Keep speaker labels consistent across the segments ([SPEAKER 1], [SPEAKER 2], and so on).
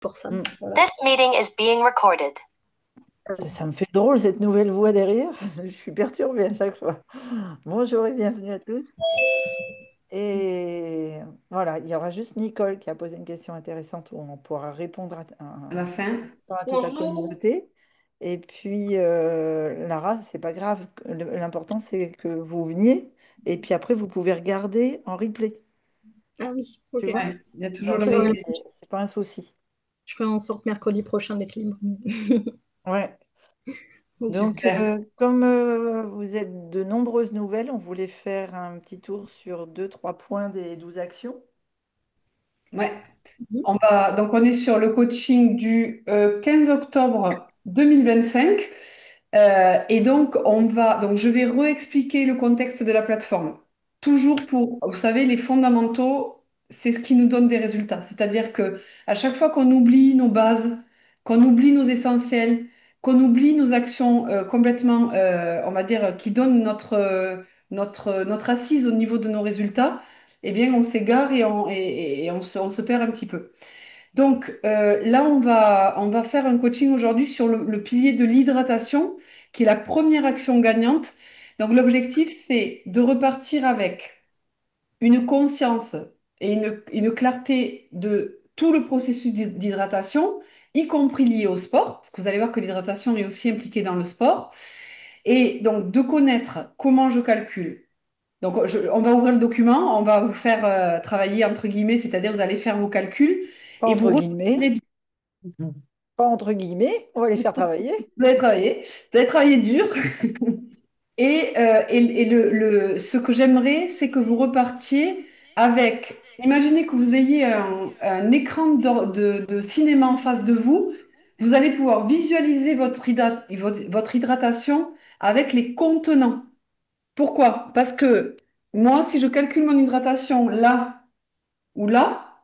[SPEAKER 1] pour ça.
[SPEAKER 2] Mm.
[SPEAKER 1] Voilà.
[SPEAKER 3] This meeting is being recorded.
[SPEAKER 2] Ça me fait drôle cette nouvelle voix derrière. Je suis perturbée à chaque fois. Bonjour et bienvenue à tous. Et voilà, il y aura juste Nicole qui a posé une question intéressante où on pourra répondre
[SPEAKER 4] À la fin.
[SPEAKER 2] à toute la
[SPEAKER 4] Bonjour.
[SPEAKER 2] communauté. Et puis Lara, c'est pas grave. L'important c'est que vous veniez. Et puis après, vous pouvez regarder en replay.
[SPEAKER 1] Ah oui,
[SPEAKER 2] Tu
[SPEAKER 1] ok.
[SPEAKER 2] vois?
[SPEAKER 4] Ouais, il y a toujours
[SPEAKER 2] Donc
[SPEAKER 4] le
[SPEAKER 1] Je
[SPEAKER 2] ça,
[SPEAKER 1] ferai,
[SPEAKER 4] même.
[SPEAKER 2] c'est pas un souci.
[SPEAKER 1] je ferai en sorte mercredi prochain d'être libre.
[SPEAKER 2] Ouais.
[SPEAKER 1] Ok.
[SPEAKER 2] Donc,
[SPEAKER 4] Super.
[SPEAKER 2] comme vous êtes de nombreuses nouvelles, on voulait faire un petit tour sur deux, trois points des 12 actions.
[SPEAKER 4] Ouais.
[SPEAKER 1] Mhm.
[SPEAKER 4] Donc, on est sur le coaching du 15 octobre 2025. Et donc, je vais réexpliquer le contexte de la plateforme. Toujours pour, vous savez, les fondamentaux, c'est ce qui nous donne des résultats. C'est-à-dire que à chaque fois qu'on oublie nos bases, qu'on oublie nos essentiels, qu'on oublie nos actions complètement, on va dire, qui donnent notre assise au niveau de nos résultats, eh bien, on s'égare et on se perd un petit peu. Donc là, on va faire un coaching aujourd'hui sur le pilier de l'hydratation, qui est la première action gagnante. Donc l'objectif, c'est de repartir avec une conscience et une clarté de tout le processus d'hydratation, y compris lié au sport, parce que vous allez voir que l'hydratation est aussi impliquée dans le sport, et donc de connaître comment je calcule. Donc on va ouvrir le document, on va vous faire travailler entre guillemets, c'est-à-dire vous allez faire vos calculs
[SPEAKER 2] Pas
[SPEAKER 4] et vous
[SPEAKER 2] entre guillemets,
[SPEAKER 4] retirez
[SPEAKER 2] pas entre guillemets, on va les faire travailler.
[SPEAKER 4] vous allez travailler dur. Ce que j'aimerais, c'est que vous repartiez avec, imaginez que vous ayez un écran de cinéma en face de vous. Vous allez pouvoir visualiser votre hydratation avec les contenants. Pourquoi? Parce que moi, si je calcule mon hydratation là ou là,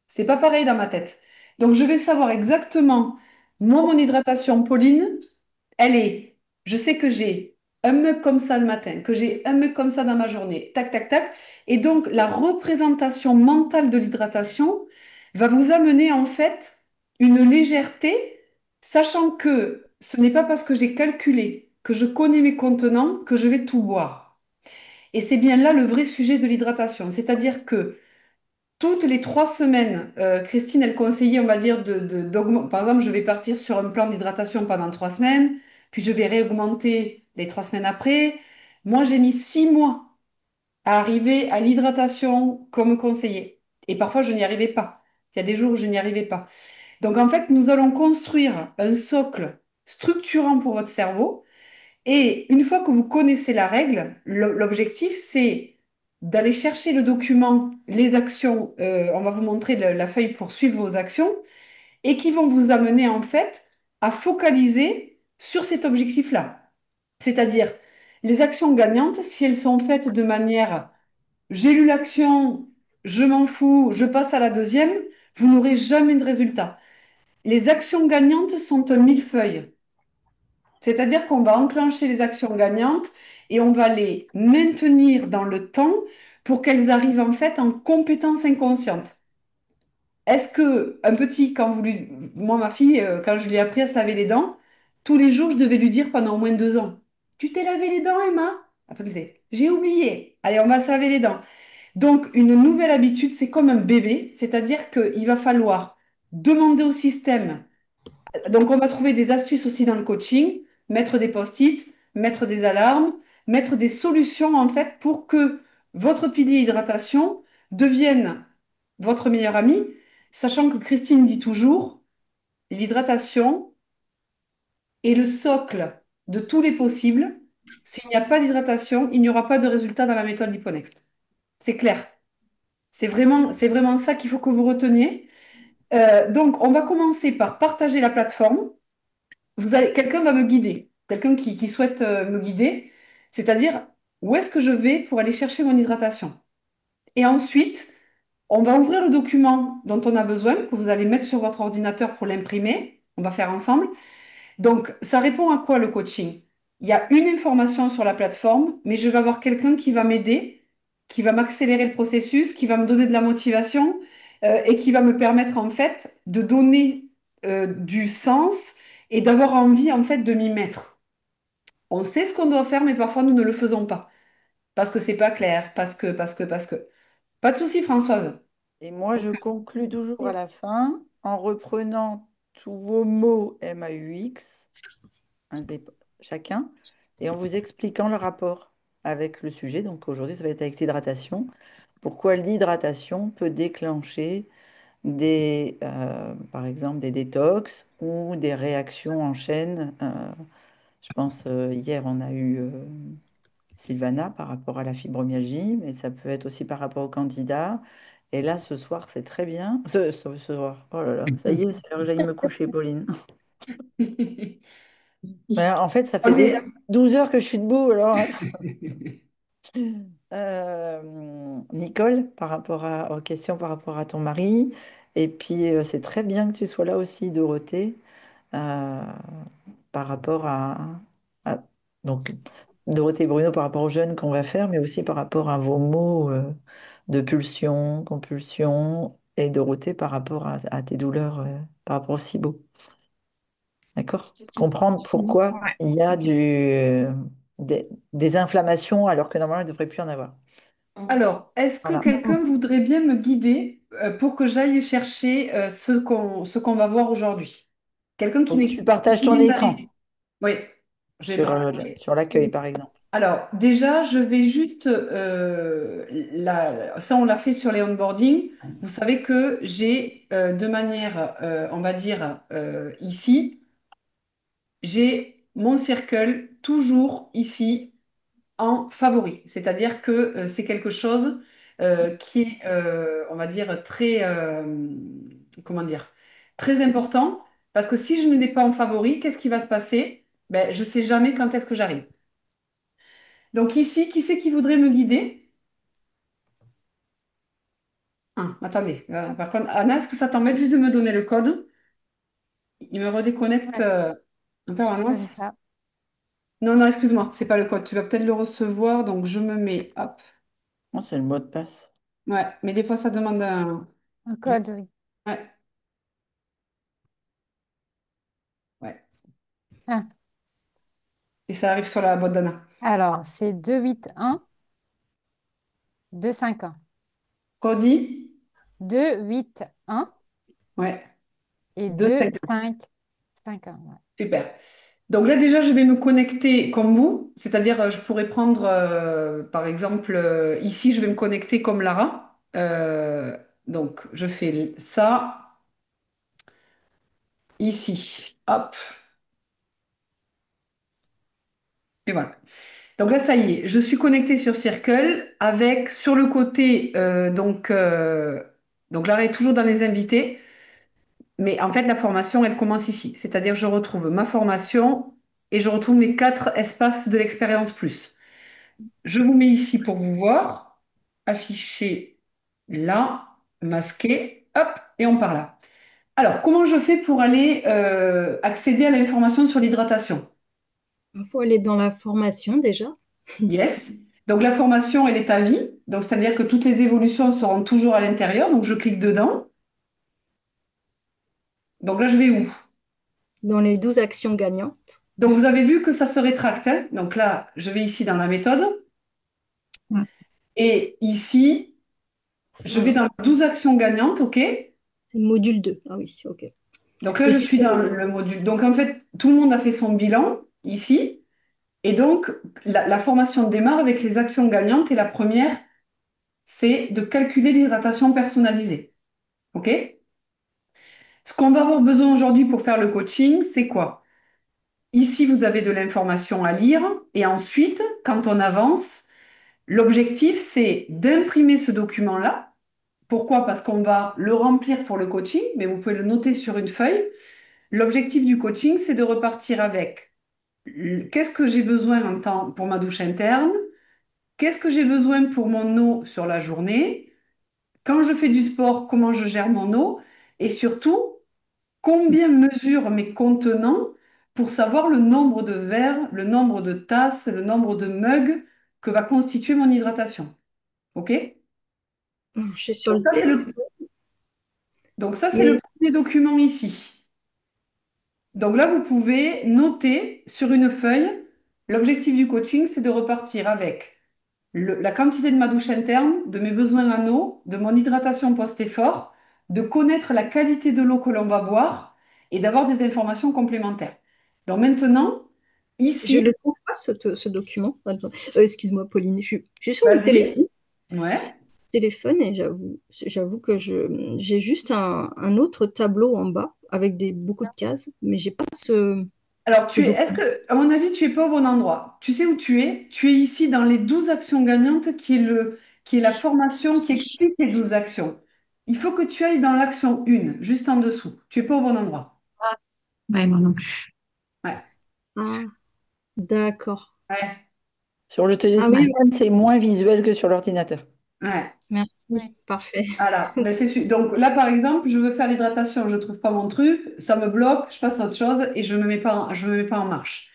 [SPEAKER 4] c'est pas pareil dans ma tête. Donc, je vais savoir exactement, moi, mon hydratation, Pauline, elle est, je sais que j'ai un mug comme ça le matin, que j'ai un mug comme ça dans ma journée, tac, tac, tac. Et donc, la représentation mentale de l'hydratation va vous amener en fait une légèreté, sachant que ce n'est pas parce que j'ai calculé, que je connais mes contenants, que je vais tout boire. Et c'est bien là le vrai sujet de l'hydratation. C'est-à-dire que toutes les 3 semaines, Christine, elle conseillait, on va dire, par exemple, je vais partir sur un plan d'hydratation pendant 3 semaines, puis je vais réaugmenter les 3 semaines après. Moi, j'ai mis 6 mois à arriver à l'hydratation comme conseillé. Et parfois, je n'y arrivais pas. Il y a des jours où je n'y arrivais pas. Donc, en fait, nous allons construire un socle structurant pour votre cerveau et une fois que vous connaissez la règle, l'objectif, c'est d'aller chercher le document, les actions, on va vous montrer la feuille pour suivre vos actions, et qui vont vous amener en fait à focaliser sur cet objectif-là. C'est-à-dire, les actions gagnantes, si elles sont faites de manière, j'ai lu l'action, je m'en fous, je passe à la deuxième, vous n'aurez jamais de résultat. Les actions gagnantes sont un millefeuille. C'est-à-dire qu'on va enclencher les actions gagnantes et on va les maintenir dans le temps pour qu'elles arrivent en fait en compétence inconsciente. Est-ce que un petit, moi ma fille, quand je lui ai appris à se laver les dents, tous les jours je devais lui dire pendant au moins 2 ans, tu t'es lavé les dents, Emma? Après c'est, j'ai oublié. Allez, on va se laver les dents. Donc une nouvelle habitude, c'est comme un bébé, c'est-à-dire qu'il va falloir demander au système donc, on va trouver des astuces aussi dans le coaching, mettre des post-it, mettre des alarmes, mettre des solutions en fait pour que votre pilier hydratation devienne votre meilleur ami, sachant que Christine dit toujours, l'hydratation est le socle de tous les possibles. S'il n'y a pas d'hydratation, il n'y aura pas de résultat dans la méthode Liponext. C'est clair. C'est vraiment ça qu'il faut que vous reteniez. Donc, on va commencer par partager la plateforme. Quelqu'un va me guider, quelqu'un qui souhaite me guider, c'est-à-dire où est-ce que je vais pour aller chercher mon hydratation. Et ensuite, on va ouvrir le document dont on a besoin, que vous allez mettre sur votre ordinateur pour l'imprimer. On va faire ensemble. Donc, ça répond à quoi le coaching? Il y a une information sur la plateforme, mais je vais avoir quelqu'un qui va m'aider, qui va m'accélérer le processus, qui va me donner de la motivation et qui va me permettre en fait de donner du sens et d'avoir envie en fait de m'y mettre. On sait ce qu'on doit faire, mais parfois nous ne le faisons pas parce que c'est pas clair, parce que. Pas de souci, Françoise.
[SPEAKER 2] Et moi, je
[SPEAKER 4] Aucun
[SPEAKER 2] conclus toujours à
[SPEAKER 4] souci.
[SPEAKER 2] la fin en reprenant tous vos mots MAUX, un des- chacun, et en vous expliquant le rapport avec le sujet. Donc aujourd'hui, ça va être avec l'hydratation. Pourquoi l'hydratation peut déclencher par exemple, des détox ou des réactions en chaîne. Je pense, hier, on a eu Sylvana par rapport à la fibromyalgie, mais ça peut être aussi par rapport au candidat. Et là, ce soir, c'est très bien. Ce soir, oh là là, ça y est, c'est l'heure que j'aille me coucher, Pauline. Ouais, en fait, ça fait
[SPEAKER 4] On
[SPEAKER 2] déjà
[SPEAKER 4] est-
[SPEAKER 2] 12 heures que je suis debout. Alors, Nicole, aux questions par rapport à ton mari. Et puis, c'est très bien que tu sois là aussi, Dorothée, euh, par rapport à- donc, Dorothée et Bruno, par rapport aux jeunes qu'on va faire, mais aussi par rapport à vos mots de pulsion, compulsion, et Dorothée par rapport à tes douleurs par rapport au SIBO. D'accord? Comprendre pourquoi
[SPEAKER 1] Ouais.
[SPEAKER 2] il y a des inflammations alors que normalement il ne devrait plus en avoir.
[SPEAKER 4] Alors, est-ce que
[SPEAKER 2] Voilà.
[SPEAKER 4] quelqu'un voudrait bien me guider pour que j'aille chercher ce qu'on va voir aujourd'hui? Quelqu'un qui
[SPEAKER 2] Donc tu
[SPEAKER 4] n'est
[SPEAKER 2] partages
[SPEAKER 4] qui
[SPEAKER 2] ton
[SPEAKER 4] vient d'arriver.
[SPEAKER 2] écran
[SPEAKER 4] Oui, je vais partager.
[SPEAKER 2] sur l'accueil, par exemple.
[SPEAKER 4] Alors, déjà, je vais juste, ça on l'a fait sur les onboarding. Vous savez que j'ai de manière, on va dire, ici, j'ai mon circle toujours ici en favori. C'est-à-dire que c'est quelque chose qui est, on va dire, très, comment dire, très important. Parce que si je ne l'ai pas en favori, qu'est-ce qui va se passer? Ben, je ne sais jamais quand est-ce que j'arrive. Donc ici, qui c'est qui voudrait me guider? Ah, attendez. Par contre, Anna, est-ce que ça t'embête juste de me donner le code? Il me redéconnecte
[SPEAKER 5] Ouais,
[SPEAKER 4] en
[SPEAKER 5] je te donne
[SPEAKER 4] permanence.
[SPEAKER 5] ça.
[SPEAKER 4] Non, non, excuse-moi, c'est pas le code. Tu vas peut-être le recevoir, donc je me mets. Hop.
[SPEAKER 2] Oh, c'est le mot de passe.
[SPEAKER 4] Ouais, mais des fois, ça demande un.
[SPEAKER 5] Un code, oui.
[SPEAKER 4] Ouais, ouais.
[SPEAKER 5] Ah,
[SPEAKER 4] Et ça arrive sur la boîte d'Anna.
[SPEAKER 5] alors, c'est 281 251.
[SPEAKER 4] Cody?
[SPEAKER 5] 281
[SPEAKER 4] Ouais,
[SPEAKER 5] et
[SPEAKER 4] 2, 5.
[SPEAKER 5] 255. Ouais.
[SPEAKER 4] Super. Donc là, déjà, je vais me connecter comme vous, c'est-à-dire, je pourrais prendre, par exemple, ici, je vais me connecter comme Lara. Donc, je fais ça ici. Hop, et voilà. Donc là, ça y est, je suis connectée sur Circle avec, sur le côté, donc Lara est toujours dans les invités, mais en fait, la formation, elle commence ici. C'est-à-dire, je retrouve ma formation et je retrouve mes 4 espaces de l'expérience plus. Je vous mets ici pour vous voir. Afficher là, masqué, hop, et on part là. Alors, comment je fais pour aller accéder à l'information sur l'hydratation?
[SPEAKER 1] Il faut aller dans la formation déjà.
[SPEAKER 4] Yes. Donc, la formation, elle est à vie. Donc, c'est-à-dire que toutes les évolutions seront toujours à l'intérieur. Donc, je clique dedans. Donc là, je vais où?
[SPEAKER 1] Dans les 12 actions gagnantes.
[SPEAKER 4] Donc, vous avez vu que ça se rétracte, hein. Donc là, je vais ici dans la méthode.
[SPEAKER 1] Ouais.
[SPEAKER 4] Et ici, je vais
[SPEAKER 1] Voilà.
[SPEAKER 4] dans les 12 actions gagnantes, OK?
[SPEAKER 1] C'est module 2. Ah oui, ok.
[SPEAKER 4] Donc là,
[SPEAKER 1] Et
[SPEAKER 4] je
[SPEAKER 1] tu
[SPEAKER 4] suis
[SPEAKER 1] sais,
[SPEAKER 4] dans le module. Donc en fait, tout le monde a fait son bilan ici. Et donc, la formation démarre avec les actions gagnantes. Et la première, c'est de calculer l'hydratation personnalisée. OK? Ce qu'on va avoir besoin aujourd'hui pour faire le coaching, c'est quoi? Ici, vous avez de l'information à lire. Et ensuite, quand on avance, l'objectif, c'est d'imprimer ce document-là. Pourquoi? Parce qu'on va le remplir pour le coaching, mais vous pouvez le noter sur une feuille. L'objectif du coaching, c'est de repartir avec qu'est-ce que j'ai besoin en temps pour ma douche interne, qu'est-ce que j'ai besoin pour mon eau sur la journée, quand je fais du sport, comment je gère mon eau, et surtout, combien mesure mes contenants pour savoir le nombre de verres, le nombre de tasses, le nombre de mugs que va constituer mon hydratation. OK?
[SPEAKER 1] je suis sur
[SPEAKER 4] Donc
[SPEAKER 1] le
[SPEAKER 4] ça, c'est
[SPEAKER 1] test.
[SPEAKER 4] le. Donc ça, c'est le
[SPEAKER 1] Mais
[SPEAKER 4] premier document ici. Donc là, vous pouvez noter sur une feuille, l'objectif du coaching, c'est de repartir avec la quantité de ma douche interne, de mes besoins en eau, de mon hydratation post-effort, de connaître la qualité de l'eau que l'on va boire et d'avoir des informations complémentaires. Donc maintenant,
[SPEAKER 1] je
[SPEAKER 4] ici,
[SPEAKER 1] le trouve pas, ce document. Attends. Excuse-moi, Pauline, je suis sur le
[SPEAKER 4] vas-y. Ouais.
[SPEAKER 1] téléphone et j'avoue que j'ai juste un autre tableau en bas avec beaucoup de cases, mais j'ai pas
[SPEAKER 4] Alors,
[SPEAKER 1] ce
[SPEAKER 4] est-ce
[SPEAKER 1] document.
[SPEAKER 4] que, à mon avis, tu es pas au bon endroit? Tu sais où tu es? Tu es ici dans les 12 actions gagnantes, qui est la formation qui explique les 12 actions. Il faut que tu ailles dans l'action 1, juste en dessous. Tu es pas au bon endroit.
[SPEAKER 6] Ouais, moi non plus.
[SPEAKER 4] Ouais.
[SPEAKER 1] Ah, d'accord.
[SPEAKER 4] Ouais.
[SPEAKER 2] Sur le
[SPEAKER 1] Ah oui,
[SPEAKER 2] téléphone, c'est moins visuel que sur l'ordinateur.
[SPEAKER 4] Ouais.
[SPEAKER 1] merci, parfait.
[SPEAKER 4] Voilà. Ben, donc là, par exemple, je veux faire l'hydratation, je trouve pas mon truc, ça me bloque, je passe à autre chose et je me mets pas en marche.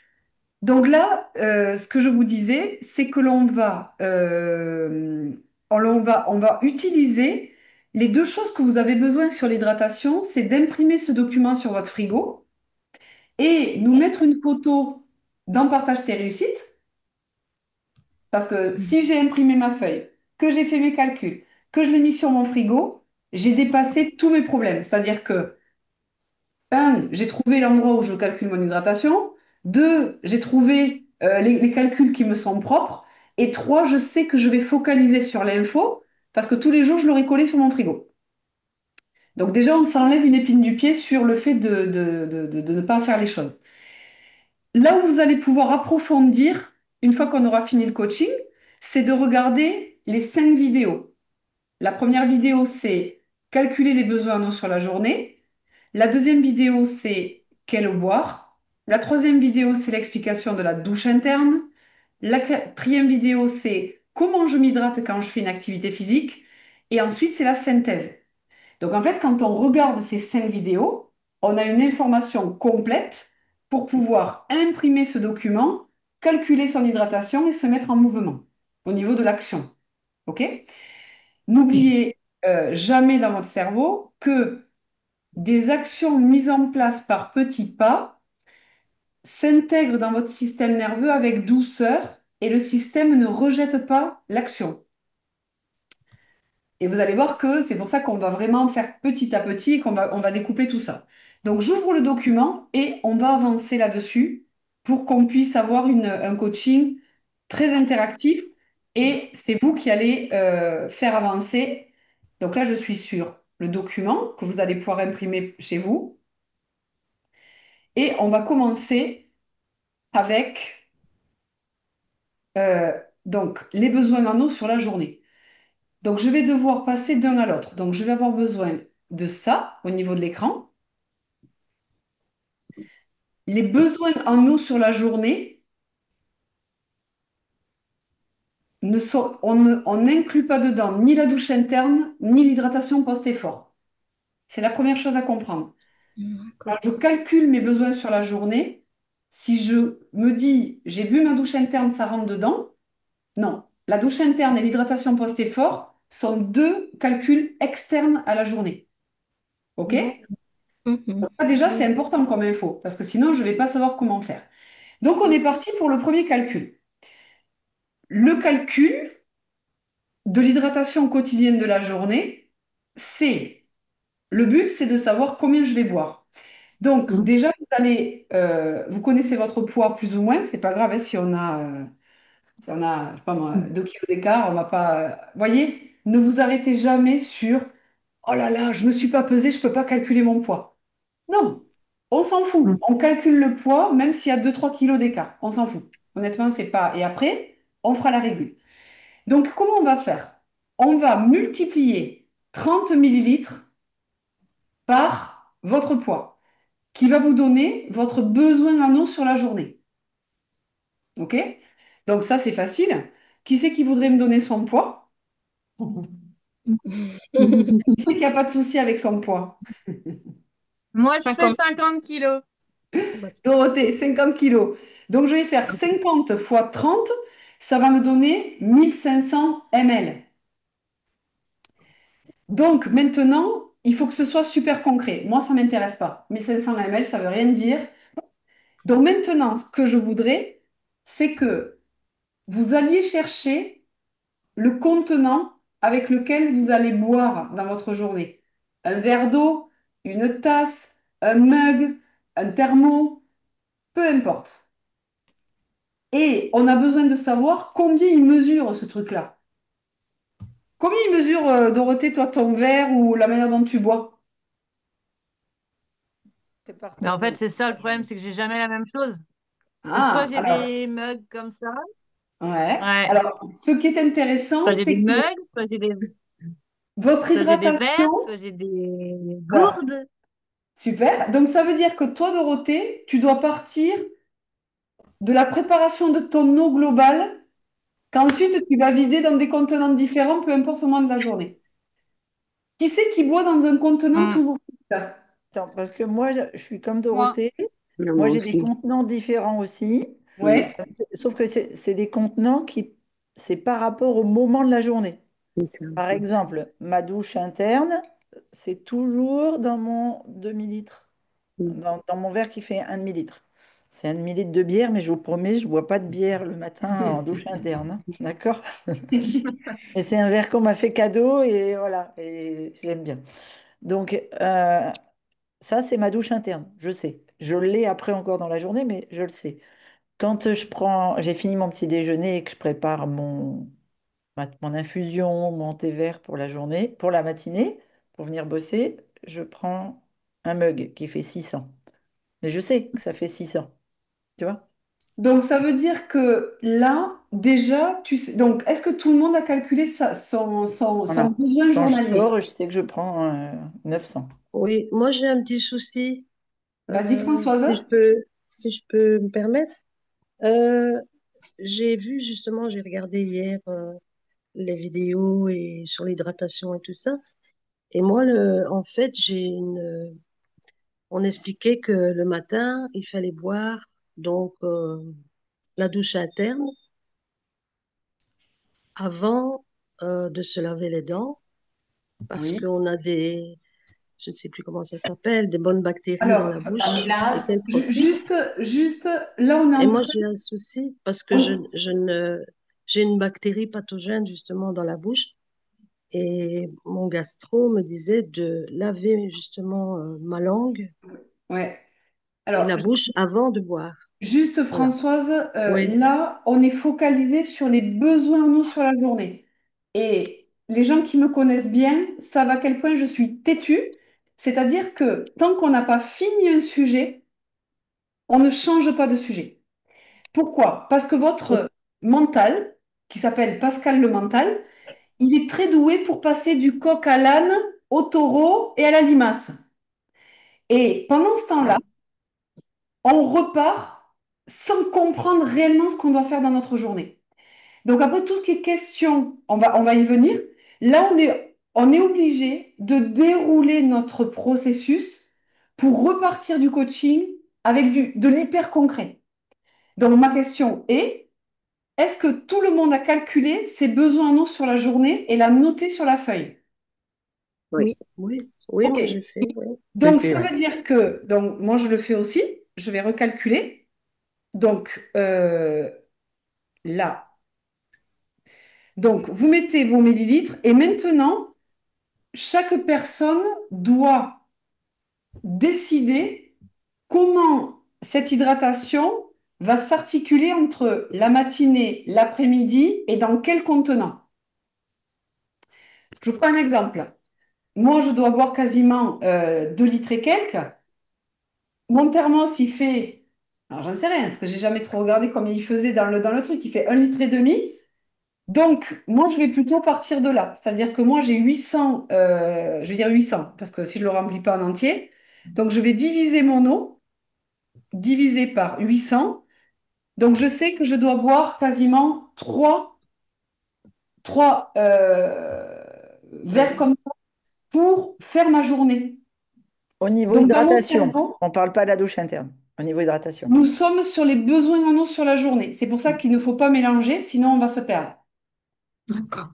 [SPEAKER 4] Donc là, ce que je vous disais, c'est que on va utiliser les deux choses que vous avez besoin sur l'hydratation, c'est d'imprimer ce document sur votre frigo et nous mettre une photo dans Partage tes réussites, parce que si j'ai imprimé ma feuille, que j'ai fait mes calculs, que je l'ai mis sur mon frigo, j'ai dépassé tous mes problèmes. C'est-à-dire que j'ai trouvé l'endroit où je calcule mon hydratation. Deux, j'ai trouvé les calculs qui me sont propres. Et trois, je sais que je vais focaliser sur l'info parce que tous les jours, je l'aurai collé sur mon frigo. Donc déjà, on s'enlève une épine du pied sur le fait de ne pas faire les choses. Là où vous allez pouvoir approfondir, une fois qu'on aura fini le coaching, c'est de regarder les 5 vidéos. La première vidéo, c'est calculer les besoins en eau sur la journée. La deuxième vidéo, c'est quelle eau boire. La troisième vidéo, c'est l'explication de la douche interne. La quatrième vidéo, c'est comment je m'hydrate quand je fais une activité physique. Et ensuite, c'est la synthèse. Donc, en fait, quand on regarde ces 5 vidéos, on a une information complète pour pouvoir imprimer ce document, calculer son hydratation et se mettre en mouvement au niveau de l'action. OK? N'oubliez jamais dans votre cerveau que des actions mises en place par petits pas s'intègrent dans votre système nerveux avec douceur et le système ne rejette pas l'action. Et vous allez voir que c'est pour ça qu'on va vraiment faire petit à petit et on va découper tout ça. Donc j'ouvre le document et on va avancer là-dessus pour qu'on puisse avoir un coaching très interactif et c'est vous qui allez faire avancer. Donc là, je suis sur le document que vous allez pouvoir imprimer chez vous et on va commencer avec donc les besoins en eau sur la journée. Donc je vais devoir passer d'un à l'autre. Donc je vais avoir besoin de ça au niveau de l'écran. Les besoins en eau sur la journée, on n'inclut pas dedans ni la douche interne, ni l'hydratation post-effort. C'est la première chose à comprendre. Quand
[SPEAKER 1] D'accord.
[SPEAKER 4] je calcule mes besoins sur la journée, si je me dis, j'ai vu ma douche interne, ça rentre dedans, non. La douche interne et l'hydratation post-effort sont deux calculs externes à la journée. OK?
[SPEAKER 1] D'accord. Mhm.
[SPEAKER 4] Ça, déjà, c'est important comme info, parce que sinon, je ne vais pas savoir comment faire. Donc, on est parti pour le premier calcul. Le calcul de l'hydratation quotidienne de la journée, le but, c'est de savoir combien je vais boire. Donc,
[SPEAKER 6] Mhm.
[SPEAKER 4] déjà, vous connaissez votre poids plus ou moins, c'est pas grave hein, si on a, je sais pas moi, 2 kilos d'écart, on va pas. Voyez, ne vous arrêtez jamais sur oh là là, je me suis pas pesée, je peux pas calculer mon poids. Non, on s'en fout. On calcule le poids, même s'il y a 2-3 kilos d'écart. On s'en fout. Honnêtement, c'est pas. Et après, on fera la régule. Donc, comment on va faire? On va multiplier 30 millilitres par votre poids, qui va vous donner votre besoin en eau sur la journée. OK? Donc, ça, c'est facile. Qui c'est qui voudrait me donner son poids? Qui c'est qui n'a pas de souci avec son poids?
[SPEAKER 7] Moi, je fais
[SPEAKER 1] 50.
[SPEAKER 7] 50 kilos.
[SPEAKER 4] Dorothée, 50 kilos. Donc, je vais faire 50 fois 30. Ça va me donner 1500 ml. Donc, maintenant, il faut que ce soit super concret. Moi, ça ne m'intéresse pas. 1500 ml, ça ne veut rien dire. Donc maintenant, ce que je voudrais, c'est que vous alliez chercher le contenant avec lequel vous allez boire dans votre journée. Un verre d'eau, une tasse, un mug, un thermo, peu importe. Et on a besoin de savoir combien il mesure ce truc-là. Combien il mesure, Dorothée, toi, ton verre ou la manière dont tu bois?
[SPEAKER 2] Prépare
[SPEAKER 7] Mais
[SPEAKER 2] ton
[SPEAKER 7] en fait,
[SPEAKER 2] mug.
[SPEAKER 7] c'est ça le problème, c'est que j'ai jamais la même chose. Donc, soit
[SPEAKER 4] Ah,
[SPEAKER 7] j'ai
[SPEAKER 4] alors,
[SPEAKER 7] des mugs comme ça.
[SPEAKER 4] ouais.
[SPEAKER 7] Ouais.
[SPEAKER 4] Alors, ce qui est intéressant,
[SPEAKER 7] Soit j'ai des
[SPEAKER 4] c'est que
[SPEAKER 7] mugs,
[SPEAKER 4] votre
[SPEAKER 7] soit j'ai des
[SPEAKER 4] hydratation,
[SPEAKER 7] verres, soit j'ai des
[SPEAKER 4] voilà,
[SPEAKER 7] gourdes.
[SPEAKER 4] super. Donc, ça veut dire que toi, Dorothée, tu dois partir de la préparation de ton eau globale qu'ensuite tu vas vider dans des contenants différents, peu importe le moment de la journée. Qui c'est qui boit dans un contenant
[SPEAKER 7] Hmm.
[SPEAKER 4] toujours ça?
[SPEAKER 2] Attends, parce que moi, je suis comme
[SPEAKER 5] Moi,
[SPEAKER 2] Dorothée.
[SPEAKER 1] Non,
[SPEAKER 2] Moi,
[SPEAKER 1] moi
[SPEAKER 2] j'ai des
[SPEAKER 1] aussi.
[SPEAKER 2] contenants différents aussi.
[SPEAKER 4] Ouais.
[SPEAKER 2] Sauf que c'est des contenants qui, c'est par rapport au moment de la journée.
[SPEAKER 1] C'est ça.
[SPEAKER 2] Par exemple, ma douche interne, c'est toujours dans mon demi-litre,
[SPEAKER 1] Mm.
[SPEAKER 2] dans mon verre qui fait un demi-litre. C'est un demi-litre de bière, mais je vous promets, je ne bois pas de bière le matin en douche interne, hein. D'accord? Et c'est un verre qu'on m'a fait cadeau et voilà, et je l'aime bien. Donc, ça, c'est ma douche interne, je sais. Je l'ai après encore dans la journée, mais je le sais. Quand j'ai fini mon petit déjeuner et que je prépare mon infusion, mon thé vert pour la journée, pour la matinée, pour venir bosser, je prends un mug qui fait 600. Mais je sais que ça fait 600, tu vois?
[SPEAKER 4] Donc, ça veut dire que là, déjà, tu sais. Donc, est-ce que tout le monde a calculé son
[SPEAKER 2] Voilà.
[SPEAKER 4] besoin
[SPEAKER 2] Quand je
[SPEAKER 4] journalier?
[SPEAKER 2] sors, je sais que je prends 900.
[SPEAKER 8] Oui, moi j'ai un petit souci,
[SPEAKER 4] Vas-y,
[SPEAKER 8] si je
[SPEAKER 4] Françoise.
[SPEAKER 8] peux, si je peux me permettre. Euh, j'ai vu justement, j'ai regardé hier les vidéos et sur l'hydratation et tout ça. Et moi, en fait, on expliquait que le matin, il fallait boire donc la douche interne avant de se laver les dents parce
[SPEAKER 4] Oui.
[SPEAKER 8] qu'on a je ne sais plus comment ça s'appelle, des bonnes bactéries dans
[SPEAKER 4] Alors,
[SPEAKER 8] la bouche et qu'elles profitent.
[SPEAKER 4] juste, là, on est
[SPEAKER 8] Et
[SPEAKER 4] en
[SPEAKER 8] moi,
[SPEAKER 4] train.
[SPEAKER 8] j'ai un souci parce que j'ai une bactérie pathogène justement dans la bouche et mon gastro me disait de laver justement ma langue
[SPEAKER 4] Ouais.
[SPEAKER 8] et
[SPEAKER 4] Alors,
[SPEAKER 8] la bouche avant de boire.
[SPEAKER 4] juste,
[SPEAKER 8] Voilà.
[SPEAKER 4] Françoise,
[SPEAKER 8] Oui.
[SPEAKER 4] là, on est focalisé sur les besoins en eau sur la journée. Et les gens qui me connaissent bien savent à quel point je suis têtue. C'est-à-dire que tant qu'on n'a pas fini un sujet, on ne change pas de sujet. Pourquoi? Parce que votre mental, qui s'appelle Pascal le mental, il est très doué pour passer du coq à l'âne, au taureau et à la limace. Et pendant ce temps-là, on repart sans comprendre réellement ce qu'on doit faire dans notre journée. Donc après, tout ce qui est question, on va y venir. Là, on est obligé de dérouler notre processus pour repartir du coaching avec de l'hyper concret. Donc ma question est-ce que tout le monde a calculé ses besoins en eau sur la journée et l'a noté sur la feuille?
[SPEAKER 1] Oui.
[SPEAKER 8] Oui, oui, oui,
[SPEAKER 4] Ok.
[SPEAKER 8] moi j'ai fait, oui.
[SPEAKER 2] Je le
[SPEAKER 4] Donc
[SPEAKER 2] fais,
[SPEAKER 4] ça
[SPEAKER 2] ouais.
[SPEAKER 4] veut dire que, donc moi je le fais aussi, je vais recalculer. Donc là, donc vous mettez vos millilitres et maintenant, chaque personne doit décider comment cette hydratation va s'articuler entre la matinée, l'après-midi et dans quel contenant. Je vous prends un exemple. Moi, je dois boire quasiment 2 litres et quelques. Mon thermos, il fait, alors j'en sais rien, parce que j'ai jamais trop regardé combien il faisait dans le truc, il fait 1,5 litre. Donc, moi, je vais plutôt partir de là. C'est-à-dire que moi, j'ai 800, je vais dire 800, parce que si je ne le remplis pas en entier, donc je vais diviser mon eau, diviser par 800. Donc, je sais que je dois boire quasiment trois verres comme ça pour faire ma journée.
[SPEAKER 2] Au niveau
[SPEAKER 4] Donc, dans mon
[SPEAKER 2] hydratation,
[SPEAKER 4] cerveau,
[SPEAKER 2] on ne parle pas de la douche interne. Au niveau hydratation.
[SPEAKER 4] nous sommes sur les besoins en eau sur la journée. C'est pour ça qu'il ne faut pas mélanger, sinon on va se perdre.
[SPEAKER 6] D'accord.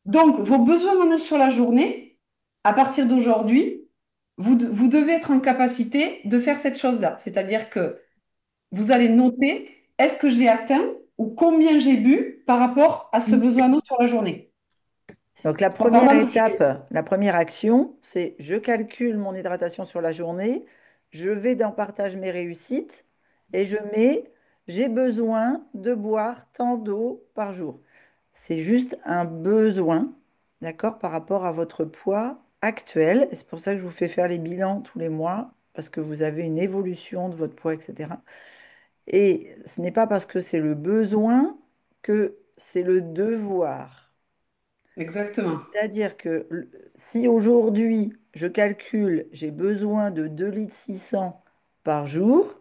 [SPEAKER 4] Donc, vos besoins en eau sur la journée, à partir d'aujourd'hui, vous devez être en capacité de faire cette chose-là. C'est-à-dire que vous allez noter est-ce que j'ai atteint ou combien j'ai bu par rapport à ce besoin d'eau sur la journée.
[SPEAKER 2] Donc la
[SPEAKER 4] Donc, par
[SPEAKER 2] première
[SPEAKER 4] exemple,
[SPEAKER 2] étape, la première action, c'est je calcule mon hydratation sur la journée, je vais dans partage mes réussites et je mets j'ai besoin de boire tant d'eau par jour. C'est juste un besoin, d'accord, par rapport à votre poids actuel. Et c'est pour ça que je vous fais faire les bilans tous les mois, parce que vous avez une évolution de votre poids, etc. Et ce n'est pas parce que c'est le besoin que c'est le devoir.
[SPEAKER 4] exactement.
[SPEAKER 2] C'est-à-dire que si aujourd'hui je calcule, j'ai besoin de 2,6 litres par jour,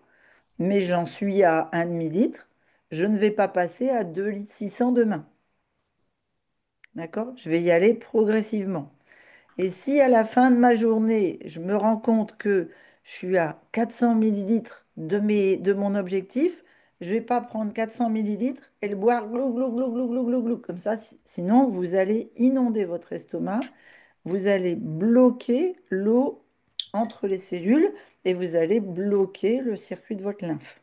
[SPEAKER 2] mais j'en suis à 1,5 litre, je ne vais pas passer à 2,6 litres demain. D'accord? Je vais y aller progressivement. Et si à la fin de ma journée, je me rends compte que je suis à 400 millilitres de mon objectif, je ne vais pas prendre 400 millilitres et le boire glou, glou, glou, glou, glou, glou, glou, comme ça. Sinon, vous allez inonder votre estomac, vous allez bloquer l'eau entre les cellules et vous allez bloquer le circuit de votre lymphe.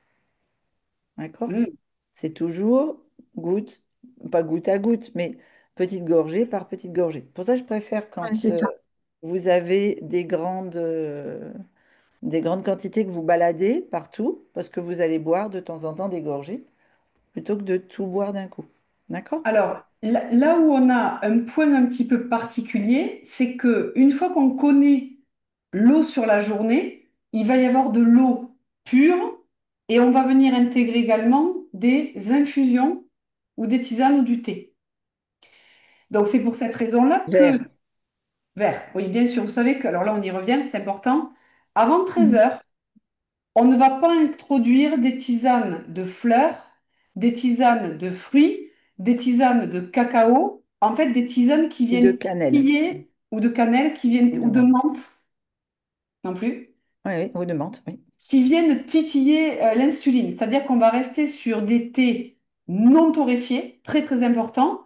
[SPEAKER 2] D'accord?
[SPEAKER 4] Mm.
[SPEAKER 2] C'est toujours goutte, pas goutte à goutte, mais petite gorgée par petite gorgée. Pour ça, je préfère
[SPEAKER 6] Ouais,
[SPEAKER 2] quand
[SPEAKER 6] c'est ça.
[SPEAKER 2] vous avez des grandes quantités que vous baladez partout, parce que vous allez boire de temps en temps des gorgées, plutôt que de tout boire d'un coup. D'accord?
[SPEAKER 4] Alors, là où on a un point un petit peu particulier, c'est que une fois qu'on connaît l'eau sur la journée, il va y avoir de l'eau pure et on va venir intégrer également des infusions ou des tisanes ou du thé. Donc, c'est pour cette raison-là que,
[SPEAKER 2] Vert.
[SPEAKER 4] vert, oui, bien sûr, vous savez que, alors là, on y revient, c'est important, avant 13
[SPEAKER 6] Mhm.
[SPEAKER 4] heures, on ne va pas introduire des tisanes de fleurs, des tisanes de fruits, des tisanes de cacao, en fait des tisanes qui
[SPEAKER 2] Et de
[SPEAKER 4] viennent
[SPEAKER 2] cannelle.
[SPEAKER 4] titiller ou de cannelle
[SPEAKER 2] Et de
[SPEAKER 4] ou de
[SPEAKER 2] menthe.
[SPEAKER 4] menthe non plus,
[SPEAKER 2] Oui, oui, ou de menthe, oui.
[SPEAKER 4] qui viennent titiller l'insuline. C'est-à-dire qu'on va rester sur des thés non torréfiés, très très important,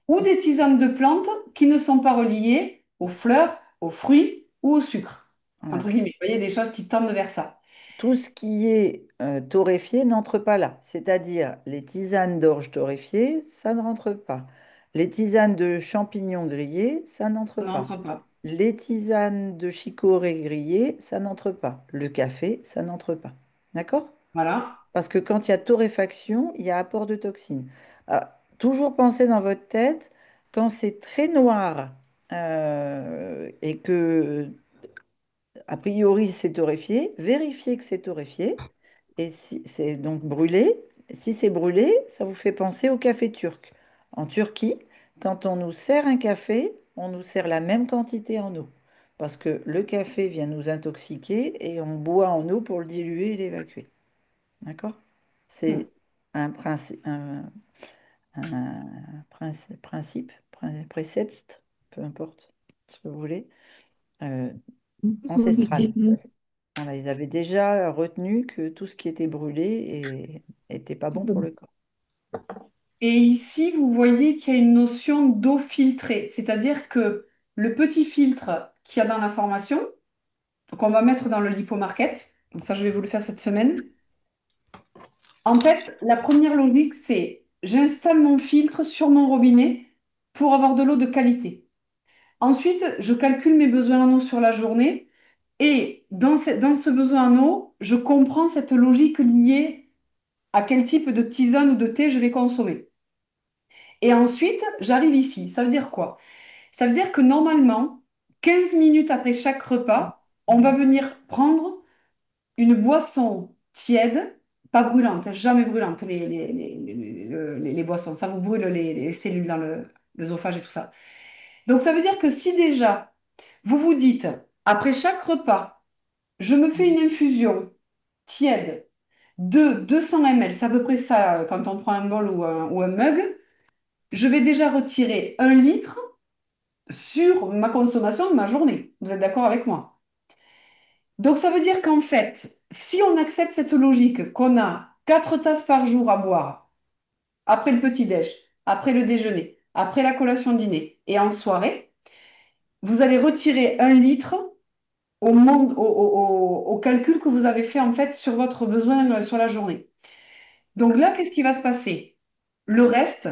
[SPEAKER 4] ou des tisanes de plantes qui ne sont pas reliées aux fleurs, aux fruits ou au sucre.
[SPEAKER 2] Voilà.
[SPEAKER 4] Entre guillemets, vous voyez, des choses qui tendent vers ça.
[SPEAKER 2] Tout ce qui est torréfié n'entre pas là. C'est-à-dire les tisanes d'orge torréfiées, ça ne rentre pas. Les tisanes de champignons grillés, ça n'entre
[SPEAKER 4] Ça
[SPEAKER 2] pas.
[SPEAKER 4] n'entre pas.
[SPEAKER 2] Les tisanes de chicorée grillées, ça n'entre pas. Le café, ça n'entre pas. D'accord?
[SPEAKER 4] Voilà.
[SPEAKER 2] Parce que quand il y a torréfaction, il y a apport de toxines. Toujours penser dans votre tête, quand c'est très noir et que, a priori, c'est torréfié, vérifiez que c'est torréfié. Et si c'est donc brûlé, si c'est brûlé, ça vous fait penser au café turc. En Turquie, quand on nous sert un café, on nous sert la même quantité en eau. Parce que le café vient nous intoxiquer et on boit en eau pour le diluer et l'évacuer. D'accord?
[SPEAKER 4] Hmm.
[SPEAKER 2] C'est un principe, principe, précepte, peu importe ce que vous voulez, euh, ancestral. Voilà, ils avaient déjà retenu que tout ce qui était brûlé était pas bon pour le corps.
[SPEAKER 4] Et ici, vous voyez qu'il y a une notion d'eau filtrée, c'est-à-dire que le petit filtre qu'il y a dans la formation, qu'on va mettre dans le lipomarket, donc ça je vais vous le faire cette semaine, en fait, la première logique, c'est j'installe mon filtre sur mon robinet pour avoir de l'eau de qualité. Ensuite, je calcule mes besoins en eau sur la journée et dans ce besoin en eau, je comprends cette logique liée à quel type de tisane ou de thé je vais consommer. Et ensuite, j'arrive ici. Ça veut dire quoi? Ça veut dire que normalement, 15 minutes après chaque repas, on va venir prendre une boisson tiède, pas brûlante, hein, jamais brûlante, les boissons. Ça vous brûle les cellules dans l'œsophage et tout ça. Donc ça veut dire que si déjà, vous vous dites, après chaque repas, je me fais une infusion tiède de 200 ml, c'est à peu près ça quand on prend un bol ou un mug, je vais déjà retirer 1 litre sur ma consommation de ma journée. Vous êtes d'accord avec moi? Donc ça veut dire qu'en fait, si on accepte cette logique qu'on a 4 tasses par jour à boire, après le petit-déj, après le déjeuner, après la collation dîner et en soirée, vous allez retirer 1 litre au calcul que vous avez fait en fait sur votre besoin sur la journée. Donc là, qu'est-ce qui va se passer? Le reste,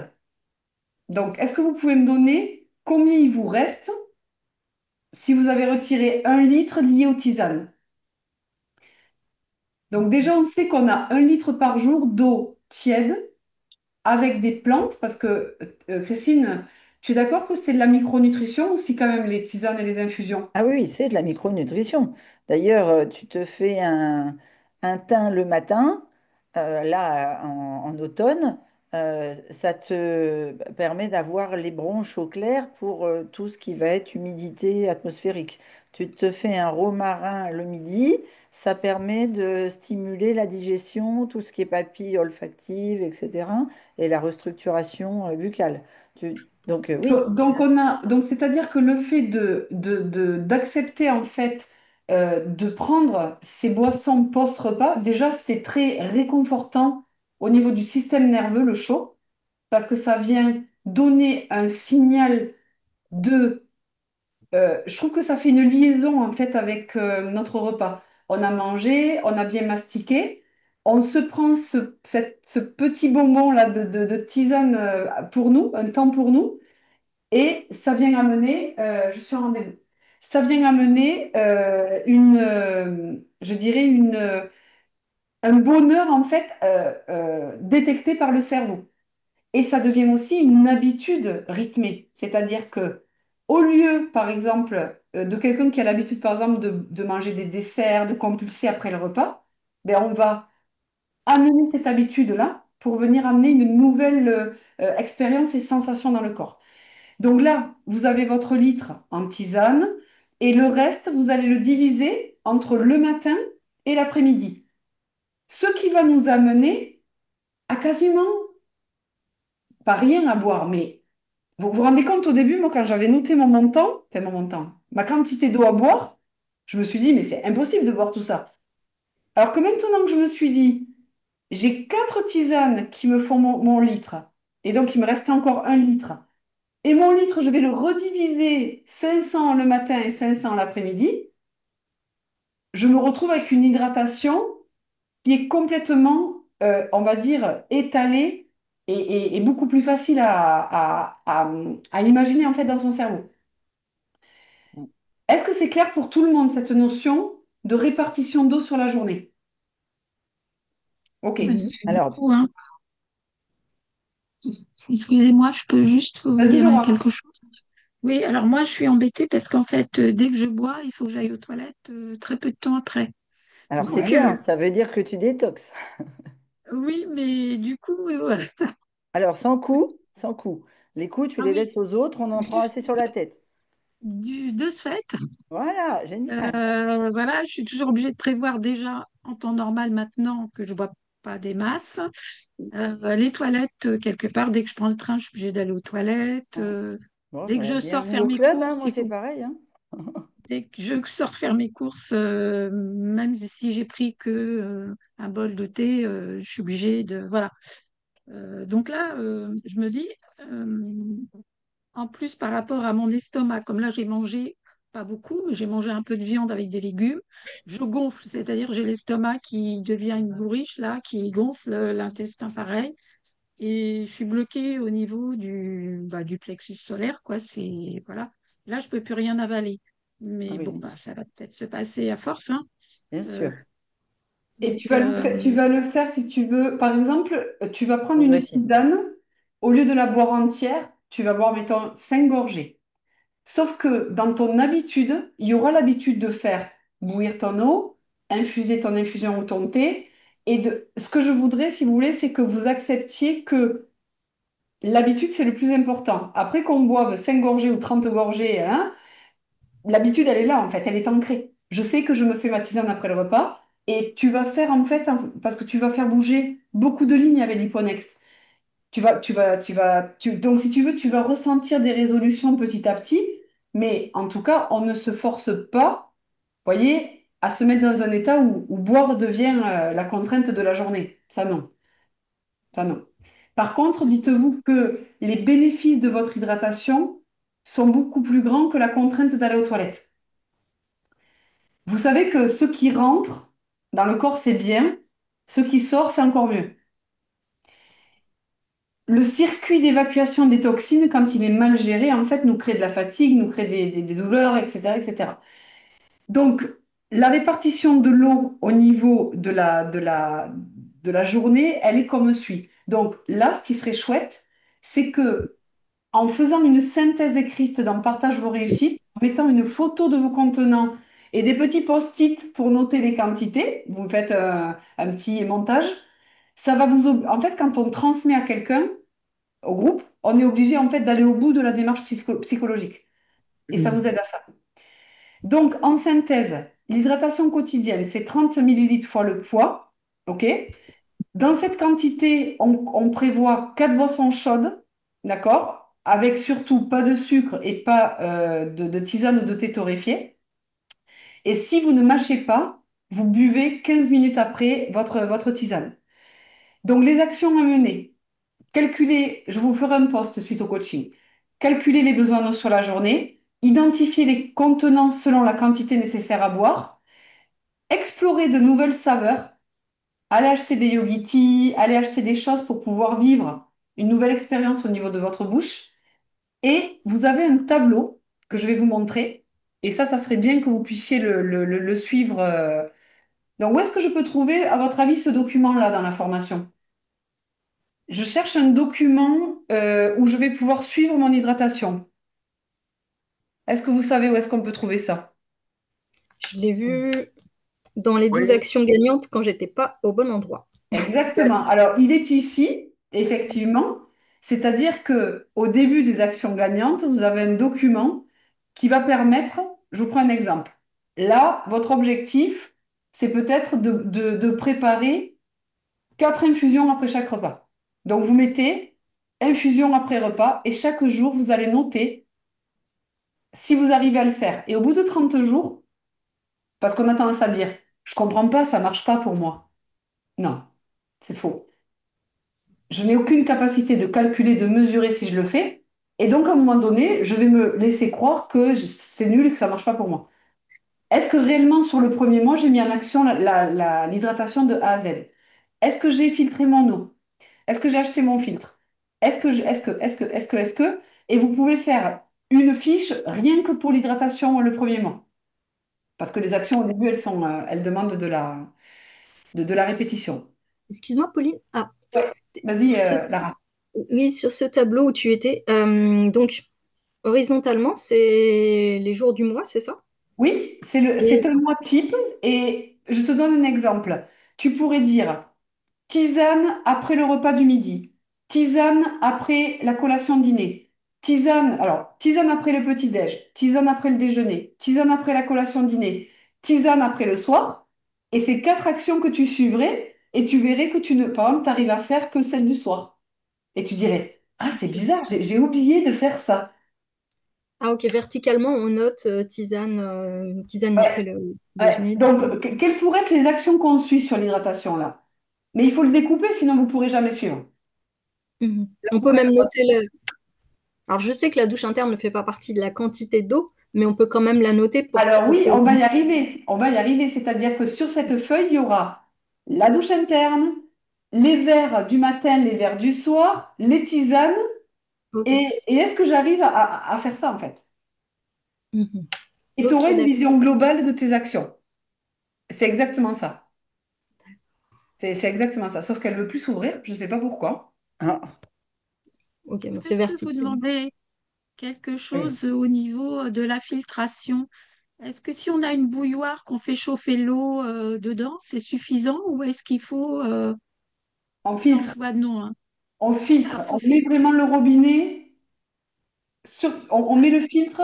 [SPEAKER 4] donc est-ce que vous pouvez me donner combien il vous reste si vous avez retiré 1 litre lié aux tisanes? Donc déjà, on sait qu'on a 1 litre par jour d'eau tiède avec des plantes, parce que, Christine, tu es d'accord que c'est de la micronutrition aussi quand même, les tisanes et les infusions?
[SPEAKER 2] Ah oui, oui, c'est de la micronutrition. D'ailleurs, tu te fais un thym le matin, là, en automne, ça te permet d'avoir les bronches au clair pour tout ce qui va être humidité atmosphérique. Tu te fais un romarin le midi, ça permet de stimuler la digestion, tout ce qui est papilles olfactives, etc., et la restructuration buccale. Oui.
[SPEAKER 4] Donc c'est-à-dire que le fait d'accepter en fait de prendre ces boissons post-repas, déjà c'est très réconfortant au niveau du système nerveux, le chaud, parce que ça vient donner un signal de je trouve que ça fait une liaison en fait avec notre repas. On a mangé, on a bien mastiqué, on se prend ce petit bonbon là de tisane pour nous, un temps pour nous. Et ça vient amener, je suis en rendez-vous, ça vient amener je dirais, un bonheur en fait détecté par le cerveau. Et ça devient aussi une habitude rythmée. C'est-à-dire que au lieu, par exemple, de quelqu'un qui a l'habitude, par exemple, de manger des desserts, de compulser après le repas, ben, on va amener cette habitude-là pour venir amener une nouvelle expérience et sensation dans le corps. Donc là, vous avez votre litre en tisane et le reste, vous allez le diviser entre le matin et l'après-midi. Ce qui va nous amener à quasiment, pas rien à boire, mais vous vous rendez compte au début, moi, quand j'avais noté mon montant, ma quantité d'eau à boire, je me suis dit, mais c'est impossible de boire tout ça. Alors que maintenant que je me suis dit, j'ai 4 tisanes qui me font mon litre, et donc il me restait encore 1 litre. Et mon litre, je vais le rediviser 500 le matin et 500 l'après-midi. Je me retrouve avec une hydratation qui est complètement, on va dire, étalée et beaucoup plus facile à imaginer en fait dans son cerveau. Est-ce que c'est clair pour tout le monde cette notion de répartition d'eau sur la journée? Ok.
[SPEAKER 6] bah, ça fait
[SPEAKER 2] Alors,
[SPEAKER 6] beaucoup, hein. Excusez-moi, je peux juste vous
[SPEAKER 4] Vas-y,
[SPEAKER 6] dire
[SPEAKER 4] Laura.
[SPEAKER 6] quelque chose? Oui, alors moi, je suis embêtée parce qu'en fait, dès que je bois, il faut que j'aille aux toilettes très peu de temps après.
[SPEAKER 2] alors c'est
[SPEAKER 6] Donc,
[SPEAKER 4] Ouais.
[SPEAKER 2] bien, ça veut dire que tu détoxes.
[SPEAKER 6] oui, mais du coup,
[SPEAKER 2] Alors, sans coup, sans coup. Les coups, tu
[SPEAKER 6] ah
[SPEAKER 2] les
[SPEAKER 6] oui,
[SPEAKER 2] laisses aux autres, on en prend assez sur la tête.
[SPEAKER 6] de ce fait,
[SPEAKER 2] Voilà, génial.
[SPEAKER 6] voilà, je suis toujours obligée de prévoir déjà en temps normal maintenant que je ne bois pas des masses. Les toilettes, quelque part, dès que je prends le train, je suis obligée d'aller aux toilettes.
[SPEAKER 2] Ouais. Bon,
[SPEAKER 6] Dès que
[SPEAKER 2] voilà,
[SPEAKER 6] je sors
[SPEAKER 2] bienvenue
[SPEAKER 6] faire
[SPEAKER 2] au
[SPEAKER 6] mes
[SPEAKER 2] club, hein,
[SPEAKER 6] courses,
[SPEAKER 2] moi
[SPEAKER 6] il
[SPEAKER 2] c'est
[SPEAKER 6] faut.
[SPEAKER 2] pareil, hein.
[SPEAKER 6] Dès que je sors faire mes courses, même si j'ai pris que un bol de thé, je suis obligée de. Voilà. Donc là, je me dis, en plus par rapport à mon estomac, comme là j'ai mangé, pas beaucoup, mais j'ai mangé un peu de viande avec des légumes, je gonfle, c'est-à-dire j'ai l'estomac qui devient une bourriche, là, qui gonfle, l'intestin pareil, et je suis bloquée au niveau du plexus solaire, quoi. Voilà. Là, je peux plus rien avaler.
[SPEAKER 2] Ah
[SPEAKER 6] Mais bon,
[SPEAKER 2] oui,
[SPEAKER 6] bah, ça va peut-être se passer à force, hein.
[SPEAKER 2] bien
[SPEAKER 6] Euh,
[SPEAKER 2] sûr,
[SPEAKER 4] Et
[SPEAKER 6] donc,
[SPEAKER 4] tu vas le faire si tu veux. Par exemple, tu vas prendre une
[SPEAKER 2] progressivement.
[SPEAKER 4] tisane, au lieu de la boire entière, tu vas boire, mettons, 5 gorgées. Sauf que dans ton habitude, il y aura l'habitude de faire bouillir ton eau, infuser ton infusion ou ton thé. Ce que je voudrais, si vous voulez, c'est que vous acceptiez que l'habitude, c'est le plus important. Après qu'on boive 5 gorgées ou 30 gorgées, hein, l'habitude, elle est là, en fait, elle est ancrée. Je sais que je me fais ma tisane après le repas et tu vas faire, en fait, parce que tu vas faire bouger beaucoup de lignes avec l'Hyponex. Donc, si tu veux, tu vas ressentir des résolutions petit à petit, mais en tout cas, on ne se force pas, voyez, à se mettre dans un état où boire devient la contrainte de la journée. Ça, non. Ça, non. Par contre, dites-vous que les bénéfices de votre hydratation sont beaucoup plus grands que la contrainte d'aller aux toilettes. Vous savez que ce qui rentre dans le corps, c'est bien, ce qui sort, c'est encore mieux. Le circuit d'évacuation des toxines, quand il est mal géré, en fait, nous crée de la fatigue, nous crée des douleurs, etc., etc. Donc, la répartition de l'eau au niveau de la journée, elle est comme suit. Donc là, ce qui serait chouette, c'est que en faisant une synthèse écrite dans Partage vos réussites, en mettant une photo de vos contenants et des petits post-it pour noter les quantités, vous faites un petit montage, ça va en fait, quand on transmet à quelqu'un, au groupe, on est obligé en fait d'aller au bout de la démarche psychologique. Et ça vous aide à ça. Donc, en synthèse, l'hydratation quotidienne, c'est 30 millilitres fois le poids. OK? Dans cette quantité, on prévoit 4 boissons chaudes, d'accord? Avec surtout pas de sucre et pas de tisane ou de thé torréfié. Et si vous ne mâchez pas, vous buvez 15 minutes après votre tisane. Donc, les actions à mener. Calculez, je vous ferai un post suite au coaching. Calculez les besoins d'eau sur la journée. Identifiez les contenants selon la quantité nécessaire à boire. Explorez de nouvelles saveurs. Allez acheter des yogitis, allez acheter des choses pour pouvoir vivre une nouvelle expérience au niveau de votre bouche. Et vous avez un tableau que je vais vous montrer. Et ça serait bien que vous puissiez le suivre. Donc, où est-ce que je peux trouver, à votre avis, ce document-là dans la formation? Je cherche un document où je vais pouvoir suivre mon hydratation. Est-ce que vous savez où est-ce qu'on peut trouver ça?
[SPEAKER 1] Je l'ai vu dans les 12
[SPEAKER 2] Oui.
[SPEAKER 1] actions gagnantes quand j'étais pas au bon endroit.
[SPEAKER 4] Exactement. Alors, il est ici, effectivement. C'est-à-dire que au début des actions gagnantes, vous avez un document qui va permettre, je vous prends un exemple. Là, votre objectif, c'est peut-être de préparer 4 infusions après chaque repas. Donc, vous mettez infusion après repas et chaque jour, vous allez noter si vous arrivez à le faire. Et au bout de 30 jours, parce qu'on a tendance à dire, je comprends pas, ça marche pas pour moi. Non, c'est faux. Je n'ai aucune capacité de calculer, de mesurer si je le fais. Et donc, à un moment donné, je vais me laisser croire que c'est nul et que ça ne marche pas pour moi. Est-ce que réellement, sur le premier mois, j'ai mis en action l'hydratation de A à Z? Est-ce que j'ai filtré mon eau? Est-ce que j'ai acheté mon filtre? Est-ce que? Et vous pouvez faire une fiche rien que pour l'hydratation le premier mois. Parce que les actions, au début, elles demandent de la répétition.
[SPEAKER 1] Excuse-moi, Pauline. Ah,
[SPEAKER 4] Ouais. Vas-y,
[SPEAKER 1] ce-
[SPEAKER 4] Lara.
[SPEAKER 1] oui, sur ce tableau où tu étais, donc horizontalement, c'est les jours du mois, c'est ça?
[SPEAKER 4] Oui, c'est
[SPEAKER 1] Et
[SPEAKER 4] un mois type et je te donne un exemple. Tu pourrais dire tisane après le repas du midi, tisane après la collation dîner, tisane après le petit-déj, tisane après le déjeuner, tisane après la collation dîner, tisane après le soir. Et c'est 4 actions que tu suivrais et tu verrais que par exemple, tu arrives à faire que celle du soir. Et tu dirais, ah, c'est
[SPEAKER 1] ok.
[SPEAKER 4] bizarre, j'ai oublié de faire ça.
[SPEAKER 1] Ah, ok, verticalement, on note tisane après
[SPEAKER 4] Ouais,
[SPEAKER 1] le petit
[SPEAKER 4] ouais.
[SPEAKER 1] déjeuner, tisane.
[SPEAKER 4] Donc, quelles pourraient être les actions qu'on suit sur l'hydratation là? Mais il faut le découper, sinon vous ne pourrez jamais suivre.
[SPEAKER 1] Mhm.
[SPEAKER 4] Là,
[SPEAKER 1] On
[SPEAKER 4] vous
[SPEAKER 1] peut
[SPEAKER 4] faites
[SPEAKER 1] même
[SPEAKER 4] quoi?
[SPEAKER 1] noter le. Alors, je sais que la douche interne ne fait pas partie de la quantité d'eau, mais on peut quand même la noter
[SPEAKER 4] Alors
[SPEAKER 1] pour
[SPEAKER 4] oui,
[SPEAKER 1] que.
[SPEAKER 4] on va y arriver. On va y arriver. C'est-à-dire que sur cette feuille, il y aura la douche interne, les verres du matin, les verres du soir, les tisanes.
[SPEAKER 1] Ok.
[SPEAKER 4] Et est-ce que j'arrive à faire ça en fait?
[SPEAKER 1] Mhm.
[SPEAKER 4] Et tu
[SPEAKER 1] Ok,
[SPEAKER 4] auras une
[SPEAKER 1] d'accord.
[SPEAKER 4] vision globale de tes actions. C'est exactement ça. C'est exactement ça. Sauf qu'elle ne veut plus s'ouvrir. Je ne sais pas pourquoi. Ah,
[SPEAKER 1] Ok,
[SPEAKER 6] Est-ce
[SPEAKER 1] bon,
[SPEAKER 6] que
[SPEAKER 1] c'est
[SPEAKER 6] je peux vous
[SPEAKER 1] vertical.
[SPEAKER 6] demander quelque
[SPEAKER 4] oui.
[SPEAKER 6] chose au niveau de la filtration? Est-ce que si on a une bouilloire qu'on fait chauffer l'eau dedans, c'est suffisant ou est-ce qu'il faut...
[SPEAKER 4] On
[SPEAKER 6] Non,
[SPEAKER 4] filtre.
[SPEAKER 6] bah non, hein.
[SPEAKER 4] On
[SPEAKER 6] Ah,
[SPEAKER 4] filtre. On
[SPEAKER 6] faut
[SPEAKER 4] met
[SPEAKER 6] filtrer.
[SPEAKER 4] vraiment le robinet. On met le filtre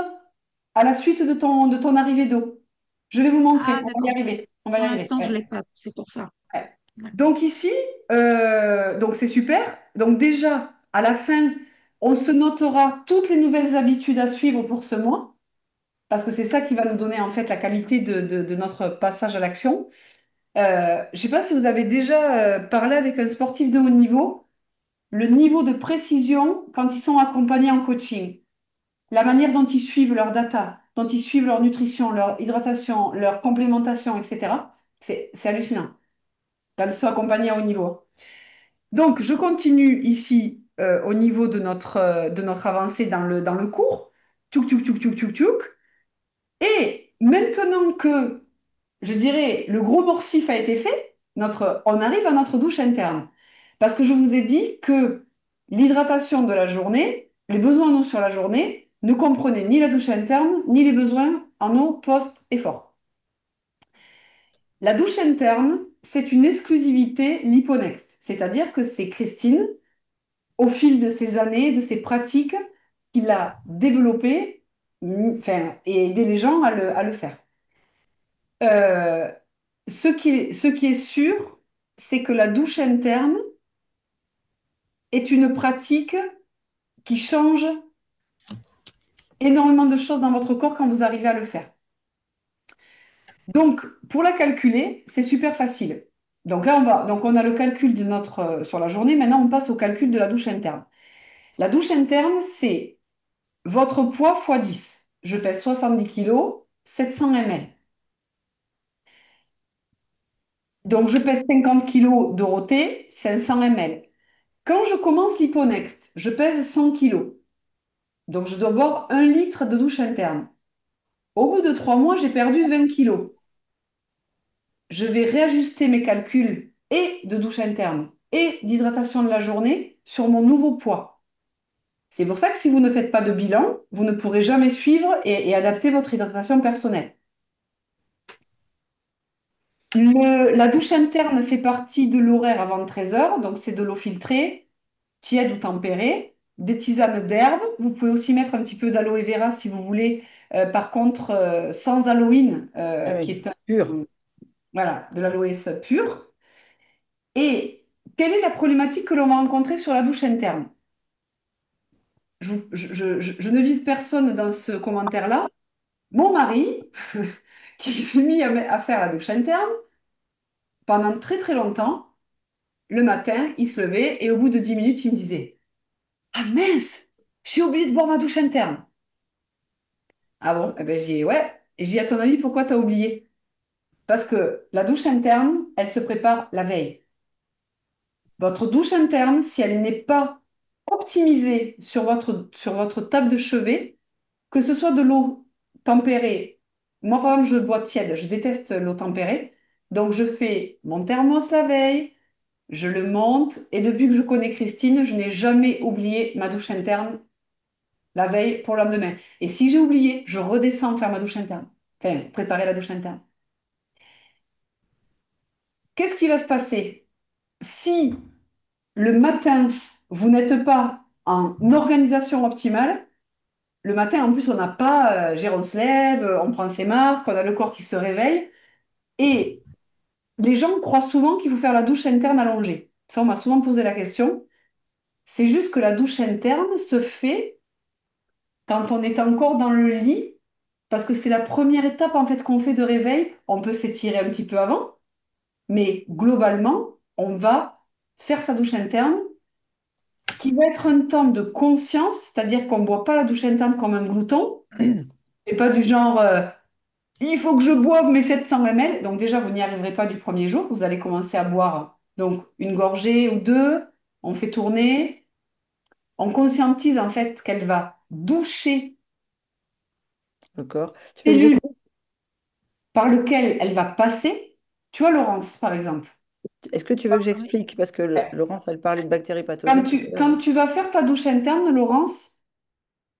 [SPEAKER 4] à la suite de ton arrivée d'eau. Je vais vous montrer.
[SPEAKER 6] Ah,
[SPEAKER 4] On va y
[SPEAKER 6] d'accord.
[SPEAKER 4] arriver. On va y
[SPEAKER 6] Pour
[SPEAKER 4] arriver.
[SPEAKER 6] l'instant, je ne
[SPEAKER 4] Ouais.
[SPEAKER 6] l'ai pas, c'est pour ça.
[SPEAKER 4] Ouais.
[SPEAKER 6] D'accord.
[SPEAKER 4] Donc ici, donc c'est super. Donc déjà, à la fin, on se notera toutes les nouvelles habitudes à suivre pour ce mois, parce que c'est ça qui va nous donner en fait la qualité de notre passage à l'action. Je ne sais pas si vous avez déjà parlé avec un sportif de haut niveau, le niveau de précision quand ils sont accompagnés en coaching. la manière dont ils suivent leur data, dont ils suivent leur nutrition, leur hydratation, leur complémentation, etc., c'est hallucinant quand ils sont accompagnés à haut niveau. Donc, je continue ici au niveau de notre avancée dans le cours. Tchouk, tchouk, tchouk, tchouk, tchouk, tchouk. Et maintenant que, je dirais, le gros morcif a été fait, on arrive à notre douche interne. Parce que je vous ai dit que l'hydratation de la journée, les besoins en eau sur la journée, ne comprenaient ni la douche interne, ni les besoins en eau post-effort. La douche interne, c'est une exclusivité Liponext. C'est-à-dire que c'est Christine, au fil de ses années, de ses pratiques, qu'il a développé, enfin, et aidé les gens à le faire. Euh, ce qui est sûr, c'est que la douche interne est une pratique qui change énormément de choses dans votre corps quand vous arrivez à le faire. Donc, pour la calculer, c'est super facile. Donc là, donc on a le calcul de sur la journée. Maintenant, on passe au calcul de la douche interne. La douche interne, c'est votre poids fois 10. Je pèse 70 kilos, 700 ml. Donc, je pèse 50 kilos Dorothée, 500 ml. Quand je commence l'Hyponext, je pèse 100 kilos. Donc, je dois boire 1 litre de douche interne. Au bout de 3 mois, j'ai perdu 20 kilos. Je vais réajuster mes calculs et de douche interne et d'hydratation de la journée sur mon nouveau poids. C'est pour ça que si vous ne faites pas de bilan, vous ne pourrez jamais suivre et adapter votre hydratation personnelle. La douche interne fait partie de l'horaire avant 13 heures, donc c'est de l'eau filtrée, tiède ou tempérée, des tisanes d'herbe. Vous pouvez aussi mettre un petit peu d'aloe vera si vous voulez. Par contre, sans Halloween,
[SPEAKER 2] Ah
[SPEAKER 4] qui
[SPEAKER 2] oui,
[SPEAKER 4] est
[SPEAKER 2] pur.
[SPEAKER 4] voilà, de l'aloès pur. Et quelle est la problématique que l'on va rencontrer sur la douche interne? Je ne vise personne dans ce commentaire-là. Mon mari, qui s'est mis à faire la douche interne pendant très très longtemps, le matin, il se levait et au bout de 10 minutes, il me disait: Ah mince, j'ai oublié de boire ma douche interne. Ah bon? Eh ben, j'ai dit, ouais. Et j'ai dit, à ton avis, pourquoi tu as oublié? Parce que la douche interne, elle se prépare la veille. Votre douche interne, si elle n'est pas optimisée sur votre table de chevet, que ce soit de l'eau tempérée, moi par exemple je bois tiède, je déteste l'eau tempérée, donc je fais mon thermos la veille, je le monte, et depuis que je connais Christine, je n'ai jamais oublié ma douche interne la veille pour le lendemain. Et si j'ai oublié, je redescends faire ma douche interne, enfin préparer la douche interne. Qu'est-ce qui va se passer? Si le matin, vous n'êtes pas en organisation optimale, le matin, en plus, on n'a pas, on se lève, on prend ses marques, on a le corps qui se réveille. Et les gens croient souvent qu'il faut faire la douche interne allongée. Ça, on m'a souvent posé la question. C'est juste que la douche interne se fait quand on est encore dans le lit, parce que c'est la première étape en fait qu'on fait de réveil. On peut s'étirer un petit peu avant, mais globalement, on va faire sa douche interne qui va être un temps de conscience, c'est-à-dire qu'on ne boit pas la douche interne comme un glouton, et pas du genre il faut que je boive mes 700 ml. Donc déjà, vous n'y arriverez pas du premier jour, vous allez commencer à boire donc une gorgée ou deux, on fait tourner, on conscientise en fait qu'elle va doucher
[SPEAKER 2] D'accord. Tu veux
[SPEAKER 4] les
[SPEAKER 2] que
[SPEAKER 4] cellules
[SPEAKER 2] j'explique?
[SPEAKER 4] par lesquelles elle va passer. Tu vois, Laurence, par exemple.
[SPEAKER 2] Est-ce que tu veux que
[SPEAKER 6] Oui.
[SPEAKER 2] j'explique? Parce que Laurence, elle parlait de bactéries pathogènes tout à l'heure.
[SPEAKER 4] Quand tu vas faire ta douche interne, Laurence,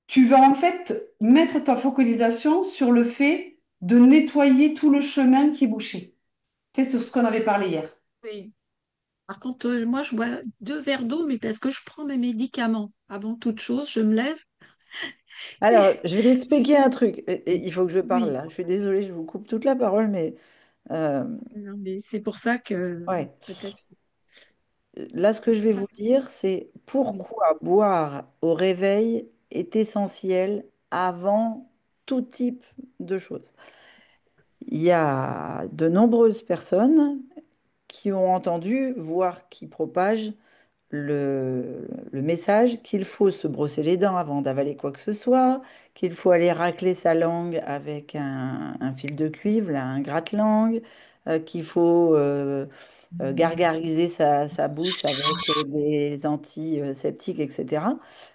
[SPEAKER 4] tu vas en fait mettre ta focalisation sur le fait de nettoyer tout le chemin qui est bouché. C'est sur ce qu'on avait parlé hier.
[SPEAKER 6] Oui. Par contre, moi, je bois 2 verres d'eau, mais parce que je prends mes médicaments. Avant toute chose, je me lève.
[SPEAKER 2] Alors, je vais t'expliquer un truc. Et il faut que je parle
[SPEAKER 6] Oui,
[SPEAKER 2] là. Je suis désolée, je vous coupe toute la parole, mais euh,
[SPEAKER 6] non, mais c'est pour ça que
[SPEAKER 2] ouais.
[SPEAKER 6] peut-être.
[SPEAKER 2] Là, ce que je vais vous dire, c'est
[SPEAKER 6] Oui,
[SPEAKER 2] pourquoi boire au réveil est essentiel avant tout type de choses. Il y a de nombreuses personnes qui ont entendu, voire qui propagent le message qu'il faut se brosser les dents avant d'avaler quoi que ce soit, qu'il faut aller racler sa langue avec un fil de cuivre, là, un gratte-langue, qu'il faut gargariser sa bouche avec des antiseptiques, etc.,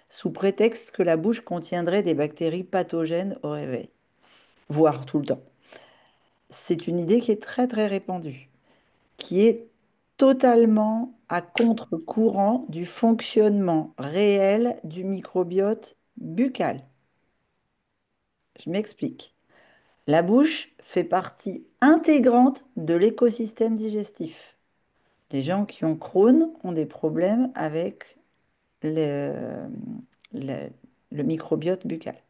[SPEAKER 2] sous prétexte que la bouche contiendrait des bactéries pathogènes au réveil, voire tout le temps. C'est une idée qui est très très répandue, qui est totalement à contre-courant du fonctionnement réel du microbiote buccal. Je m'explique. La bouche fait partie intégrante de l'écosystème digestif. Les gens qui ont Crohn ont des problèmes avec le, le- le microbiote buccal.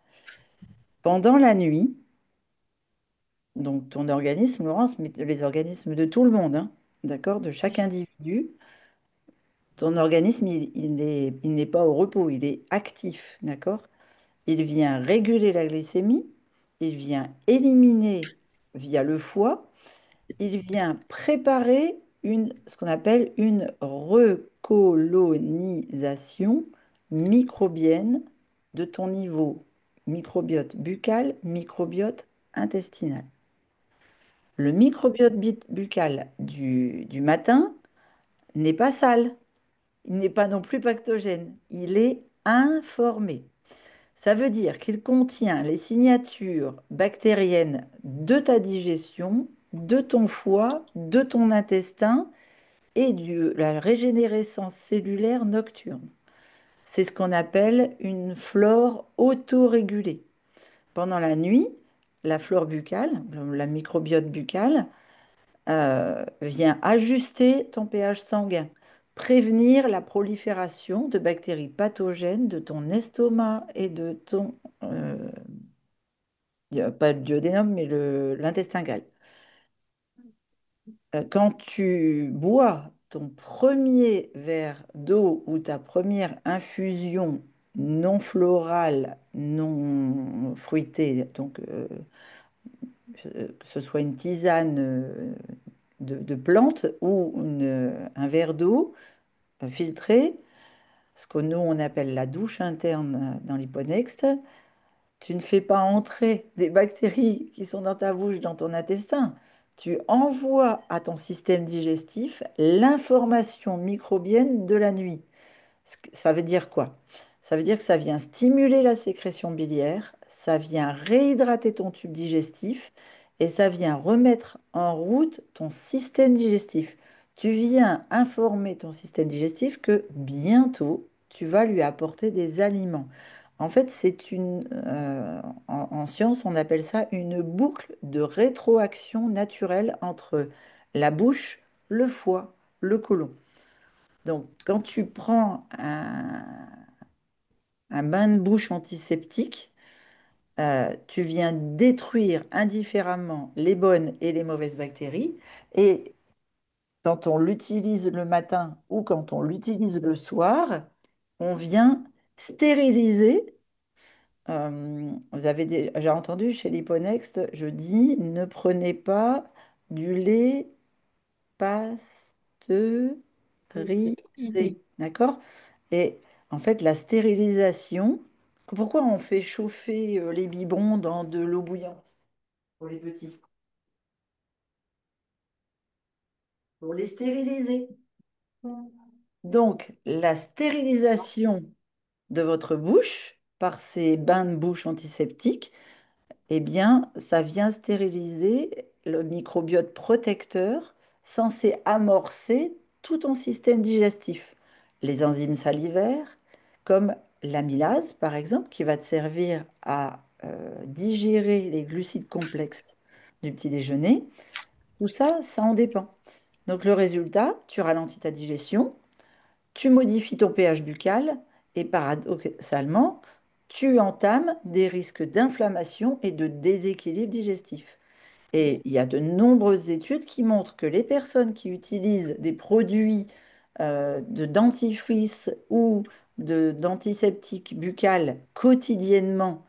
[SPEAKER 2] Pendant la nuit, donc ton organisme, Laurence, mais les organismes de tout le monde, hein, d'accord, de chaque individu, ton organisme, il n'est pas au repos, il est actif, d'accord? Il vient réguler la glycémie, il vient éliminer via le foie, il vient préparer ce qu'on appelle une recolonisation microbienne de ton niveau microbiote buccal, microbiote intestinal. Le microbiote buccal du matin n'est pas sale, il n'est pas non plus pathogène, il est informé. Ça veut dire qu'il contient les signatures bactériennes de ta digestion, de ton foie, de ton intestin et de la régénérescence cellulaire nocturne. C'est ce qu'on appelle une flore autorégulée. Pendant la nuit, la flore buccale, la microbiote buccale, vient ajuster ton pH sanguin, prévenir la prolifération de bactéries pathogènes de ton estomac et de ton, pas le duodénum, mais l'intestin grêle. Quand tu bois ton premier verre d'eau ou ta première infusion non florale, non fruitée, donc que ce soit une tisane de plantes ou un verre d'eau filtré, ce que nous on appelle la douche interne dans l'hyponexte, tu ne fais pas entrer des bactéries qui sont dans ta bouche, dans ton intestin. Tu envoies à ton système digestif l'information microbienne de la nuit. Ça veut dire quoi? Ça veut dire que ça vient stimuler la sécrétion biliaire, ça vient réhydrater ton tube digestif et ça vient remettre en route ton système digestif. Tu viens informer ton système digestif que bientôt, tu vas lui apporter des aliments. En fait, en science, on appelle ça une boucle de rétroaction naturelle entre la bouche, le foie, le côlon. Donc, quand tu prends un bain de bouche antiseptique, tu viens détruire indifféremment les bonnes et les mauvaises bactéries. Et quand on l'utilise le matin ou quand on l'utilise le soir, on vient stériliser. Vous avez déjà entendu chez l'Hyponext, je dis, ne prenez pas du lait pasteurisé,
[SPEAKER 6] Easy.
[SPEAKER 2] d'accord? Et en fait, la stérilisation, pourquoi on fait chauffer les biberons dans de l'eau bouillante pour les petits? Pour les stériliser. Donc, la stérilisation de votre bouche par ces bains de bouche antiseptiques, eh bien, ça vient stériliser le microbiote protecteur censé amorcer tout ton système digestif. Les enzymes salivaires, comme l'amylase, par exemple, qui va te servir à digérer les glucides complexes du petit déjeuner, tout ça, ça en dépend. Donc le résultat, tu ralentis ta digestion, tu modifies ton pH buccal et paradoxalement, tu entames des risques d'inflammation et de déséquilibre digestif. Et il y a de nombreuses études qui montrent que les personnes qui utilisent des produits de dentifrice ou d'antiseptique buccal quotidiennement,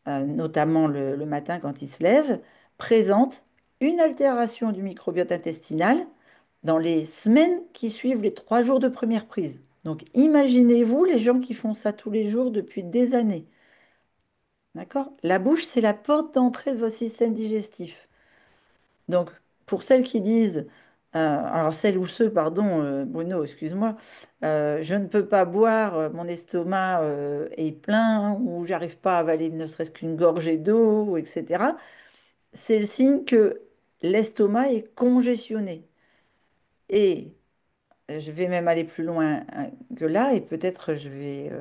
[SPEAKER 2] notamment le matin quand ils se lèvent, présentent une altération du microbiote intestinal dans les semaines qui suivent les 3 jours de première prise. Donc imaginez-vous les gens qui font ça tous les jours depuis des années. D'accord? La bouche, c'est la porte d'entrée de votre système digestif. Donc, pour celles qui disent, alors celles ou ceux, pardon, Bruno, excuse-moi, je ne peux pas boire, mon estomac est plein, ou j'arrive pas à avaler ne serait-ce qu'une gorgée d'eau, etc. C'est le signe que l'estomac est congestionné. Et je vais même aller plus loin que là, et peut-être je vais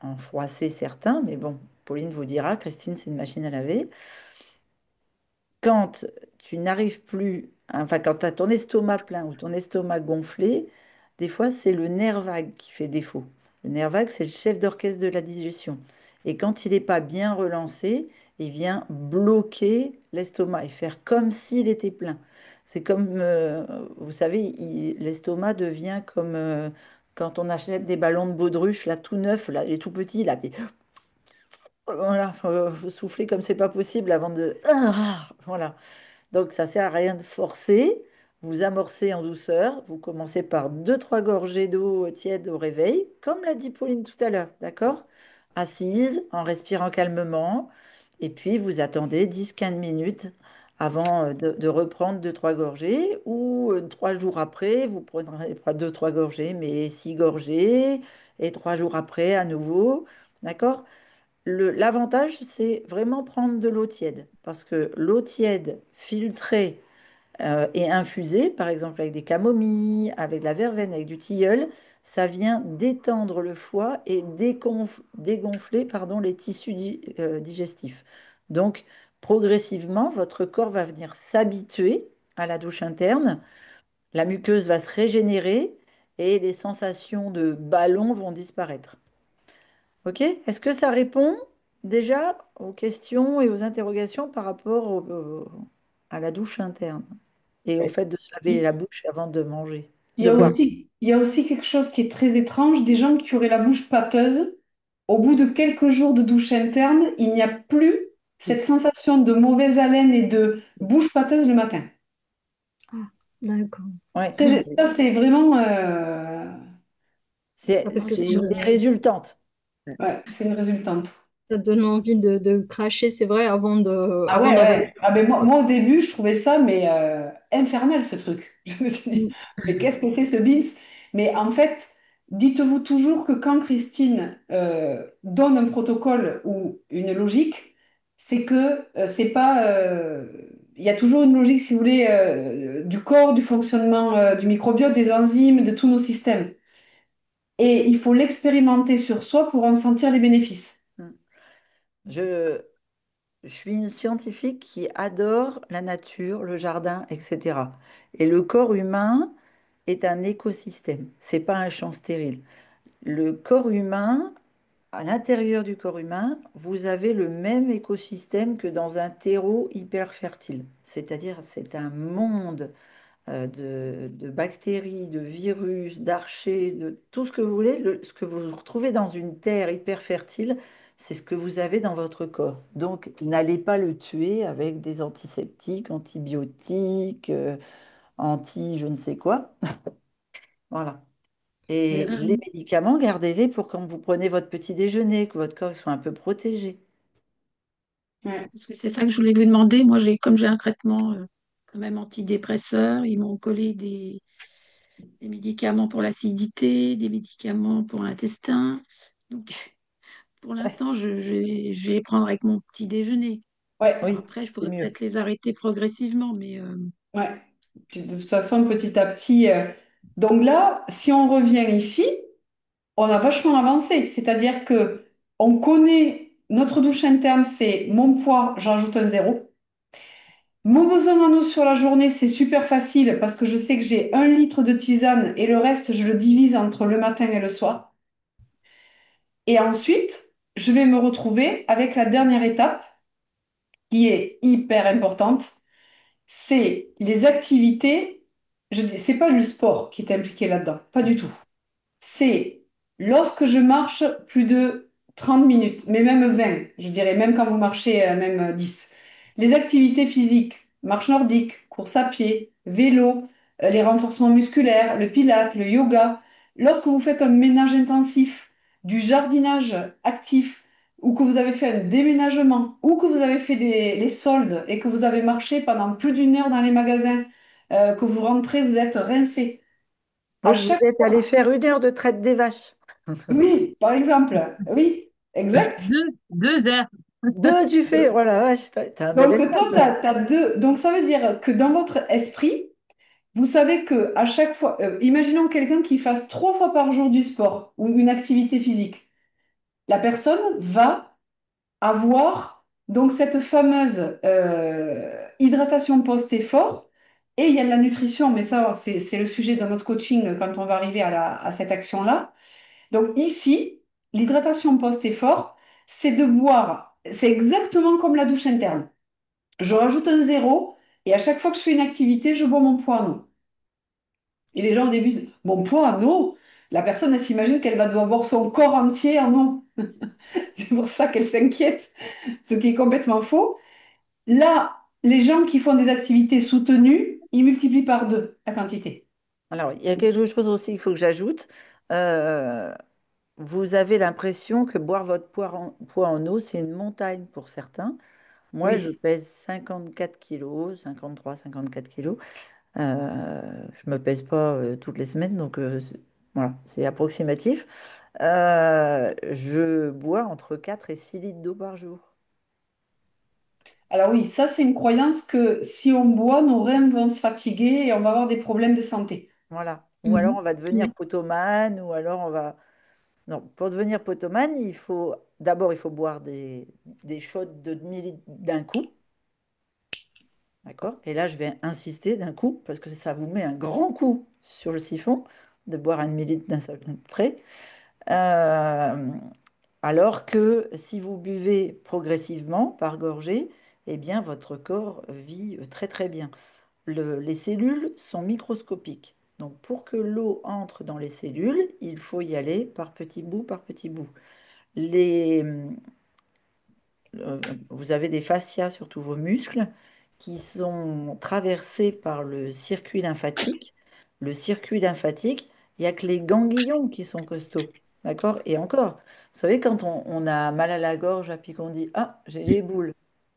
[SPEAKER 2] en froisser certains, mais bon, Pauline vous dira, Christine, c'est une machine à laver. Quand tu n'arrives plus, enfin quand tu as ton estomac plein ou ton estomac gonflé, des fois c'est le nerf vague qui fait défaut. Le nerf vague, c'est le chef d'orchestre de la digestion. Et quand il n'est pas bien relancé, il vient bloquer l'estomac et faire comme s'il était plein. C'est comme, vous savez, l'estomac devient comme quand on achète des ballons de baudruche, là tout neuf, là, il est tout petit, là, puis voilà, faut souffler comme c'est pas possible avant de... Ah, voilà. Donc, ça sert à rien de forcer. Vous amorcez en douceur. Vous commencez par deux, trois gorgées d'eau tiède au réveil, comme l'a dit Pauline tout à l'heure, d'accord? Assise, en respirant calmement. Et puis, vous attendez 10 15 minutes avant de reprendre deux, trois gorgées. Ou 3 jours après, vous prendrez pas deux, trois gorgées, mais 6 gorgées. Et 3 jours après, à nouveau. D'accord? L'avantage, c'est vraiment prendre de l'eau tiède, parce que l'eau tiède filtrée et infusée, par exemple avec des camomilles, avec de la verveine, avec du tilleul, ça vient détendre le foie et dégonfler pardon, les tissus digestifs. Donc, progressivement, votre corps va venir s'habituer à la douche interne, la muqueuse va se régénérer et les sensations de ballon vont disparaître. Ok? Est-ce que ça répond déjà aux questions et aux interrogations par rapport à la douche interne et au fait de se laver la
[SPEAKER 4] Il
[SPEAKER 2] bouche avant de manger,
[SPEAKER 4] il y
[SPEAKER 2] de
[SPEAKER 4] a
[SPEAKER 2] boire?
[SPEAKER 4] il y a aussi quelque chose qui est très étrange, des gens qui auraient la bouche pâteuse. Au bout de quelques jours de douche interne, il n'y a plus
[SPEAKER 2] Mm.
[SPEAKER 4] cette sensation de mauvaise haleine et de bouche pâteuse le matin.
[SPEAKER 1] Ah, d'accord.
[SPEAKER 2] Ouais,
[SPEAKER 4] Ça, c'est vraiment
[SPEAKER 1] Ah, parce que
[SPEAKER 2] c'est une des résultantes.
[SPEAKER 4] ouais, c'est une résultante.
[SPEAKER 1] ça donne envie de cracher, c'est vrai,
[SPEAKER 4] Ah
[SPEAKER 1] avant
[SPEAKER 4] ouais,
[SPEAKER 1] d'avaler.
[SPEAKER 4] ouais. Ah ben moi, au début, je trouvais ça mais infernal ce truc. Je me suis dit, mais qu'est-ce que c'est ce Beams? Mais en fait, dites-vous toujours que quand Christine donne un protocole ou une logique, c'est que c'est pas. Il y a toujours une logique, si vous voulez, du corps, du fonctionnement du microbiote, des enzymes, de tous nos systèmes. Et il faut l'expérimenter sur soi pour en sentir les bénéfices.
[SPEAKER 2] Mm. Je, je suis une scientifique qui adore la nature, le jardin, etc. Et le corps humain est un écosystème. C'est pas un champ stérile. Le corps humain, à l'intérieur du corps humain, vous avez le même écosystème que dans un terreau hyper fertile. C'est-à-dire, c'est un monde de bactéries, de virus, d'archées, de tout ce que vous voulez. Ce que vous retrouvez dans une terre hyper fertile, c'est ce que vous avez dans votre corps. Donc, n'allez pas le tuer avec des antiseptiques, antibiotiques, anti je ne sais quoi. Voilà.
[SPEAKER 4] Mais
[SPEAKER 2] Et les
[SPEAKER 4] oui.
[SPEAKER 2] médicaments, gardez-les pour quand vous prenez votre petit déjeuner, que votre corps soit un peu protégé.
[SPEAKER 4] Ouais.
[SPEAKER 6] Parce que c'est ça que je voulais vous demander. Moi, comme j'ai un traitement quand même antidépresseur, ils m'ont collé des médicaments pour l'acidité, des médicaments pour l'intestin. Donc, pour l'instant, je vais les prendre avec mon petit déjeuner.
[SPEAKER 4] Ouais.
[SPEAKER 2] Oui,
[SPEAKER 6] Après, je
[SPEAKER 2] c'est
[SPEAKER 6] pourrais
[SPEAKER 2] mieux.
[SPEAKER 6] peut-être les arrêter progressivement, mais
[SPEAKER 4] Ouais. Puis de toute façon, petit à petit. Donc là, si on revient ici, on a vachement avancé. C'est-à-dire que on connaît notre douche interne, c'est mon poids, j'en rajoute un zéro. Mon besoin en eau sur la journée, c'est super facile parce que je sais que j'ai 1 litre de tisane et le reste, je le divise entre le matin et le soir. Et ensuite, je vais me retrouver avec la dernière étape qui est hyper importante, c'est les activités. Je dis, c'est pas le sport qui est impliqué là-dedans, pas du tout. C'est lorsque je marche plus de 30 minutes, mais même 20, je dirais, même quand vous marchez même 10. Les activités physiques, marche nordique, course à pied, vélo, les renforcements musculaires, le pilates, le yoga, lorsque vous faites un ménage intensif, du jardinage actif, ou que vous avez fait un déménagement, ou que vous avez fait les soldes et que vous avez marché pendant plus d'une heure dans les magasins, que vous rentrez, vous êtes rincé. À
[SPEAKER 2] Donc, vous
[SPEAKER 4] chaque
[SPEAKER 2] êtes allé
[SPEAKER 4] fois,
[SPEAKER 2] faire 1 heure de traite des vaches.
[SPEAKER 4] oui, par exemple, oui, exact.
[SPEAKER 7] 2 heures.
[SPEAKER 2] Deux, tu fais. Oh la vache, t'as un bel
[SPEAKER 4] Donc, toi,
[SPEAKER 2] élevage.
[SPEAKER 4] t'as deux. Donc, ça veut dire que dans votre esprit, vous savez que à chaque fois, imaginons quelqu'un qui fasse 3 fois par jour du sport ou une activité physique. La personne va avoir donc cette fameuse hydratation post-effort. Et il y a de la nutrition, mais ça, c'est le sujet de notre coaching quand on va arriver à cette action-là. Donc ici, l'hydratation post-effort, c'est de boire, c'est exactement comme la douche interne. Je rajoute un zéro et à chaque fois que je fais une activité, je bois mon poids en eau. Et les gens au début disent, mon poids en eau? La personne, elle s'imagine qu'elle va devoir boire son corps entier en eau. C'est pour ça qu'elle s'inquiète, ce qui est complètement faux. Là, les gens qui font des activités soutenues, ils multiplient par deux la quantité.
[SPEAKER 2] Alors, il y a quelque chose aussi qu'il faut que j'ajoute. Euh, Vous avez l'impression que boire votre poids en eau, c'est une montagne pour certains. Moi, je
[SPEAKER 4] Oui.
[SPEAKER 2] pèse 54 kilos, 53, 54 kilos. Je me pèse pas toutes les semaines, donc voilà, c'est approximatif. Je bois entre 4 et 6 litres d'eau par jour.
[SPEAKER 4] Alors oui, ça c'est une croyance que si on boit, nos reins vont se fatiguer et on va avoir des problèmes de santé.
[SPEAKER 2] Voilà. Ou alors
[SPEAKER 6] Mhm.
[SPEAKER 2] on va devenir
[SPEAKER 6] Oui.
[SPEAKER 2] potomane, ou alors on va... Non, pour devenir potomane, il faut... D'abord, il faut boire des shots de demi litre d'un coup. D'accord? Et là, je vais insister d'un coup, parce que ça vous met un grand coup sur le siphon, de boire un demi-litre d'un seul trait. Euh, Alors que si vous buvez progressivement, par gorgée, eh bien, votre corps vit très très bien. Les cellules sont microscopiques. Donc, pour que l'eau entre dans les cellules, il faut y aller par petits bouts, par petits bouts. Les, Vous avez des fascias sur tous vos muscles qui sont traversés par le circuit lymphatique. Le circuit lymphatique, il n'y a que les ganglions qui sont costauds. D'accord? Et encore, vous savez, quand on a mal à la gorge, et puis qu'on dit, ah, j'ai les boules,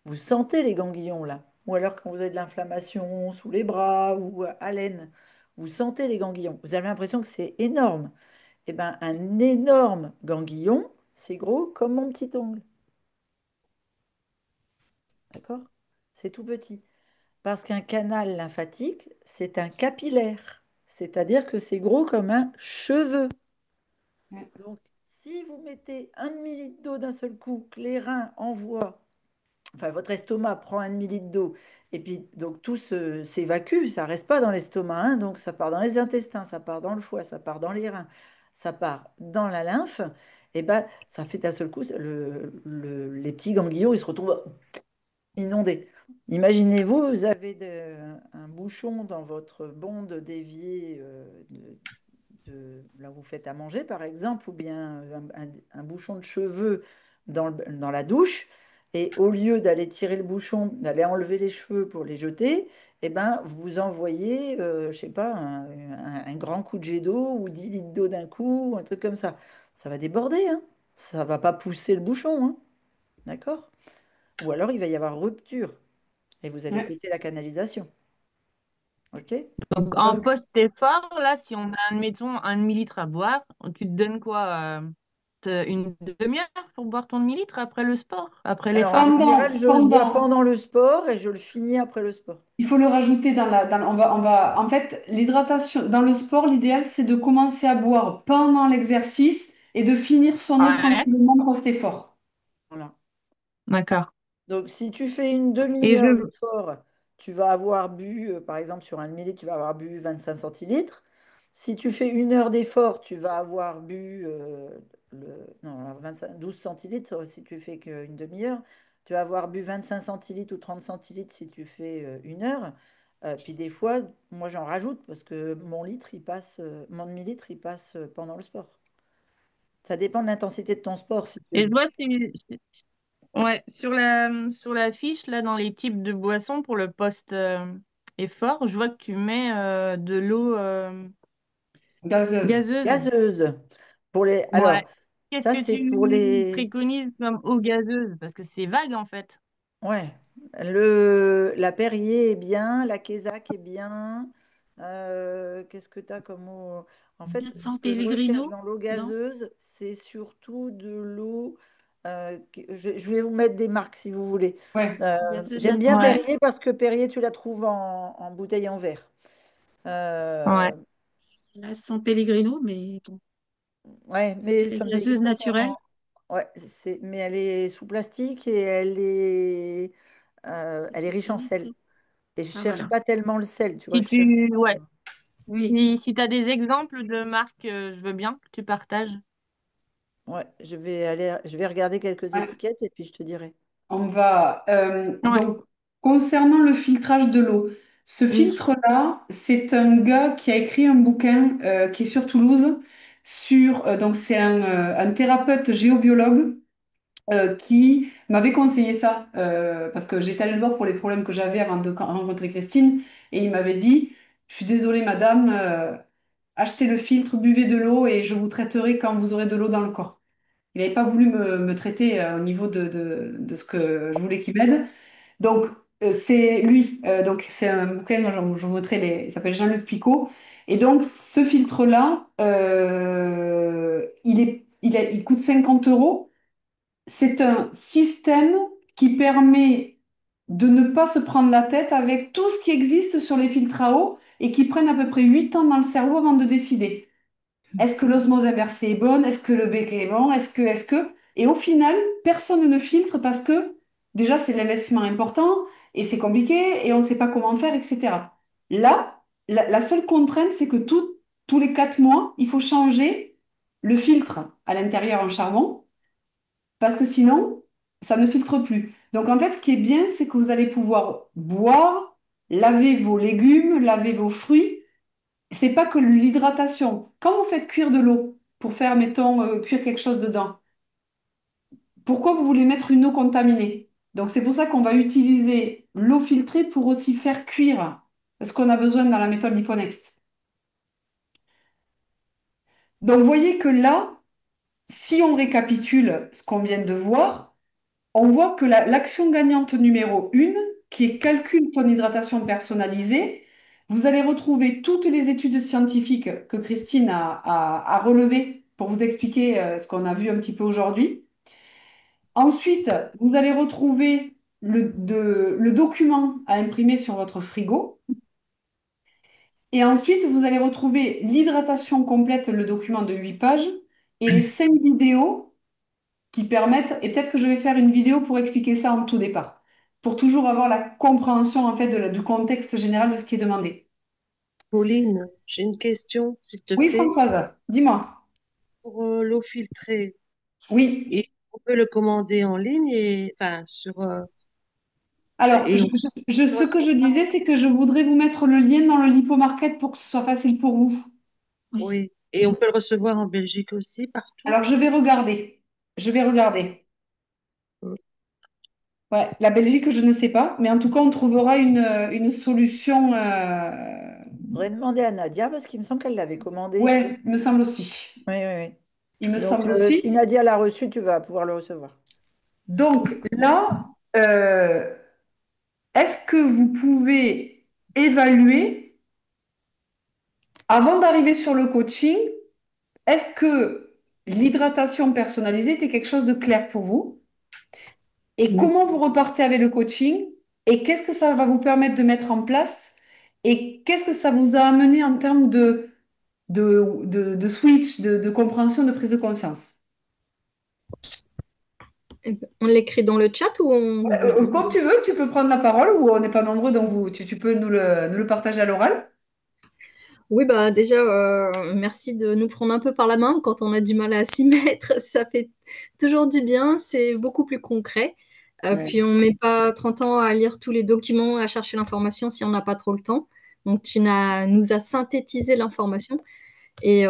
[SPEAKER 2] vous sentez les ganglions là. Ou alors quand vous avez de l'inflammation sous les bras ou à l'aine, vous sentez les ganglions. Vous avez l'impression que c'est énorme. Eh bien, un énorme ganglion, c'est gros comme mon petit ongle. D'accord? C'est tout petit. Parce qu'un canal lymphatique, c'est un capillaire. C'est-à-dire que c'est gros comme un cheveu.
[SPEAKER 4] Ouais.
[SPEAKER 2] Donc, si vous mettez un demi-litre d'eau d'un seul coup, que les reins envoient, enfin, votre estomac prend un demi-litre d'eau, et puis donc tout s'évacue, ça reste pas dans l'estomac, hein, donc ça part dans les intestins, ça part dans le foie, ça part dans les reins, ça part dans la lymphe, et ben ça fait d'un seul coup, les petits ganglions, ils se retrouvent inondé. Imaginez-vous, vous avez un bouchon dans votre bonde d'évier là où vous faites à manger, par exemple, ou bien un bouchon de cheveux dans la douche, et au lieu d'aller tirer le bouchon, d'aller enlever les cheveux pour les jeter, eh ben, vous envoyez, je sais pas, un grand coup de jet d'eau ou 10 litres d'eau d'un coup, un truc comme ça. Ça va déborder, hein. Ça va pas pousser le bouchon, hein. D'accord? Ou alors il va y avoir rupture et vous allez
[SPEAKER 4] Ouais.
[SPEAKER 2] péter la canalisation. OK?
[SPEAKER 7] Donc, en
[SPEAKER 4] Donc,
[SPEAKER 7] post-effort, là, si on a, admettons, un demi-litre à boire, tu te donnes quoi? Une demi-heure pour boire ton demi-litre après le sport, après
[SPEAKER 2] Alors, en
[SPEAKER 7] l'effort?
[SPEAKER 2] général, je le bois
[SPEAKER 4] pendant,
[SPEAKER 2] pendant le sport et je le finis après le sport.
[SPEAKER 4] il faut le rajouter en fait, l'hydratation, dans le sport, l'idéal, c'est de commencer à boire pendant l'exercice et de finir son eau
[SPEAKER 7] Ouais,
[SPEAKER 4] tranquillement post-effort.
[SPEAKER 2] Voilà.
[SPEAKER 7] d'accord.
[SPEAKER 2] Donc, si tu fais une
[SPEAKER 7] Et
[SPEAKER 2] demi-heure
[SPEAKER 7] je...
[SPEAKER 2] d'effort, tu vas avoir bu, par exemple, sur un demi-litre, tu vas avoir bu 25 centilitres. Si tu fais 1 heure d'effort, tu vas avoir bu non, 25, 12 centilitres si tu fais qu'une demi-heure. Tu vas avoir bu 25 centilitres ou 30 centilitres si tu fais 1 heure. Puis des fois, moi j'en rajoute parce que mon demi-litre, il passe pendant le sport. Ça dépend de l'intensité de ton sport. Si tu
[SPEAKER 7] Et
[SPEAKER 2] es...
[SPEAKER 7] je vois ouais, sur la fiche, là, dans les types de boissons pour le post-effort, je vois que tu mets de l'eau
[SPEAKER 4] Gazeuse.
[SPEAKER 7] Gazeuse.
[SPEAKER 2] Gazeuse.
[SPEAKER 7] Ouais.
[SPEAKER 2] Alors,
[SPEAKER 7] Qu'est-ce
[SPEAKER 2] ça,
[SPEAKER 7] que
[SPEAKER 2] c'est pour
[SPEAKER 7] tu
[SPEAKER 2] les.
[SPEAKER 7] préconises comme eau gazeuse? Parce que c'est vague en fait.
[SPEAKER 2] Ouais. La Perrier est bien, la Quesac est bien. Qu'est-ce que tu as comme eau? En fait,
[SPEAKER 6] San
[SPEAKER 2] ce que je recherche
[SPEAKER 6] Pellegrino?
[SPEAKER 2] dans l'eau
[SPEAKER 6] Non?
[SPEAKER 2] gazeuse, c'est surtout de l'eau. Je vais vous mettre des marques si vous voulez.
[SPEAKER 4] Ouais.
[SPEAKER 6] Gazeuse
[SPEAKER 2] J'aime bien
[SPEAKER 7] Ouais.
[SPEAKER 6] naturelle?
[SPEAKER 2] Perrier parce que Perrier, tu la trouves en bouteille en verre.
[SPEAKER 7] Ouais.
[SPEAKER 2] Euh,
[SPEAKER 6] La San Pellegrino, mais bon,
[SPEAKER 2] ouais,
[SPEAKER 6] je
[SPEAKER 2] mais
[SPEAKER 6] dirais
[SPEAKER 2] San
[SPEAKER 6] gazeuse
[SPEAKER 2] Pellegrino,
[SPEAKER 6] naturelle.
[SPEAKER 2] ouais, mais elle est sous plastique et
[SPEAKER 6] C'est
[SPEAKER 2] elle est
[SPEAKER 6] trop
[SPEAKER 2] riche en
[SPEAKER 6] salé,
[SPEAKER 2] sel.
[SPEAKER 6] peut-être.
[SPEAKER 2] Et je
[SPEAKER 6] Ah,
[SPEAKER 2] cherche
[SPEAKER 6] voilà.
[SPEAKER 2] pas tellement le sel, tu vois,
[SPEAKER 7] Si
[SPEAKER 2] je cherche.
[SPEAKER 7] tu, ouais.
[SPEAKER 6] Oui.
[SPEAKER 7] Si tu as des exemples de marques, je veux bien que tu partages.
[SPEAKER 2] Ouais, je vais regarder quelques
[SPEAKER 4] Ouais.
[SPEAKER 2] étiquettes et puis je te dirai.
[SPEAKER 4] On va
[SPEAKER 7] Ouais.
[SPEAKER 4] donc concernant le filtrage de l'eau, ce
[SPEAKER 7] Oui.
[SPEAKER 4] filtre-là, c'est un gars qui a écrit un bouquin qui est sur Toulouse sur donc c'est un thérapeute géobiologue qui m'avait conseillé ça parce que j'étais allée le voir pour les problèmes que j'avais avant de rencontrer Christine et il m'avait dit, je suis désolée madame, achetez le filtre, buvez de l'eau et je vous traiterai quand vous aurez de l'eau dans le corps. Il n'avait pas voulu me traiter au niveau de ce que je voulais qu'il m'aide. Donc, c'est lui. Donc, c'est un bouquin, je vous montrerai, il s'appelle Jean-Luc Picot. Et donc, ce filtre-là, il coûte 50 euros. C'est un système qui permet de ne pas se prendre la tête avec tout ce qui existe sur les filtres à eau et qui prennent à peu près 8 ans dans le cerveau avant de décider. Est-ce que l'osmose inversée est bonne? Est-ce que le bec est bon? Est-ce que... Et au final, personne ne filtre parce que déjà, c'est l'investissement important et c'est compliqué et on ne sait pas comment faire, etc. Là, la seule contrainte, c'est que tous les 4 mois, il faut changer le filtre à l'intérieur en charbon parce que sinon, ça ne filtre plus. Donc en fait, ce qui est bien, c'est que vous allez pouvoir boire, laver vos légumes, laver vos fruits. C'est pas que l'hydratation. Quand vous faites cuire de l'eau pour faire, mettons, cuire quelque chose dedans, pourquoi vous voulez mettre une eau contaminée? Donc c'est pour ça qu'on va utiliser l'eau filtrée pour aussi faire cuire ce qu'on a besoin dans la méthode Liponext. Donc vous voyez que là, si on récapitule ce qu'on vient de voir, on voit que l'action gagnante numéro 1, qui est calcul ton hydratation personnalisée, vous allez retrouver toutes les études scientifiques que Christine a relevées pour vous expliquer ce qu'on a vu un petit peu aujourd'hui. Ensuite, vous allez retrouver le document à imprimer sur votre frigo. Et ensuite, vous allez retrouver l'hydratation complète, le document de 8 pages, et les 5 vidéos qui permettent, et peut-être que je vais faire une vidéo pour expliquer ça en tout départ, pour toujours avoir la compréhension en fait du contexte général de ce qui est demandé.
[SPEAKER 8] Pauline, j'ai une question, s'il te
[SPEAKER 4] Oui,
[SPEAKER 8] plaît.
[SPEAKER 4] Françoise, dis-moi.
[SPEAKER 8] Pour l'eau filtrée,
[SPEAKER 4] Oui.
[SPEAKER 8] et on peut le commander en ligne et enfin
[SPEAKER 4] Alors,
[SPEAKER 8] et on
[SPEAKER 4] ce que je disais, c'est que je voudrais vous mettre le lien dans le Lipo Market pour que ce soit facile pour vous.
[SPEAKER 6] Oui.
[SPEAKER 8] oui, et on peut le recevoir en Belgique aussi, partout.
[SPEAKER 4] Alors, je vais regarder. Je vais regarder.
[SPEAKER 8] Mm.
[SPEAKER 4] Ouais, la Belgique, je ne sais pas, mais en tout cas, on trouvera une solution.
[SPEAKER 2] Je voudrais demander à Nadia parce qu'il me semble qu'elle l'avait commandé.
[SPEAKER 4] Ouais, il me semble aussi.
[SPEAKER 2] Oui, oui, oui.
[SPEAKER 4] Il me
[SPEAKER 2] Donc,
[SPEAKER 4] semble
[SPEAKER 2] si
[SPEAKER 4] aussi.
[SPEAKER 2] Nadia l'a reçu, tu vas pouvoir le recevoir.
[SPEAKER 4] Donc là, est-ce que vous pouvez évaluer, avant d'arriver sur le coaching, est-ce que l'hydratation personnalisée était quelque chose de clair pour vous? Et
[SPEAKER 8] Mm.
[SPEAKER 4] comment vous repartez avec le coaching? Et qu'est-ce que ça va vous permettre de mettre en place? Et qu'est-ce que ça vous a amené en termes de switch, de compréhension, de prise de conscience?
[SPEAKER 1] Eh ben, on l'écrit dans le chat ou on vous dit?
[SPEAKER 4] Comme tu veux, tu peux prendre la parole ou on n'est pas nombreux, donc tu peux nous le partager à l'oral.
[SPEAKER 1] Oui, bah déjà, merci de nous prendre un peu par la main quand on a du mal à s'y mettre. Ça fait toujours du bien, c'est beaucoup plus concret.
[SPEAKER 4] Ouais.
[SPEAKER 1] Puis on met pas 30 ans à lire tous les documents, à chercher l'information si on n'a pas trop le temps. Donc nous as synthétisé l'information et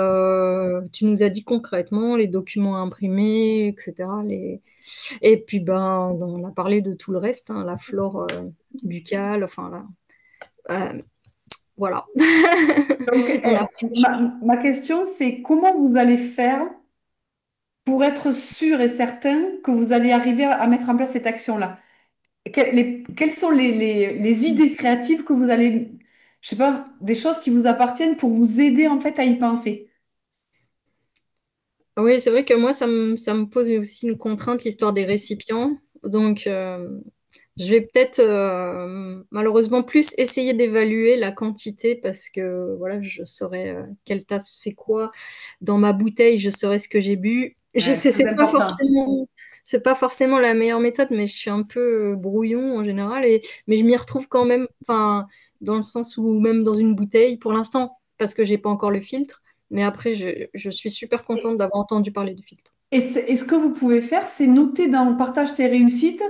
[SPEAKER 1] tu nous as dit concrètement les documents à imprimer, etc. Et puis ben, on a parlé de tout le reste, hein, la flore buccale, enfin là. voilà.
[SPEAKER 4] Donc,
[SPEAKER 1] On a pris le choix.
[SPEAKER 4] ma question, c'est comment vous allez faire pour être sûr et certain que vous allez arriver à mettre en place cette action-là? Quelles sont les idées créatives que vous allez, je sais pas, des choses qui vous appartiennent pour vous aider en fait à y penser?
[SPEAKER 1] Oui, c'est vrai que moi, ça me pose aussi une contrainte, l'histoire des récipients. Donc, je vais peut-être malheureusement plus essayer d'évaluer la quantité parce que voilà, je saurais quelle tasse fait quoi. Dans ma bouteille, je saurais ce que j'ai bu. Je
[SPEAKER 4] Ouais,
[SPEAKER 1] sais,
[SPEAKER 4] très important.
[SPEAKER 1] c'est pas forcément la meilleure méthode, mais je suis un peu brouillon en général. Mais je m'y retrouve quand même, enfin, dans le sens où même dans une bouteille, pour l'instant, parce que j'ai pas encore le filtre. Mais après, je suis super contente d'avoir entendu parler du filtre.
[SPEAKER 4] Et ce que vous pouvez faire, c'est noter dans Partage tes réussites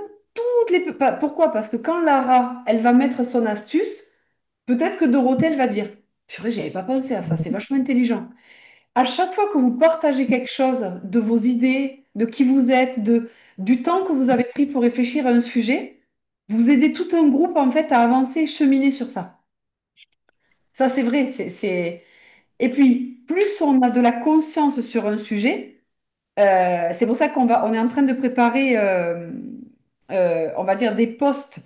[SPEAKER 4] pourquoi? Parce que quand Lara, elle va mettre son astuce, peut-être que Dorothée, elle va dire, purée, j'avais pas pensé à ça, c'est vachement intelligent. À chaque fois que vous partagez quelque chose de vos idées, de qui vous êtes, du temps que vous avez pris pour réfléchir à un sujet, vous aidez tout un groupe en fait à avancer et cheminer sur ça. Ça, c'est vrai. Et puis, plus on a de la conscience sur un sujet, c'est pour ça on est en train de préparer, on va dire, des posts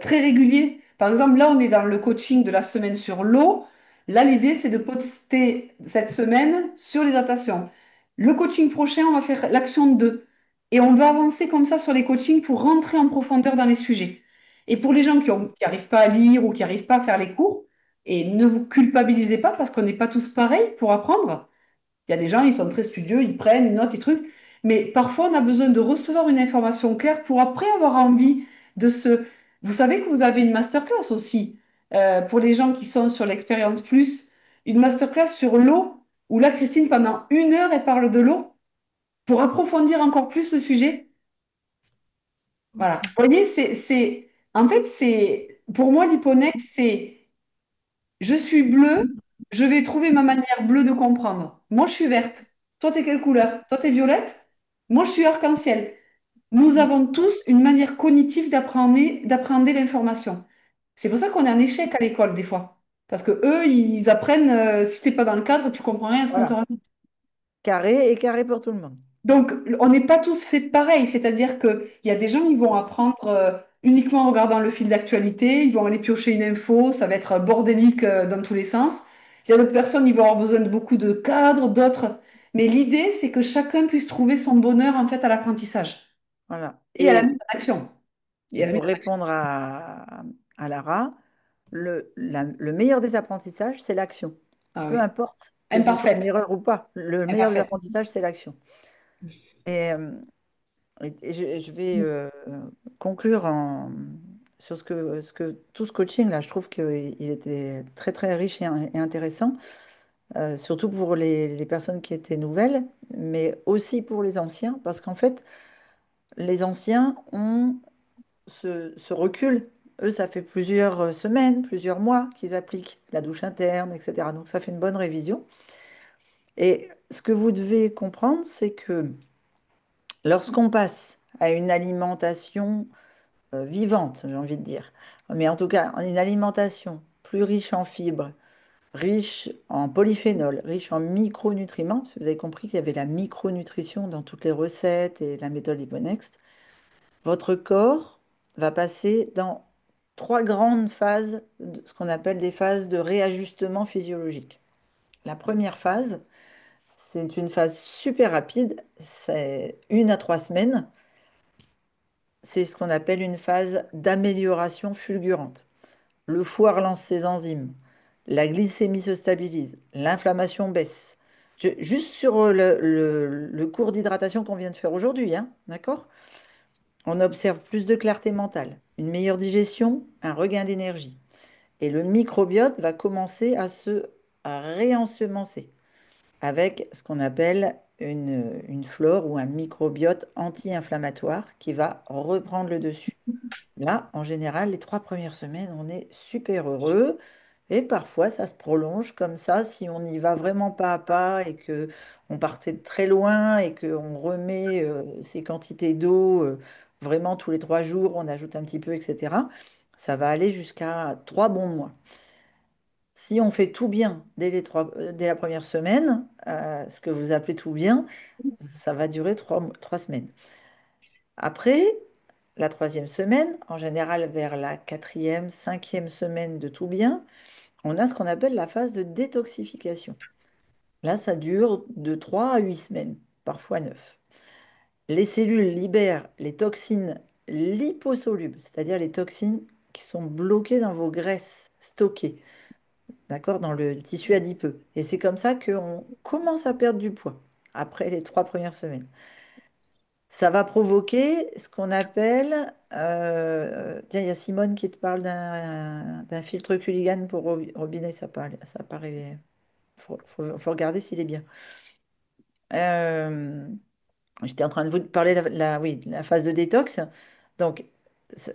[SPEAKER 4] très réguliers. Par exemple, là, on est dans le coaching de la semaine sur l'eau. Là, l'idée, c'est de poster cette semaine sur l'hydratation. Le coaching prochain, on va faire l'action 2. Et on va avancer comme ça sur les coachings pour rentrer en profondeur dans les sujets. Et pour les gens qui n'arrivent pas à lire ou qui n'arrivent pas à faire les cours, et ne vous culpabilisez pas parce qu'on n'est pas tous pareils pour apprendre. Il y a des gens, ils sont très studieux, ils prennent une note, ils trucs. Mais parfois, on a besoin de recevoir une information claire pour après avoir envie de se... Vous savez que vous avez une masterclass aussi pour les gens qui sont sur l'expérience plus, une masterclass sur l'eau, où là, Christine, pendant 1 heure, elle parle de l'eau pour approfondir encore plus le sujet. Voilà. Vous voyez, en fait, pour moi, l'hyponex, c'est je suis bleue, je vais trouver ma manière bleue de comprendre. Moi, je suis verte. Toi, t'es quelle couleur? Toi, t'es violette? Moi, je suis arc-en-ciel. Nous avons tous une manière cognitive d'appréhender l'information. C'est pour ça qu'on est en échec à l'école, des fois. Parce que eux, ils apprennent, si t'es pas dans le cadre, tu comprends rien à ce qu'on te
[SPEAKER 2] Voilà.
[SPEAKER 4] raconte.
[SPEAKER 2] Carré et carré pour tout le monde.
[SPEAKER 4] Donc, on n'est pas tous faits pareil. C'est-à-dire qu'il y a des gens, ils vont apprendre uniquement en regardant le fil d'actualité, ils vont aller piocher une info, ça va être bordélique dans tous les sens. Il y a d'autres personnes, ils vont avoir besoin de beaucoup de cadres, d'autres. Mais l'idée, c'est que chacun puisse trouver son bonheur en fait à l'apprentissage
[SPEAKER 2] Voilà.
[SPEAKER 4] et à la mise
[SPEAKER 2] Et
[SPEAKER 4] en action. Et à la mise
[SPEAKER 2] pour
[SPEAKER 4] en action.
[SPEAKER 2] répondre à Lara, le meilleur des apprentissages, c'est l'action.
[SPEAKER 4] Ah
[SPEAKER 2] Peu
[SPEAKER 4] oui.
[SPEAKER 2] importe que ce soit une
[SPEAKER 4] Imparfaite.
[SPEAKER 2] erreur ou pas, le meilleur des
[SPEAKER 4] Imparfaite.
[SPEAKER 2] apprentissages, c'est l'action. Et, je vais conclure sur tout ce coaching là. Je trouve qu'il était très très riche et intéressant, surtout pour les personnes qui étaient nouvelles, mais aussi pour les anciens, parce qu'en fait, les anciens ont ce recul. Eux, ça fait plusieurs semaines, plusieurs mois qu'ils appliquent la douche interne, etc. Donc ça fait une bonne révision. Et ce que vous devez comprendre, c'est que lorsqu'on passe à une alimentation vivante, j'ai envie de dire. Mais en tout cas, une alimentation plus riche en fibres, riche en polyphénols, riche en micronutriments, parce que vous avez compris qu'il y avait la micronutrition dans toutes les recettes et la méthode Liponext, votre corps va passer dans trois grandes phases, ce qu'on appelle des phases de réajustement physiologique. La première phase, c'est une phase super rapide, c'est 1 à 3 semaines. C'est ce qu'on appelle une phase d'amélioration fulgurante. Le foie relance ses enzymes, la glycémie se stabilise, l'inflammation baisse. Juste sur le cours d'hydratation qu'on vient de faire aujourd'hui, hein, d'accord? On observe plus de clarté mentale, une meilleure digestion, un regain d'énergie. Et le microbiote va commencer à réensemencer avec ce qu'on appelle une flore ou un microbiote anti-inflammatoire qui va reprendre le dessus. Là, en général, les 3 premières semaines, on est super heureux. Et parfois, ça se prolonge comme ça si on n'y va vraiment pas à pas et que on partait de très loin et qu'on remet ces quantités d'eau vraiment tous les 3 jours, on ajoute un petit peu, etc. Ça va aller jusqu'à 3 bons mois. Si on fait tout bien dès la première semaine, ce que vous appelez tout bien, ça va durer 3 semaines. Après, la troisième semaine, en général vers la quatrième, cinquième semaine de tout bien, on a ce qu'on appelle la phase de détoxification. Là, ça dure de 3 à 8 semaines, parfois 9. Les cellules libèrent les toxines liposolubles, c'est-à-dire les toxines qui sont bloquées dans vos graisses stockées, d'accord, dans le tissu adipeux. Et c'est comme ça qu'on commence à perdre du poids après les 3 premières semaines. Ça va provoquer ce qu'on appelle, tiens, il y a Simone qui te parle d'un filtre Culligan pour robinet, ça paraît, faut regarder s'il est bien. Euh, J'étais en train de vous parler de oui, de la phase de détox. Donc,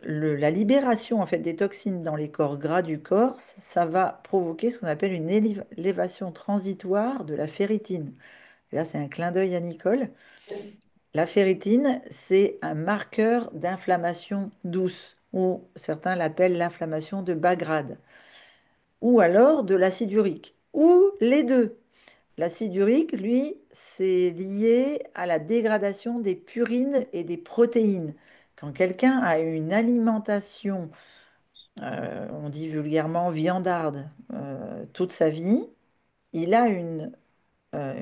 [SPEAKER 2] la libération en fait des toxines dans les corps gras du corps, ça va provoquer ce qu'on appelle une élévation transitoire de la ferritine. Et là, c'est un clin d'œil à Nicole. La ferritine, c'est un marqueur d'inflammation douce, ou certains l'appellent l'inflammation de bas grade, ou alors de l'acide urique, ou les deux. L'acide urique, lui, c'est lié à la dégradation des purines et des protéines. Quand quelqu'un a une alimentation, on dit vulgairement viandarde, toute sa vie, il a une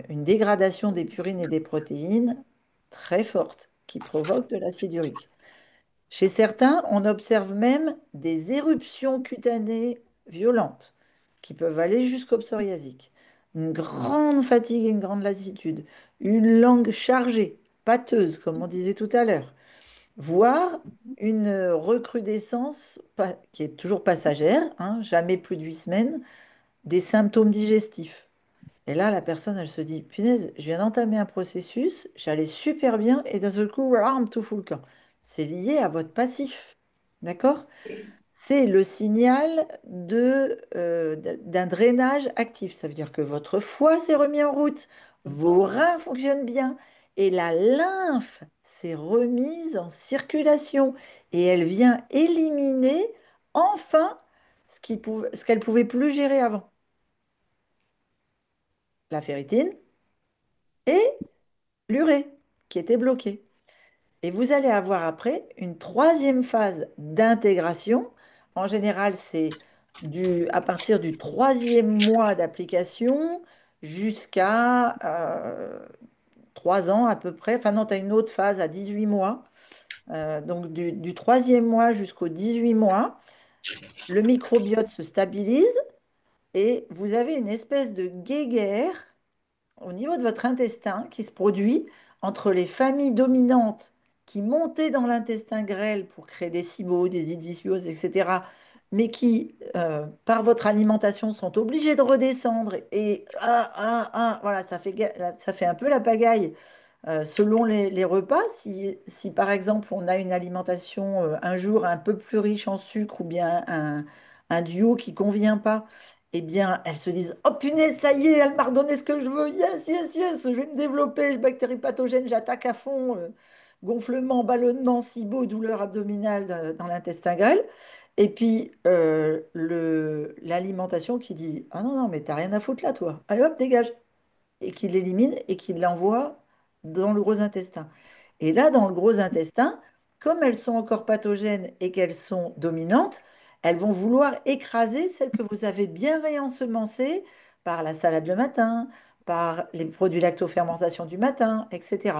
[SPEAKER 2] dégradation des purines et des protéines très forte qui provoque de l'acide urique. Chez certains, on observe même des éruptions cutanées violentes qui peuvent aller jusqu'au psoriasique. Une grande fatigue et une grande lassitude. Une langue chargée, pâteuse, comme on disait tout à l'heure. Voire une recrudescence qui est toujours passagère, hein, jamais plus de 8 semaines, des symptômes digestifs. Et là, la personne, elle se dit, punaise, je viens d'entamer un processus, j'allais super bien, et d'un seul coup, voilà, on me tout fout le camp. C'est lié à votre passif, d'accord? C'est le signal d'un drainage actif. Ça veut dire que votre foie s'est remis en route, vos reins fonctionnent bien, et la lymphe s'est remise en circulation, et elle vient éliminer enfin ce qu'elle pouvait plus gérer avant. La ferritine et l'urée qui était bloquée. Et vous allez avoir après une troisième phase d'intégration. En général, c'est à partir du troisième mois d'application jusqu'à 3 ans à peu près. Enfin non, tu as une autre phase à 18 mois. Donc du troisième mois jusqu'au 18 mois, le microbiote se stabilise et vous avez une espèce de guéguerre au niveau de votre intestin qui se produit entre les familles dominantes qui montaient dans l'intestin grêle pour créer des SIBO, des ichthyosioses, etc., mais qui, par votre alimentation, sont obligés de redescendre. Et voilà, ça fait un peu la pagaille selon les repas. Si, par exemple on a une alimentation un jour un peu plus riche en sucre ou bien un duo qui convient pas, eh bien, elles se disent, oh punaise, ça y est, elle m'a redonné ce que je veux. Yes, yes, yes, je vais me développer, bactéries pathogènes, j'attaque à fond. Gonflement, ballonnement, SIBO, douleur abdominale dans l'intestin grêle. Et puis, l'alimentation qui dit, ah non, non, mais t'as rien à foutre là, toi. Allez hop, dégage. Et qui l'élimine et qui l'envoie dans le gros intestin. Et là, dans le gros intestin, comme elles sont encore pathogènes et qu'elles sont dominantes, elles vont vouloir écraser celles que vous avez bien réensemencées par la salade le matin, par les produits lactofermentation du matin, etc.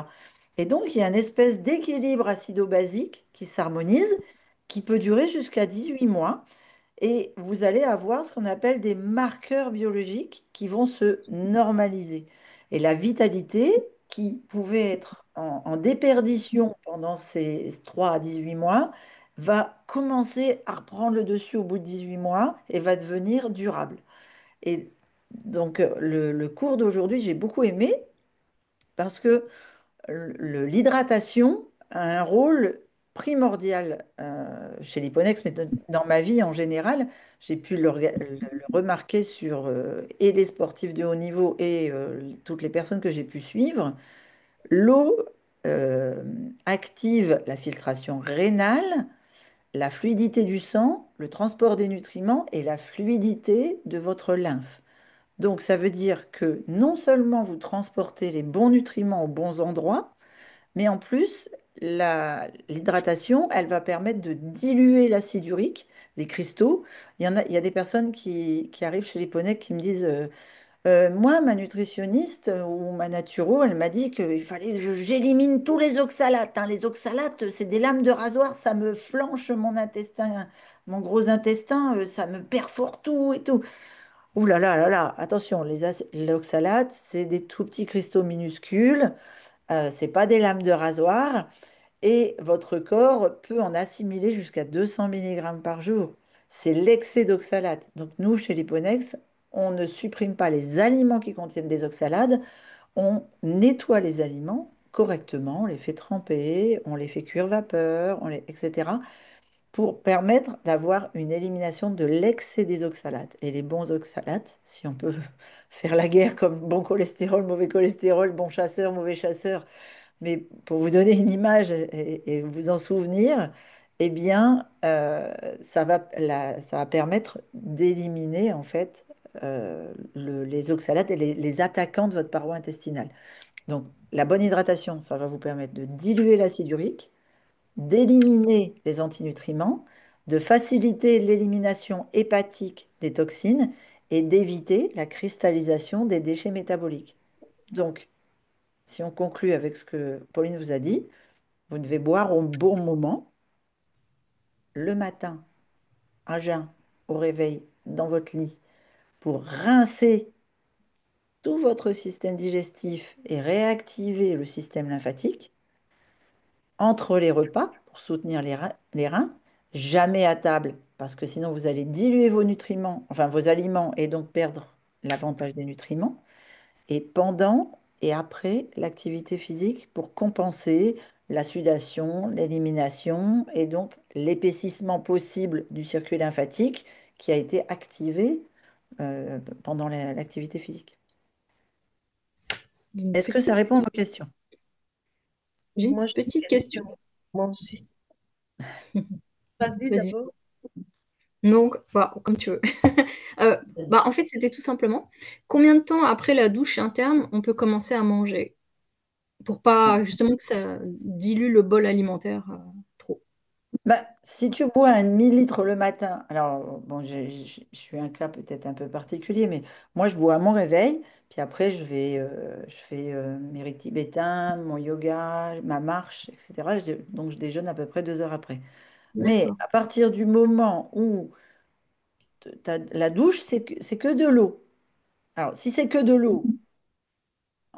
[SPEAKER 2] Et donc, il y a une espèce d'équilibre acido-basique qui s'harmonise, qui peut durer jusqu'à 18 mois. Et vous allez avoir ce qu'on appelle des marqueurs biologiques qui vont se normaliser. Et la vitalité, qui pouvait être en déperdition pendant ces 3 à 18 mois, va commencer à reprendre le dessus au bout de 18 mois et va devenir durable. Et donc, le cours d'aujourd'hui, j'ai beaucoup aimé parce que l'hydratation a un rôle primordial chez l'hyponex, mais dans ma vie en général, j'ai pu le remarquer sur et les sportifs de haut niveau et toutes les personnes que j'ai pu suivre. L'eau active la filtration rénale, la fluidité du sang, le transport des nutriments et la fluidité de votre lymphe. Donc, ça veut dire que non seulement vous transportez les bons nutriments aux bons endroits, mais en plus, l'hydratation, elle va permettre de diluer l'acide urique, les cristaux. Il y a des personnes qui arrivent chez les poneys qui me disent moi, ma nutritionniste ou ma naturo, elle m'a dit qu'il fallait que j'élimine tous les oxalates, hein. Les oxalates, c'est des lames de rasoir, ça me flanche mon intestin, mon gros intestin, ça me perfore tout et tout. Ouh là là, attention, les oxalates, c'est des tout petits cristaux minuscules, c'est pas des lames de rasoir. Et votre corps peut en assimiler jusqu'à 200 mg par jour. C'est l'excès d'oxalate. Donc nous, chez Liponex, on ne supprime pas les aliments qui contiennent des oxalades, on nettoie les aliments correctement, on les fait tremper, on les fait cuire vapeur, etc., pour permettre d'avoir une élimination de l'excès des oxalates. Et les bons oxalates, si on peut faire la guerre comme bon cholestérol, mauvais cholestérol, bon chasseur, mauvais chasseur, mais pour vous donner une image et vous en souvenir, eh bien, ça va permettre d'éliminer en fait les oxalates et les attaquants de votre paroi intestinale. Donc, la bonne hydratation, ça va vous permettre de diluer l'acide urique, d'éliminer les antinutriments, de faciliter l'élimination hépatique des toxines et d'éviter la cristallisation des déchets métaboliques. Donc, si on conclut avec ce que Pauline vous a dit, vous devez boire au bon moment, le matin, à jeun, au réveil, dans votre lit, pour rincer tout votre système digestif et réactiver le système lymphatique. Entre les repas, pour soutenir les reins, jamais à table, parce que sinon vous allez diluer vos nutriments, enfin vos aliments, et donc perdre l'avantage des nutriments. Et pendant et après l'activité physique pour compenser la sudation, l'élimination et donc l'épaississement possible du circuit lymphatique qui a été activé pendant l'activité physique.
[SPEAKER 1] Une
[SPEAKER 2] Est-ce que ça
[SPEAKER 1] petite,
[SPEAKER 2] répond à vos questions?
[SPEAKER 1] j'ai une
[SPEAKER 8] Moi, j'ai une
[SPEAKER 1] petite question.
[SPEAKER 8] question. Moi aussi. Vas-y
[SPEAKER 1] Vas-y.
[SPEAKER 8] d'abord.
[SPEAKER 1] Donc, bah, comme tu veux. En fait, c'était tout simplement combien de temps après la douche interne on peut commencer à manger pour pas justement que ça dilue le bol alimentaire trop.
[SPEAKER 2] Bah, si tu bois un demi-litre le matin, alors bon, je suis un cas peut-être un peu particulier, mais moi je bois à mon réveil, puis après je fais mes rites tibétains, mon yoga, ma marche, etc. Donc je déjeune à peu près 2 heures après. Mais
[SPEAKER 1] D'accord.
[SPEAKER 2] à partir du moment où la douche, c'est que de l'eau. Alors si c'est que de l'eau,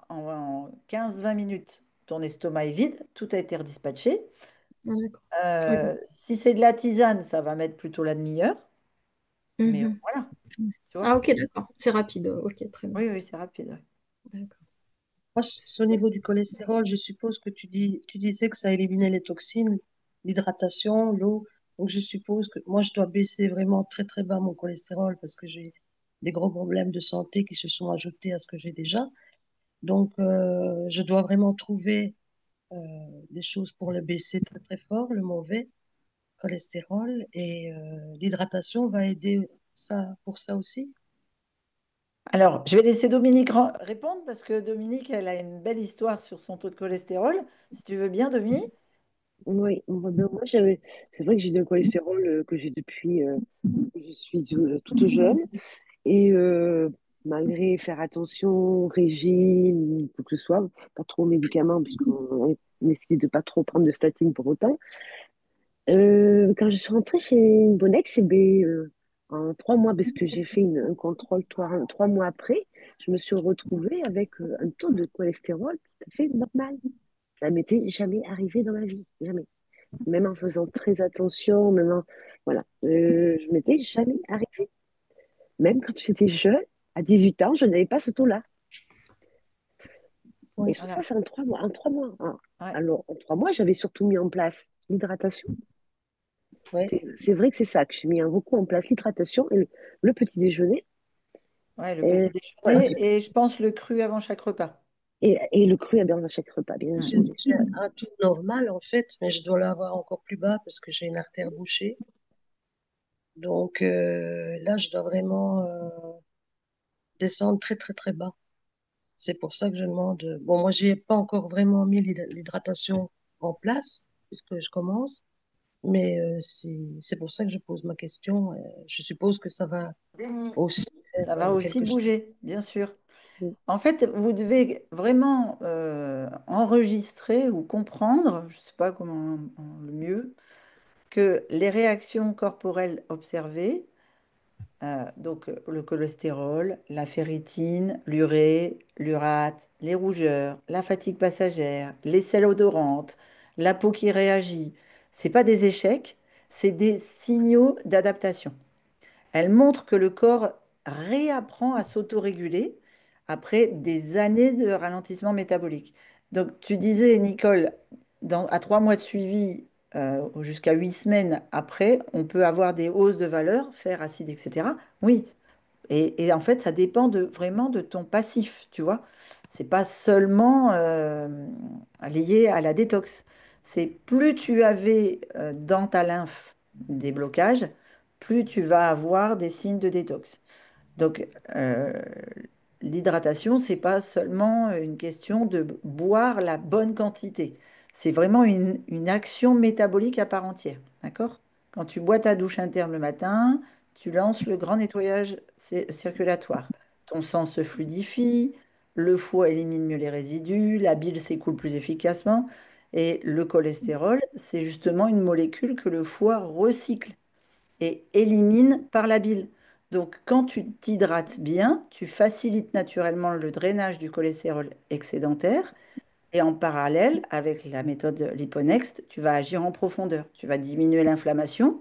[SPEAKER 2] en 15-20 minutes, ton estomac est vide, tout a été redispatché.
[SPEAKER 1] Ah, d'accord. Ok.
[SPEAKER 2] Si c'est de la tisane, ça va mettre plutôt la demi-heure. Mais
[SPEAKER 1] Mhm.
[SPEAKER 2] voilà, tu vois.
[SPEAKER 1] Ah, ok, d'accord. C'est rapide. Ok, très bien.
[SPEAKER 2] Oui, oui, c'est rapide. Ouais.
[SPEAKER 1] D'accord.
[SPEAKER 8] Moi, c'est au niveau du cholestérol. Je suppose que tu disais que ça éliminait les toxines, l'hydratation, l'eau. Donc, je suppose que moi, je dois baisser vraiment très, très bas mon cholestérol parce que j'ai des gros problèmes de santé qui se sont ajoutés à ce que j'ai déjà. Donc, je dois vraiment trouver euh, des choses pour le baisser très, très fort, le mauvais cholestérol. Et l'hydratation va aider ça pour ça aussi.
[SPEAKER 2] Alors, je vais laisser Dominique répondre parce que Dominique, elle a une belle histoire sur son taux de cholestérol. Si tu veux bien, Dominique.
[SPEAKER 9] Oui, moi, c'est vrai que j'ai du cholestérol que j'ai depuis que je suis toute jeune. Et malgré faire attention, régime, quoi que ce soit, pas trop aux médicaments, puisqu'on essaie de pas trop prendre de statine pour autant. Quand je suis rentrée chez Bonex, en 3 mois, parce que j'ai fait un contrôle 3 mois après, je me suis retrouvée avec un taux de cholestérol tout à fait normal. Ça m'était jamais arrivé dans ma vie, jamais. Même en faisant très attention, voilà, je m'étais jamais arrivé. Même quand j'étais jeune, à 18 ans, je n'avais pas ce taux-là. Et
[SPEAKER 8] Oui,
[SPEAKER 9] tout ça,
[SPEAKER 2] Voilà.
[SPEAKER 9] c'est en 3 mois. En 3 mois.
[SPEAKER 2] Ouais.
[SPEAKER 9] Alors, en 3 mois, j'avais surtout mis en place l'hydratation.
[SPEAKER 8] oui.
[SPEAKER 9] C'est vrai que c'est ça, que j'ai mis beaucoup en place, l'hydratation et le petit déjeuner.
[SPEAKER 2] Ouais, le petit
[SPEAKER 9] Et voilà,
[SPEAKER 2] déjeuner et je pense le cru avant chaque repas.
[SPEAKER 9] Et le cru à bien à chaque repas, bien
[SPEAKER 7] Mm.
[SPEAKER 9] sûr.
[SPEAKER 8] J'ai un taux normal en fait, mais je dois l'avoir encore plus bas parce que j'ai une artère bouchée. Donc là, je dois vraiment descendre très très très bas. C'est pour ça que je demande. Bon, moi, j'ai pas encore vraiment mis l'hydratation en place puisque je commence, mais c'est pour ça que je pose ma question. Je suppose que ça va
[SPEAKER 2] Déni.
[SPEAKER 8] aussi faire
[SPEAKER 2] Ça va aussi
[SPEAKER 8] quelque chose.
[SPEAKER 2] bouger, bien sûr. En fait, vous devez vraiment enregistrer ou comprendre, je ne sais pas comment le mieux, que les réactions corporelles observées, donc le cholestérol, la ferritine, l'urée, l'urate, les rougeurs, la fatigue passagère, les selles odorantes, la peau qui réagit, c'est pas des échecs, c'est des signaux d'adaptation. Elle montre que le corps réapprend à s'autoréguler après des années de ralentissement métabolique. Donc, tu disais, Nicole, à 3 mois de suivi, jusqu'à 8 semaines après, on peut avoir des hausses de valeur, fer, acide, etc. Oui, et en fait, ça dépend vraiment de ton passif, tu vois. C'est pas seulement lié à la détox. C'est plus tu avais dans ta lymphe des blocages, plus tu vas avoir des signes de détox. Donc, l'hydratation, c'est pas seulement une question de boire la bonne quantité. C'est vraiment une action métabolique à part entière. D'accord? Quand tu bois ta douche interne le matin, tu lances le grand nettoyage circulatoire. Ton sang se fluidifie, le foie élimine mieux les résidus, la bile s'écoule plus efficacement. Et le cholestérol, c'est justement une molécule que le foie recycle et élimine par la bile. Donc, quand tu t'hydrates bien, tu facilites naturellement le drainage du cholestérol excédentaire. Et en parallèle, avec la méthode Liponext, tu vas agir en profondeur. Tu vas diminuer l'inflammation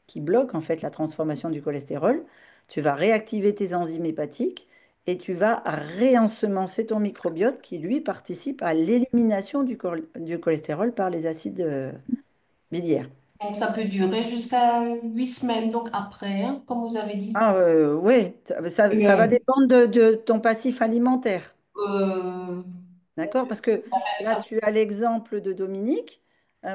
[SPEAKER 2] qui bloque en fait la transformation du cholestérol. Tu vas réactiver tes enzymes hépatiques et tu vas réensemencer ton microbiote qui, lui, participe à l'élimination du cholestérol par les acides biliaires.
[SPEAKER 10] Donc, ça peut durer jusqu'à 8 semaines, donc après, hein, comme vous avez dit.
[SPEAKER 2] Ah, oui, ça va
[SPEAKER 10] Euh,
[SPEAKER 2] dépendre de ton passif alimentaire.
[SPEAKER 10] euh,
[SPEAKER 2] D'accord? Parce que là,
[SPEAKER 10] ça-
[SPEAKER 2] tu as l'exemple de Dominique,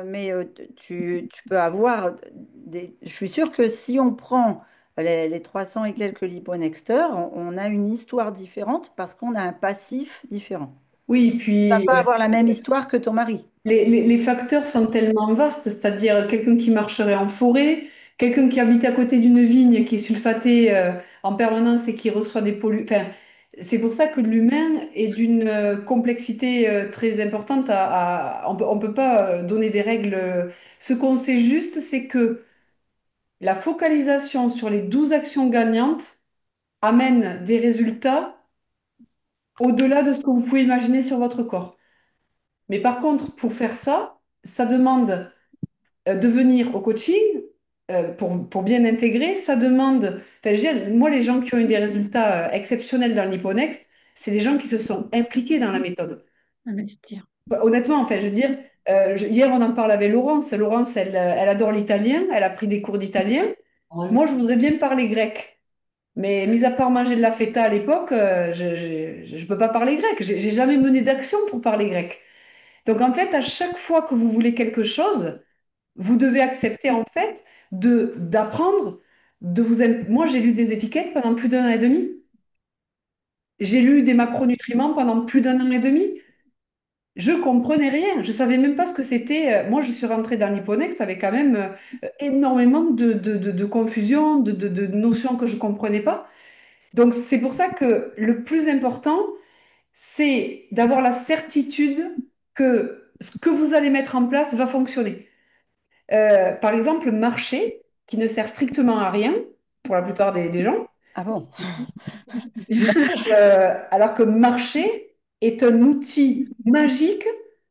[SPEAKER 2] mais tu peux avoir des. Je suis sûre que si on prend les 300 et quelques liponexteurs, on a une histoire différente parce qu'on a un passif différent.
[SPEAKER 4] Oui,
[SPEAKER 2] Tu vas
[SPEAKER 4] puis
[SPEAKER 2] pas avoir la même histoire que ton mari.
[SPEAKER 4] les facteurs sont tellement vastes, c'est-à-dire quelqu'un qui marcherait en forêt, quelqu'un qui habite à côté d'une vigne qui est sulfatée en permanence et qui reçoit des polluants. Enfin, c'est pour ça que l'humain est d'une complexité très importante. On peut pas donner des règles. Ce qu'on sait juste, c'est que la focalisation sur les 12 actions gagnantes amène des résultats au-delà de ce que vous pouvez imaginer sur votre corps. Mais par contre, pour faire ça, ça demande de venir au coaching pour bien intégrer. Ça demande, enfin, je veux dire, moi, les gens qui ont eu des résultats exceptionnels dans l'Hyponext, c'est des gens qui se sont impliqués dans la méthode.
[SPEAKER 6] Investir.
[SPEAKER 4] Honnêtement, enfin, je veux dire, hier, on en parle avec Laurence. Laurence, elle adore l'italien, elle a pris des cours d'italien.
[SPEAKER 10] Ouais.
[SPEAKER 4] Moi, je voudrais bien parler grec. Mais mis à part manger de la feta à l'époque, je ne peux pas parler grec. J'ai jamais mené d'action pour parler grec. Donc en fait, à chaque fois que vous voulez quelque chose, vous devez accepter en fait d'apprendre, Moi, j'ai lu des étiquettes pendant plus d'un an et demi. J'ai lu des macronutriments pendant plus d'un an et demi. Je comprenais rien. Je savais même pas ce que c'était. Moi, je suis rentrée dans l'Hyponext avec quand même énormément de confusion, de notions que je comprenais pas. Donc c'est pour ça que le plus important, c'est d'avoir la certitude que ce que vous allez mettre en place va fonctionner. Par exemple, marcher, qui ne sert strictement à rien pour la plupart des gens,
[SPEAKER 2] Ah bon?
[SPEAKER 4] alors que marcher est un outil magique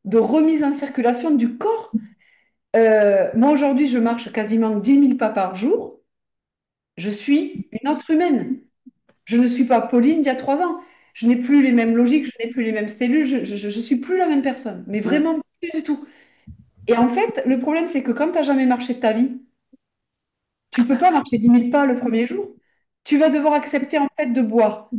[SPEAKER 4] de remise en circulation du corps. Moi, aujourd'hui, je marche quasiment 10 000 pas par jour. Je suis une autre humaine. Je ne suis pas Pauline d'il y a 3 ans. Je n'ai plus les mêmes logiques, je n'ai plus les mêmes cellules, je suis plus la même personne. Mais
[SPEAKER 2] Mm.
[SPEAKER 4] vraiment plus du tout. Et en fait, le problème, c'est que quand tu n'as jamais marché de ta vie, tu peux pas marcher 10 000 pas le premier jour. Tu vas devoir accepter en fait de boire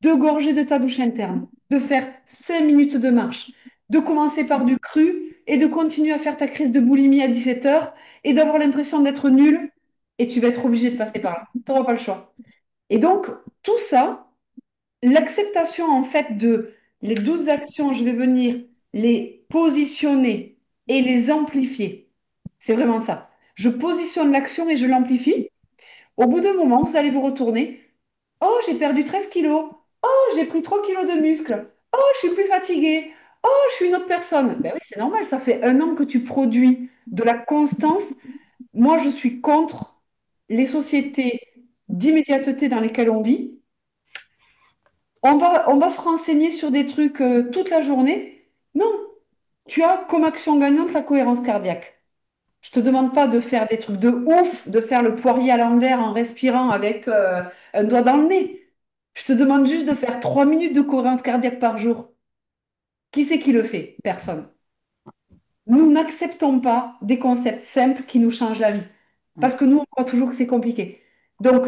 [SPEAKER 4] 2 gorgées de ta douche interne, de faire 5 minutes de marche, de commencer par du cru et de continuer à faire ta crise de boulimie à 17 heures et d'avoir l'impression d'être nul et tu vas être obligé de passer par là. Tu n'auras pas le choix. Et donc, tout ça, l'acceptation en fait de les 12 actions, je vais venir les positionner et les amplifier. C'est vraiment ça. Je positionne l'action et je l'amplifie. Au bout d'un moment, vous allez vous retourner. Oh, j'ai perdu 13 kilos. Oh, j'ai pris 3 kilos de muscle. Oh, je suis plus fatiguée. Oh, je suis une autre personne. Ben oui, c'est normal, ça fait 1 an que tu produis de la constance. Moi, je suis contre les sociétés d'immédiateté dans lesquelles on vit. On va se renseigner sur des trucs toute la journée. Non, tu as comme action gagnante la cohérence cardiaque. Je te demande pas de faire des trucs de ouf, de faire le poirier à l'envers en respirant avec un doigt dans le nez. Je te demande juste de faire 3 minutes de cohérence cardiaque par jour. Qui c'est qui le fait? Personne. Nous n'acceptons pas des concepts simples qui nous changent la vie. Parce que nous, on croit toujours que c'est compliqué. Donc,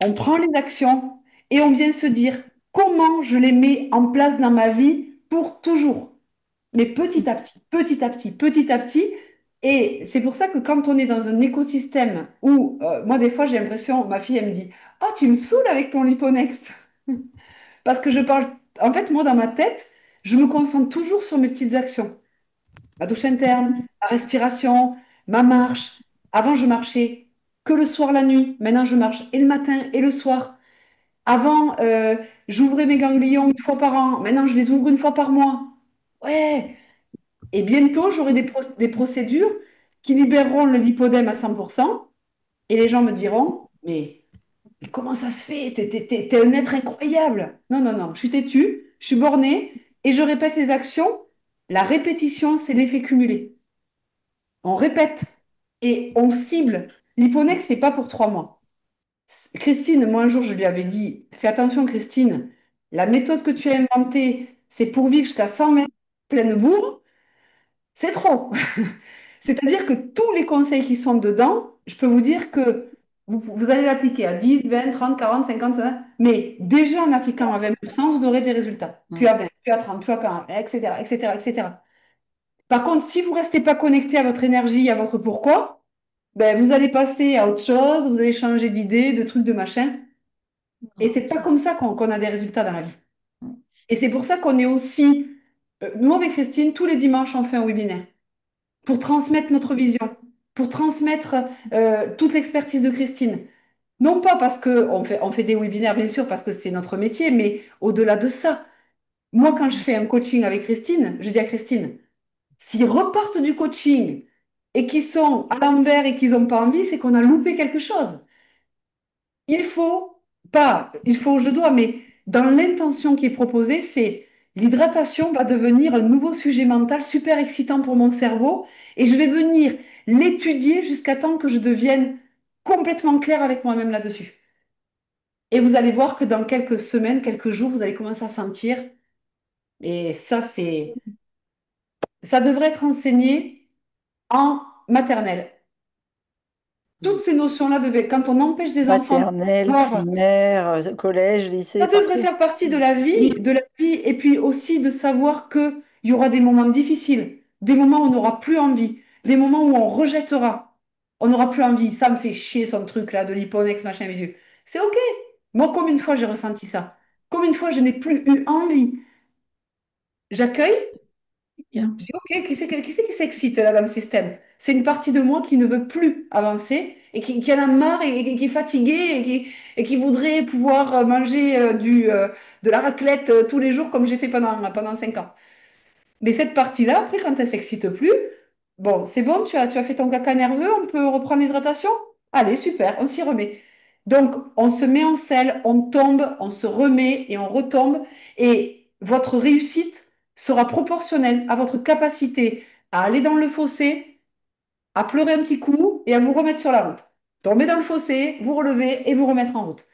[SPEAKER 4] on prend les actions et on vient se dire comment je les mets en place dans ma vie pour toujours. Mais petit à petit, petit à petit, petit à petit. Et c'est pour ça que quand on est dans un écosystème où, moi, des fois, j'ai l'impression, ma fille, elle me dit, oh, tu me saoules avec ton Liponext. Parce que je parle, en fait, moi, dans ma tête, je me concentre toujours sur mes petites actions. Ma douche interne, ma respiration, ma marche. Avant, je marchais que le soir, la nuit. Maintenant, je marche et le matin et le soir. Avant, j'ouvrais mes ganglions 1 fois par an. Maintenant, je les ouvre 1 fois par mois. Ouais. Et bientôt, j'aurai des procédures qui libéreront le lipodème à 100%. Et les gens me diront, mais comment ça se fait? T'es un être incroyable. Non, non, non, je suis têtue, je suis bornée et je répète les actions. La répétition, c'est l'effet cumulé. On répète et on cible. L'hyponex, c'est pas pour 3 mois. Christine, moi un jour, je lui avais dit, fais attention, Christine, la méthode que tu as inventée, c'est pour vivre jusqu'à 120 pleine bourre. C'est trop. C'est-à-dire que tous les conseils qui sont dedans, je peux vous dire que vous allez l'appliquer à 10, 20, 30, 40, 50, 50, mais déjà en appliquant à 20%, vous aurez des résultats. Puis à 20, puis à 30, puis à 40, etc., etc., etc. Par contre, si vous ne restez pas connecté à votre énergie, à votre pourquoi, ben, vous allez passer à autre chose, vous allez changer d'idée, de trucs, de machin. Et c'est pas comme ça qu'on a des résultats dans la vie. Et c'est pour ça qu'on est aussi, nous avec Christine, tous les dimanches, on fait un webinaire pour transmettre notre vision, pour transmettre toute l'expertise de Christine. Non pas parce qu'on fait des webinaires, bien sûr, parce que c'est notre métier, mais au-delà de ça, moi, quand je fais un coaching avec Christine, je dis à Christine, s'ils repartent du coaching et qu'ils sont à l'envers et qu'ils n'ont pas envie, c'est qu'on a loupé quelque chose. Il faut, pas, il faut, je dois, mais dans l'intention qui est proposée, c'est l'hydratation va devenir un nouveau sujet mental super excitant pour mon cerveau et je vais venir l'étudier jusqu'à temps que je devienne complètement claire avec moi-même là-dessus. Et vous allez voir que dans quelques semaines, quelques jours, vous allez commencer à sentir, et ça devrait être enseigné en maternelle. Toutes ces notions-là quand on empêche des enfants de
[SPEAKER 2] Maternelle,
[SPEAKER 4] voir,
[SPEAKER 2] primaire, collège,
[SPEAKER 4] ça
[SPEAKER 2] lycée,
[SPEAKER 4] devrait
[SPEAKER 2] partout.
[SPEAKER 4] faire partie de la vie, et puis aussi de savoir qu'il y aura des moments difficiles, des moments où on n'aura plus envie, des moments où on rejettera, on n'aura plus envie. Ça me fait chier son truc là de l'hyponex, machin, bidule. C'est OK. Moi, combien de fois j'ai ressenti ça? Combien de fois je n'ai plus eu envie? J'accueille.
[SPEAKER 6] Bien.
[SPEAKER 4] Je dis, OK, qui c'est qui s'excite là dans le système? C'est une partie de moi qui ne veut plus avancer et qui en a marre et qui est fatiguée et qui voudrait pouvoir manger de la raclette tous les jours comme j'ai fait pendant 5 ans. Mais cette partie-là, après, quand elle s'excite plus, bon, c'est bon, tu as fait ton caca nerveux, on peut reprendre l'hydratation? Allez, super, on s'y remet. Donc, on se met en selle, on tombe, on se remet et on retombe. Et votre réussite sera proportionnelle à votre capacité à aller dans le fossé, à pleurer un petit coup et à vous remettre sur la route. Tomber dans le fossé, vous relever et vous remettre en route.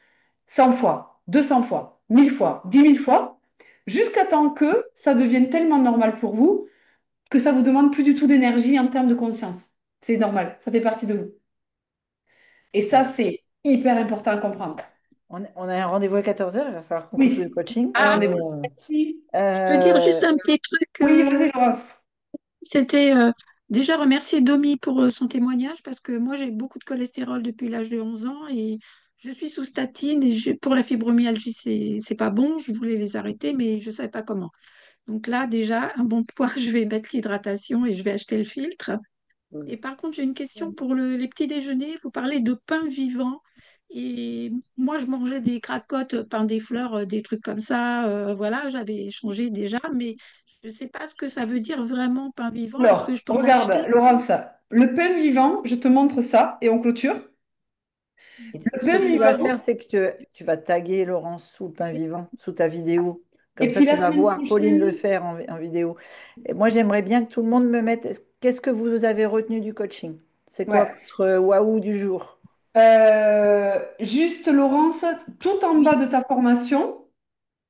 [SPEAKER 4] 100 fois, 200 fois, 1000 fois, 10 000 fois, jusqu'à temps que ça devienne tellement normal pour vous que ça vous demande plus du tout d'énergie en termes de conscience. C'est normal, ça fait partie de vous. Et ça, c'est hyper important à comprendre.
[SPEAKER 2] On a un rendez-vous à 14h, il va falloir qu'on coupe le
[SPEAKER 4] Oui.
[SPEAKER 2] coaching.
[SPEAKER 4] Alors,
[SPEAKER 6] Ah,
[SPEAKER 2] Mais,
[SPEAKER 4] oui,
[SPEAKER 6] je peux dire juste un petit truc.
[SPEAKER 4] oui, vas-y, Laurence.
[SPEAKER 6] C'était déjà remercier Domi pour son témoignage parce que moi j'ai beaucoup de cholestérol depuis l'âge de 11 ans et je suis sous statine et pour la fibromyalgie c'est pas bon, je voulais les arrêter mais je savais pas comment. Donc là déjà un bon point, je vais mettre l'hydratation et je vais acheter le filtre. Et par contre j'ai une question pour les petits déjeuners. Vous parlez de pain vivant et moi je mangeais des cracottes, pain des fleurs, des trucs comme ça. Voilà, j'avais changé déjà mais je ne sais pas ce que ça veut dire vraiment pain vivant. Est-ce que
[SPEAKER 4] Alors,
[SPEAKER 6] je peux en
[SPEAKER 4] regarde,
[SPEAKER 6] acheter?
[SPEAKER 4] Laurence, le pain vivant, je te montre ça et on clôture.
[SPEAKER 2] et
[SPEAKER 4] Le
[SPEAKER 2] ce que
[SPEAKER 4] pain
[SPEAKER 2] tu vas
[SPEAKER 4] vivant,
[SPEAKER 2] faire, c'est que tu vas taguer Laurence sous le pain vivant, sous ta vidéo. Comme
[SPEAKER 4] et
[SPEAKER 2] ça,
[SPEAKER 4] puis
[SPEAKER 2] tu
[SPEAKER 4] la
[SPEAKER 2] vas
[SPEAKER 4] semaine
[SPEAKER 2] voir Pauline
[SPEAKER 4] prochaine,
[SPEAKER 2] le faire en vidéo. Et moi, j'aimerais bien que tout le monde me mette. Qu'est-ce que vous avez retenu du coaching? C'est quoi
[SPEAKER 4] ouais.
[SPEAKER 2] votre waouh du jour?
[SPEAKER 4] Juste, Laurence, tout en bas
[SPEAKER 6] Oui,
[SPEAKER 4] de ta formation,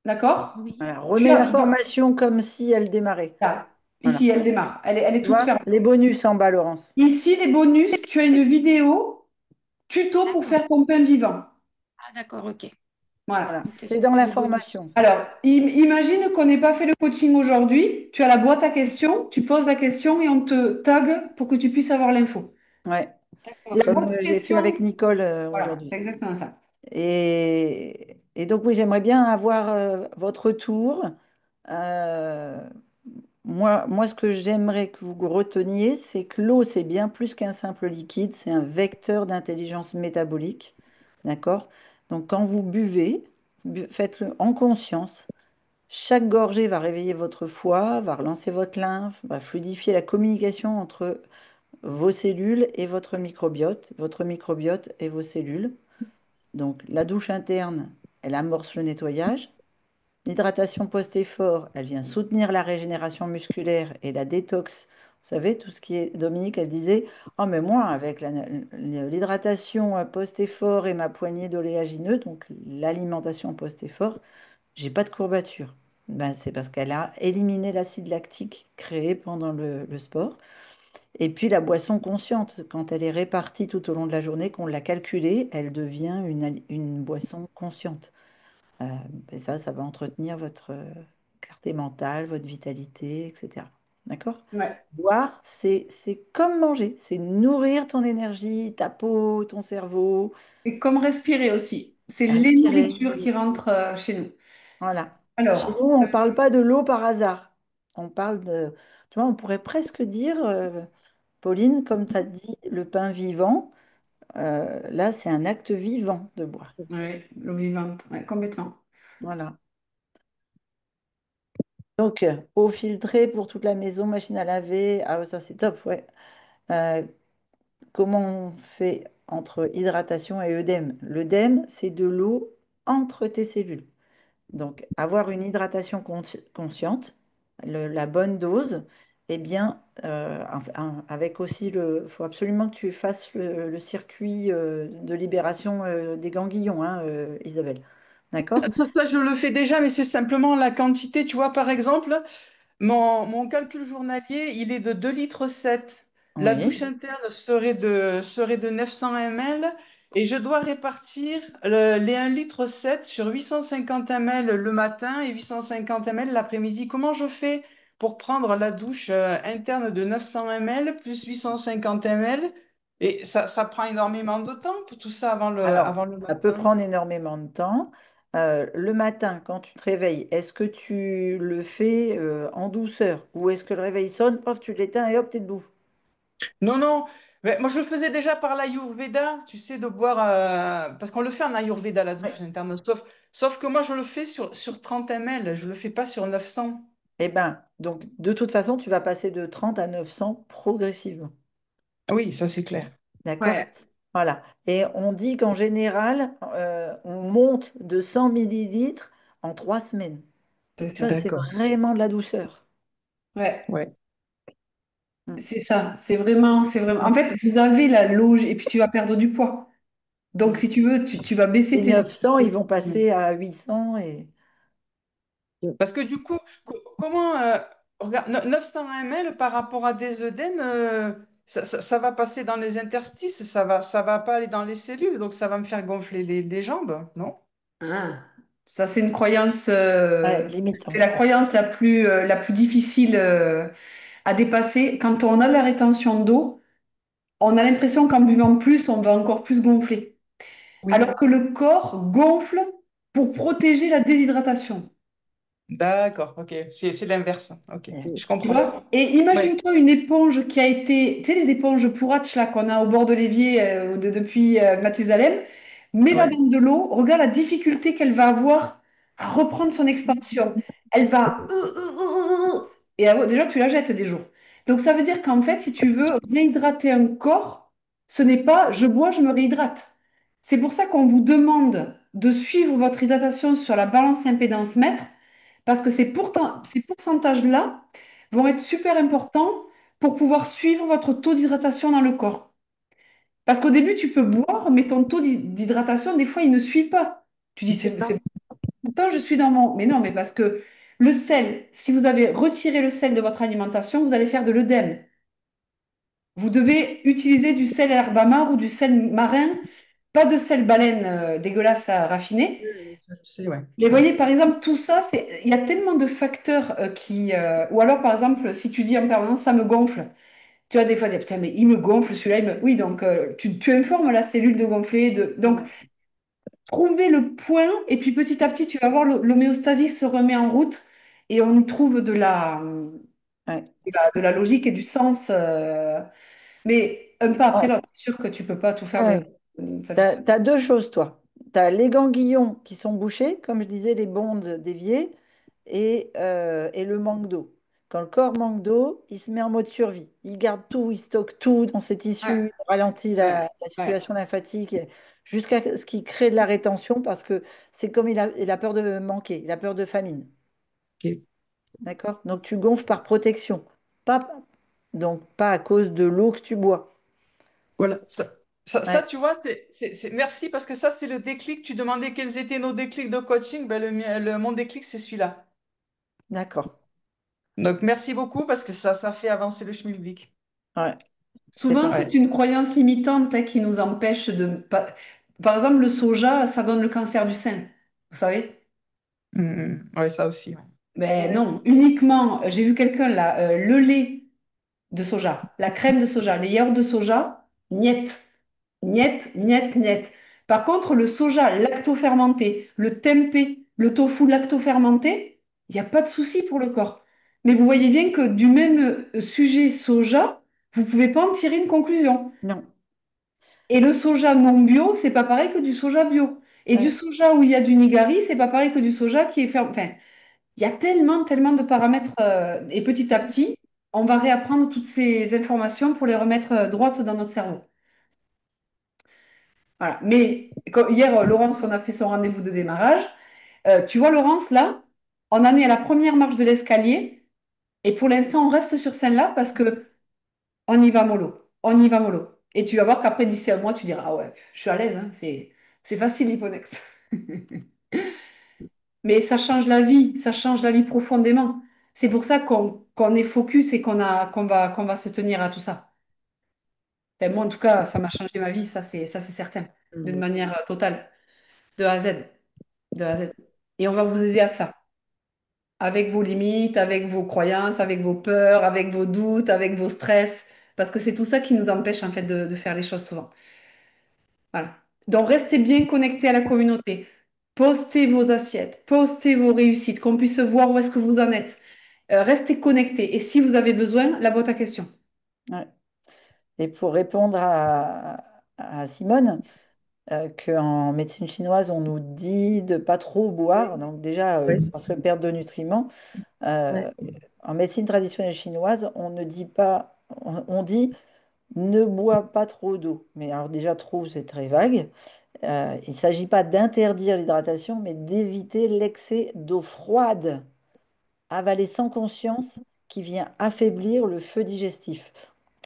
[SPEAKER 4] d'accord?
[SPEAKER 6] oui,
[SPEAKER 2] Voilà,
[SPEAKER 4] Tu
[SPEAKER 2] remets la
[SPEAKER 4] as,
[SPEAKER 2] formation comme si elle démarrait.
[SPEAKER 4] là,
[SPEAKER 2] Voilà.
[SPEAKER 4] ici, elle démarre, elle est
[SPEAKER 2] Tu
[SPEAKER 4] toute
[SPEAKER 2] vois,
[SPEAKER 4] fermée.
[SPEAKER 2] les bonus en bas, Laurence.
[SPEAKER 4] Ici, les bonus, tu as une vidéo tuto pour
[SPEAKER 6] d'accord.
[SPEAKER 4] faire ton pain vivant.
[SPEAKER 6] Ah, d'accord, ok.
[SPEAKER 4] Voilà.
[SPEAKER 2] Voilà,
[SPEAKER 6] Ok,
[SPEAKER 2] c'est
[SPEAKER 6] c'est
[SPEAKER 2] dans
[SPEAKER 6] pour
[SPEAKER 2] la
[SPEAKER 6] les bonus.
[SPEAKER 2] formation, ça.
[SPEAKER 4] Alors, imagine qu'on n'ait pas fait le coaching aujourd'hui. Tu as la boîte à questions, tu poses la question et on te tag pour que tu puisses avoir l'info.
[SPEAKER 2] Ouais,
[SPEAKER 4] La
[SPEAKER 6] D'accord.
[SPEAKER 2] comme
[SPEAKER 4] boîte à
[SPEAKER 2] j'ai fait
[SPEAKER 4] questions,
[SPEAKER 2] avec Nicole
[SPEAKER 4] voilà, c'est
[SPEAKER 2] aujourd'hui.
[SPEAKER 4] exactement ça.
[SPEAKER 2] Et donc, oui, j'aimerais bien avoir votre retour. Euh, moi, ce que j'aimerais que vous reteniez, c'est que l'eau, c'est bien plus qu'un simple liquide, c'est un vecteur d'intelligence métabolique. D'accord? Donc, quand vous buvez, faites-le en conscience. Chaque gorgée va réveiller votre foie, va relancer votre lymphe, va fluidifier la communication entre vos cellules et votre microbiote et vos cellules. Donc, la douche interne, elle amorce le nettoyage. L'hydratation post-effort, elle vient soutenir la régénération musculaire et la détox. Vous savez, tout ce qui est, Dominique, elle disait, oh mais moi, avec l'hydratation post-effort et ma poignée d'oléagineux, donc l'alimentation post-effort, j'ai pas de courbature. Ben, c'est parce qu'elle a éliminé l'acide lactique créé pendant le sport. Et puis la boisson consciente, quand elle est répartie tout au long de la journée, qu'on l'a calculée, elle devient une boisson consciente. Euh, et ça va entretenir votre clarté mentale, votre vitalité, etc. D'accord?
[SPEAKER 4] Ouais.
[SPEAKER 2] Boire, c'est comme manger, c'est nourrir ton énergie, ta peau, ton cerveau,
[SPEAKER 4] Et comme respirer aussi. C'est les
[SPEAKER 2] respirer.
[SPEAKER 4] nourritures qui rentrent chez nous.
[SPEAKER 2] Voilà. Chez nous,
[SPEAKER 4] Alors,
[SPEAKER 2] on ne parle pas de l'eau par hasard. On parle de... Tu vois, on pourrait presque dire, Pauline, comme tu as dit, le pain vivant, là, c'est un acte vivant de boire.
[SPEAKER 4] ouais, l'eau vivante, ouais, complètement.
[SPEAKER 2] Voilà. Donc, eau filtrée pour toute la maison, machine à laver. Ah, ça, c'est top, ouais. Euh, comment on fait entre hydratation et œdème? L'œdème, c'est de l'eau entre tes cellules. Donc, avoir une hydratation consciente, la bonne dose, eh bien, avec aussi il faut absolument que tu fasses le circuit de libération des ganglions, hein, Isabelle. D'accord?
[SPEAKER 11] Ça, je le fais déjà, mais c'est simplement la quantité. Tu vois, par exemple, mon calcul journalier, il est de 2,7 litres. La
[SPEAKER 2] Oui.
[SPEAKER 11] douche interne serait de 900 ml et je dois répartir les 1,7 litre sur 850 ml le matin et 850 ml l'après-midi. Comment je fais pour prendre la douche interne de 900 ml plus 850 ml? Et ça prend énormément de temps, tout ça
[SPEAKER 2] Alors,
[SPEAKER 11] avant le
[SPEAKER 2] ça peut
[SPEAKER 11] matin.
[SPEAKER 2] prendre énormément de temps. Le matin, quand tu te réveilles, est-ce que tu le fais en douceur ou est-ce que le réveil sonne, pof, tu l'éteins et hop, t'es debout?
[SPEAKER 11] Non, non, mais moi je le faisais déjà par l'Ayurveda, tu sais, de boire, parce qu'on le fait en Ayurveda, la douche
[SPEAKER 2] Ouais.
[SPEAKER 11] interne, sauf que moi je le fais sur 30 ml, je le fais pas sur 900.
[SPEAKER 2] Eh bien, donc de toute façon, tu vas passer de 30 à 900 progressivement.
[SPEAKER 11] Oui, ça c'est clair.
[SPEAKER 2] D'accord?
[SPEAKER 4] Ouais,
[SPEAKER 2] Voilà. Et on dit qu'en général, on monte de 100 millilitres en 3 semaines. Donc,
[SPEAKER 4] c'est
[SPEAKER 2] tu
[SPEAKER 4] ça.
[SPEAKER 2] vois, c'est
[SPEAKER 11] D'accord.
[SPEAKER 2] vraiment de la douceur.
[SPEAKER 4] Ouais,
[SPEAKER 11] Ouais.
[SPEAKER 2] Mm.
[SPEAKER 4] c'est ça. C'est vraiment. En fait, vous avez la loge et puis tu vas perdre du poids. Donc,
[SPEAKER 2] Mm.
[SPEAKER 4] si tu veux, tu vas baisser
[SPEAKER 2] Les
[SPEAKER 4] tes...
[SPEAKER 2] 900, ils vont passer à 800 et...
[SPEAKER 11] Parce que du coup, comment, regarde, 900 ml par rapport à des œdèmes, ça va passer dans les interstices, ça va pas aller dans les cellules, donc ça va me faire gonfler les jambes, non?
[SPEAKER 4] Ah, ça, c'est une croyance,
[SPEAKER 2] Ouais,
[SPEAKER 4] c'est
[SPEAKER 2] limitant,
[SPEAKER 4] la
[SPEAKER 2] ça.
[SPEAKER 4] croyance la plus difficile à dépasser. Quand on a de la rétention d'eau, on a l'impression qu'en buvant plus, on va encore plus gonfler.
[SPEAKER 11] Oui,
[SPEAKER 4] Alors que le corps gonfle pour protéger la déshydratation.
[SPEAKER 11] d'accord, ok. C'est l'inverse. Ok,
[SPEAKER 2] Ouais.
[SPEAKER 11] je
[SPEAKER 4] Tu
[SPEAKER 11] comprends.
[SPEAKER 4] vois? Et
[SPEAKER 11] Ouais,
[SPEAKER 4] imagine-toi une éponge qui a été, tu sais, les éponges Pouratch là qu'on a au bord de l'évier depuis Mathusalem, mets-la
[SPEAKER 11] ouais.
[SPEAKER 4] dans de l'eau, regarde la difficulté qu'elle va avoir à reprendre son expansion. Elle va et déjà tu la jettes des jours. Donc ça veut dire qu'en fait, si tu veux réhydrater un corps, ce n'est pas je bois, je me réhydrate. C'est pour ça qu'on vous demande de suivre votre hydratation sur la balance impédance mètre, parce que ces pourcentages-là vont être super importants pour pouvoir suivre votre taux d'hydratation dans le corps. Parce qu'au début, tu peux boire, mais ton taux d'hydratation, des fois, il ne suit pas. Tu dis,
[SPEAKER 11] C'est ça.
[SPEAKER 4] pourtant, je suis dans mon... Mais non, mais parce que le sel, si vous avez retiré le sel de votre alimentation, vous allez faire de l'œdème. Vous devez utiliser du sel herbamar ou du sel marin, pas de sel baleine dégueulasse à raffiner.
[SPEAKER 11] Ça, je sais, ouais.
[SPEAKER 4] Mais vous
[SPEAKER 11] Ouais.
[SPEAKER 4] voyez, par exemple, tout ça, il y a tellement de facteurs ou alors, par exemple, si tu dis en permanence, ça me gonfle. Tu vois, des fois, putain, mais il me gonfle, celui-là, Oui, donc tu informes la cellule de gonfler. Donc, trouver le point, et puis petit à petit, tu vas voir, l'homéostasie se remet en route et on y trouve
[SPEAKER 2] Ouais.
[SPEAKER 4] de la logique et du sens. Mais un pas après
[SPEAKER 2] Ouais.
[SPEAKER 4] l'autre, c'est sûr que tu peux pas tout faire
[SPEAKER 2] Ouais.
[SPEAKER 4] d'une
[SPEAKER 2] Tu
[SPEAKER 4] seule.
[SPEAKER 2] as deux choses, toi. Tu as les ganglions qui sont bouchés, comme je disais, les bondes déviées, et le manque d'eau. Quand le corps manque d'eau, il se met en mode survie. Il garde tout, il stocke tout dans ses
[SPEAKER 4] Ouais,
[SPEAKER 2] tissus, il ralentit
[SPEAKER 4] ouais,
[SPEAKER 2] la
[SPEAKER 4] ouais.
[SPEAKER 2] circulation lymphatique jusqu'à ce qu'il crée de la rétention parce que c'est comme il a peur de manquer, il a peur de famine.
[SPEAKER 11] Ok.
[SPEAKER 2] D'accord? Donc tu gonfles par protection, pas, donc pas à cause de l'eau que tu bois.
[SPEAKER 11] Voilà. Ça,
[SPEAKER 2] Ouais,
[SPEAKER 11] tu vois, merci parce que ça, c'est le déclic. Tu demandais quels étaient nos déclics de coaching. Ben, mon déclic, c'est celui-là.
[SPEAKER 2] d'accord.
[SPEAKER 11] Donc, merci beaucoup parce que ça fait avancer le schmilblick.
[SPEAKER 2] Ouais, c'est
[SPEAKER 4] Souvent, c'est
[SPEAKER 2] parfait.
[SPEAKER 4] une croyance limitante qui nous empêche de... Par exemple, le soja, ça donne le cancer du sein. Vous savez?
[SPEAKER 11] Ouais, ça aussi. Ouais.
[SPEAKER 4] Mais non, uniquement, j'ai vu quelqu'un là, le lait de soja, la crème de soja, les yaourts de soja, niet, niet, niet, niet. Par contre, le soja lactofermenté, le tempeh, le tofu lactofermenté, il n'y a pas de souci pour le corps. Mais vous voyez bien que du même sujet soja, vous ne pouvez pas en tirer une conclusion.
[SPEAKER 2] Non.
[SPEAKER 4] Et le soja non bio, c'est pas pareil que du soja bio. Et du
[SPEAKER 2] Ouais.
[SPEAKER 4] soja où il y a du nigari, c'est pas pareil que du soja qui est ferme. Enfin, il y a tellement, tellement de paramètres. Et petit à petit, on va réapprendre toutes ces informations pour les remettre droites dans notre cerveau. Voilà. Mais hier, Laurence, on a fait son rendez-vous de démarrage. Tu vois, Laurence, là, on en est à la première marche de l'escalier. Et pour l'instant, on reste sur celle-là parce que on y va mollo. On y va mollo. Et tu vas voir qu'après, d'ici un mois, tu diras, ah ouais, je suis à l'aise, hein, c'est facile l'hyponex. Mais ça change la vie profondément. C'est pour ça qu'on est focus et qu'on va se tenir à tout ça. Enfin, moi, en tout cas, ça m'a changé ma vie, ça c'est certain, d'une
[SPEAKER 2] Mhm.
[SPEAKER 4] manière totale, de A à Z, de A à Z. Et on va vous aider à ça, avec vos limites, avec vos croyances, avec vos peurs, avec vos doutes, avec vos stress, parce que c'est tout ça qui nous empêche en fait de faire les choses souvent. Voilà. Donc, restez bien connectés à la communauté. Postez vos assiettes, postez vos réussites, qu'on puisse voir où est-ce que vous en êtes. Restez connectés. Et si vous avez besoin, la boîte à questions.
[SPEAKER 2] Ouais. Et pour répondre à Simone, qu'en médecine chinoise, on nous dit de pas trop boire, donc déjà,
[SPEAKER 8] Oui,
[SPEAKER 2] parce que perte de nutriments.
[SPEAKER 8] ouais.
[SPEAKER 2] Euh, En médecine traditionnelle chinoise, on ne dit pas, on dit ne bois pas trop d'eau. Mais alors déjà, trop, c'est très vague. Il ne s'agit pas d'interdire l'hydratation, mais d'éviter l'excès d'eau froide, avalée sans conscience, qui vient affaiblir le feu digestif.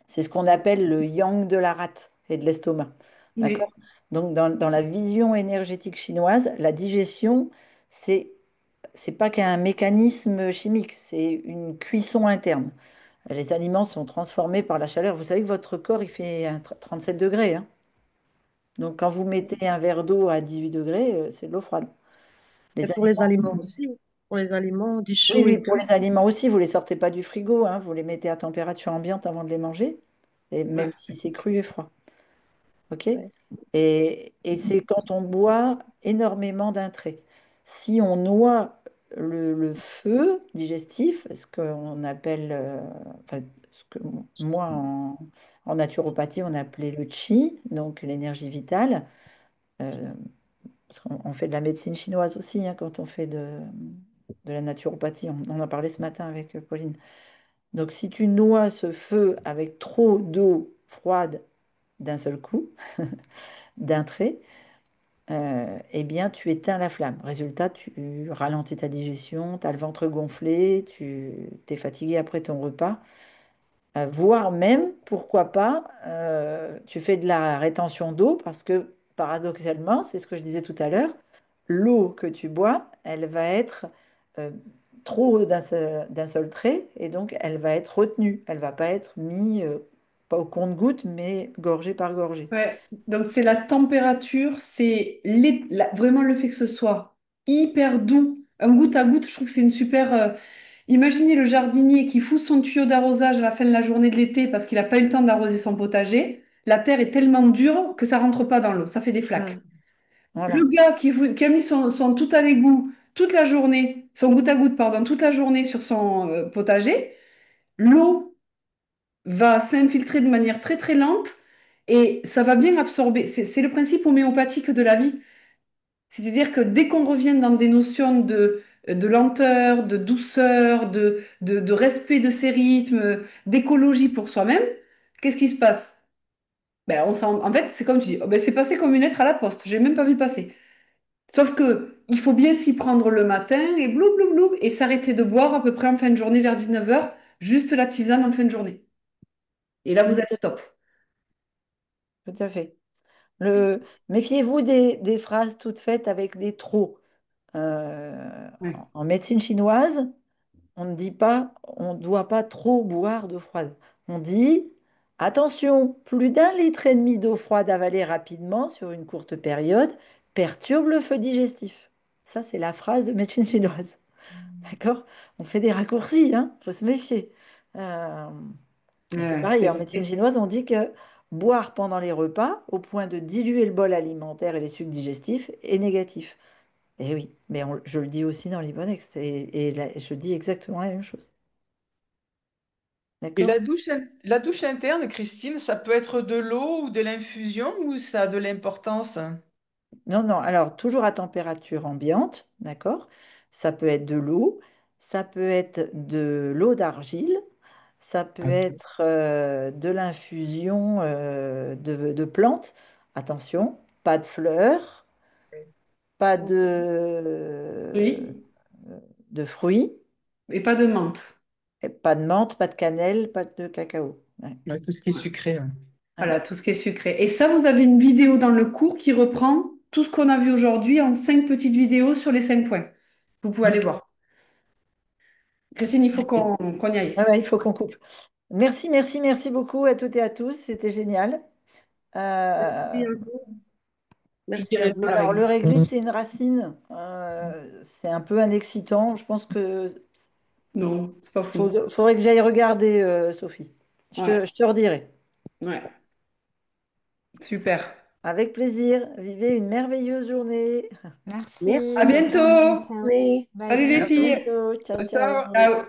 [SPEAKER 2] C'est ce qu'on appelle le yang de la rate et de l'estomac. D'accord?
[SPEAKER 4] Oui,
[SPEAKER 2] Donc, dans la vision énergétique chinoise, la digestion, c'est pas qu'un mécanisme chimique, c'est une cuisson interne. Les aliments sont transformés par la chaleur. Vous savez que votre corps, il fait 37 degrés, hein. Donc, quand vous mettez un verre d'eau à 18 degrés, c'est de l'eau froide.
[SPEAKER 8] Et
[SPEAKER 2] Les
[SPEAKER 8] pour les
[SPEAKER 2] aliments,
[SPEAKER 8] aliments aussi. Pour les aliments, du
[SPEAKER 2] oui,
[SPEAKER 8] chaud
[SPEAKER 2] oui,
[SPEAKER 8] et
[SPEAKER 2] pour
[SPEAKER 8] tout.
[SPEAKER 2] les aliments aussi, vous les sortez pas du frigo, hein, vous les mettez à température ambiante avant de les manger, et même
[SPEAKER 4] Ouais.
[SPEAKER 2] si c'est cru et froid. OK?
[SPEAKER 8] Ouais.
[SPEAKER 2] Et c'est quand on boit énormément d'intrants. Si on noie le feu digestif, ce qu'on appelle, enfin, ce que moi en naturopathie on appelait le qi, donc l'énergie vitale, euh, parce qu'on fait de la médecine chinoise aussi, hein, quand on fait de la naturopathie, on en parlait ce matin avec Pauline. Donc si tu noies ce feu avec trop d'eau froide d'un seul coup, d'un trait, eh bien, tu éteins la flamme. Résultat, tu ralentis ta digestion, tu as le ventre gonflé, tu es fatigué après ton repas. Voire même, pourquoi pas, tu fais de la rétention d'eau parce que paradoxalement, c'est ce que je disais tout à l'heure, l'eau que tu bois, elle va être euh, trop d'un seul trait et donc elle va être retenue. Elle va pas être mise, pas au compte-goutte, mais gorgée par gorgée.
[SPEAKER 4] Ouais. Donc c'est la température, c'est vraiment le fait que ce soit hyper doux. Un goutte à goutte, je trouve que c'est une super. Imaginez le jardinier qui fout son tuyau d'arrosage à la fin de la journée de l'été parce qu'il n'a pas eu le temps d'arroser son potager. La terre est tellement dure que ça rentre pas dans l'eau, ça fait des flaques.
[SPEAKER 8] Mm.
[SPEAKER 4] Le
[SPEAKER 2] Voilà.
[SPEAKER 4] gars qui a mis son tout à l'égout toute la journée, son goutte à goutte, pardon, toute la journée sur son potager, l'eau va s'infiltrer de manière très très lente et ça va bien absorber. C'est le principe homéopathique de la vie. C'est-à-dire que dès qu'on revient dans des notions de lenteur, de douceur, de respect de ses rythmes, d'écologie pour soi-même, qu'est-ce qui se passe? Ben, en fait, c'est comme tu dis, oh, ben, c'est passé comme une lettre à la poste, j'ai même pas vu passer. Sauf que il faut bien s'y prendre le matin et blou blou blou et s'arrêter de boire à peu près en fin de journée vers 19 heures, juste la tisane en fin de journée. Et là, vous
[SPEAKER 2] Mm,
[SPEAKER 4] êtes au top.
[SPEAKER 2] tout à fait. Méfiez-vous des phrases toutes faites avec des trop.
[SPEAKER 4] Ouais.
[SPEAKER 2] En médecine chinoise, on ne dit pas, on ne doit pas trop boire d'eau froide. On dit, attention, plus d'1,5 litre d'eau froide avalée rapidement sur une courte période perturbe le feu digestif. Ça, c'est la phrase de médecine chinoise. D'accord? On fait des raccourcis, hein? Faut se méfier. Euh, et c'est
[SPEAKER 4] Ouais,
[SPEAKER 2] pareil,
[SPEAKER 4] c'est
[SPEAKER 2] en
[SPEAKER 4] vrai.
[SPEAKER 2] médecine chinoise, on dit que boire pendant les repas, au point de diluer le bol alimentaire et les sucs digestifs, est négatif. Et oui, mais je le dis aussi dans l'Ibonext, et là, je dis exactement la même chose.
[SPEAKER 11] Et
[SPEAKER 2] D'accord?
[SPEAKER 11] la douche interne, Christine, ça peut être de l'eau ou de l'infusion ou ça a de l'importance?
[SPEAKER 2] Non, non, alors toujours à température ambiante, d'accord? Ça peut être de l'eau, ça peut être de l'eau d'argile, ça peut
[SPEAKER 4] Ok.
[SPEAKER 2] être de l'infusion de plantes. Attention, pas de fleurs, pas
[SPEAKER 4] Oui,
[SPEAKER 2] de fruits,
[SPEAKER 4] et pas de menthe.
[SPEAKER 2] et pas de menthe, pas de cannelle, pas de cacao. Ouais,
[SPEAKER 11] Ouais, tout ce qui est
[SPEAKER 4] Ouais.
[SPEAKER 11] sucré. Ouais.
[SPEAKER 2] ouais.
[SPEAKER 4] Voilà, tout ce qui est sucré. Et ça, vous avez une vidéo dans le cours qui reprend tout ce qu'on a vu aujourd'hui en 5 petites vidéos sur les 5 points. Vous pouvez aller
[SPEAKER 2] Ok.
[SPEAKER 4] voir. Christine, il faut qu'on y aille.
[SPEAKER 2] Ouais, ouais, il faut qu'on coupe. Merci, merci, merci beaucoup à toutes et à tous. C'était génial.
[SPEAKER 8] Merci
[SPEAKER 2] Euh,
[SPEAKER 8] à vous.
[SPEAKER 11] Je
[SPEAKER 8] Merci à
[SPEAKER 11] dirais
[SPEAKER 8] vous.
[SPEAKER 2] alors,
[SPEAKER 11] pareil.
[SPEAKER 2] le réglisse, c'est une racine. C'est un peu un excitant. Je pense que
[SPEAKER 4] Non, c'est pas fou.
[SPEAKER 2] faudrait que j'aille regarder, Sophie.
[SPEAKER 4] Ouais,
[SPEAKER 2] Je te redirai.
[SPEAKER 4] ouais, super.
[SPEAKER 2] Avec plaisir. Vivez une merveilleuse journée.
[SPEAKER 5] Merci.
[SPEAKER 4] À
[SPEAKER 8] Merci.
[SPEAKER 5] Bonne
[SPEAKER 4] bientôt.
[SPEAKER 5] journée. Ciao.
[SPEAKER 8] Oui.
[SPEAKER 5] Bye
[SPEAKER 4] Salut
[SPEAKER 11] À
[SPEAKER 4] les
[SPEAKER 5] bye.
[SPEAKER 11] bientôt.
[SPEAKER 4] filles.
[SPEAKER 2] Bientôt. Ciao,
[SPEAKER 11] Ciao, ciao.
[SPEAKER 2] ciao.
[SPEAKER 4] Ciao.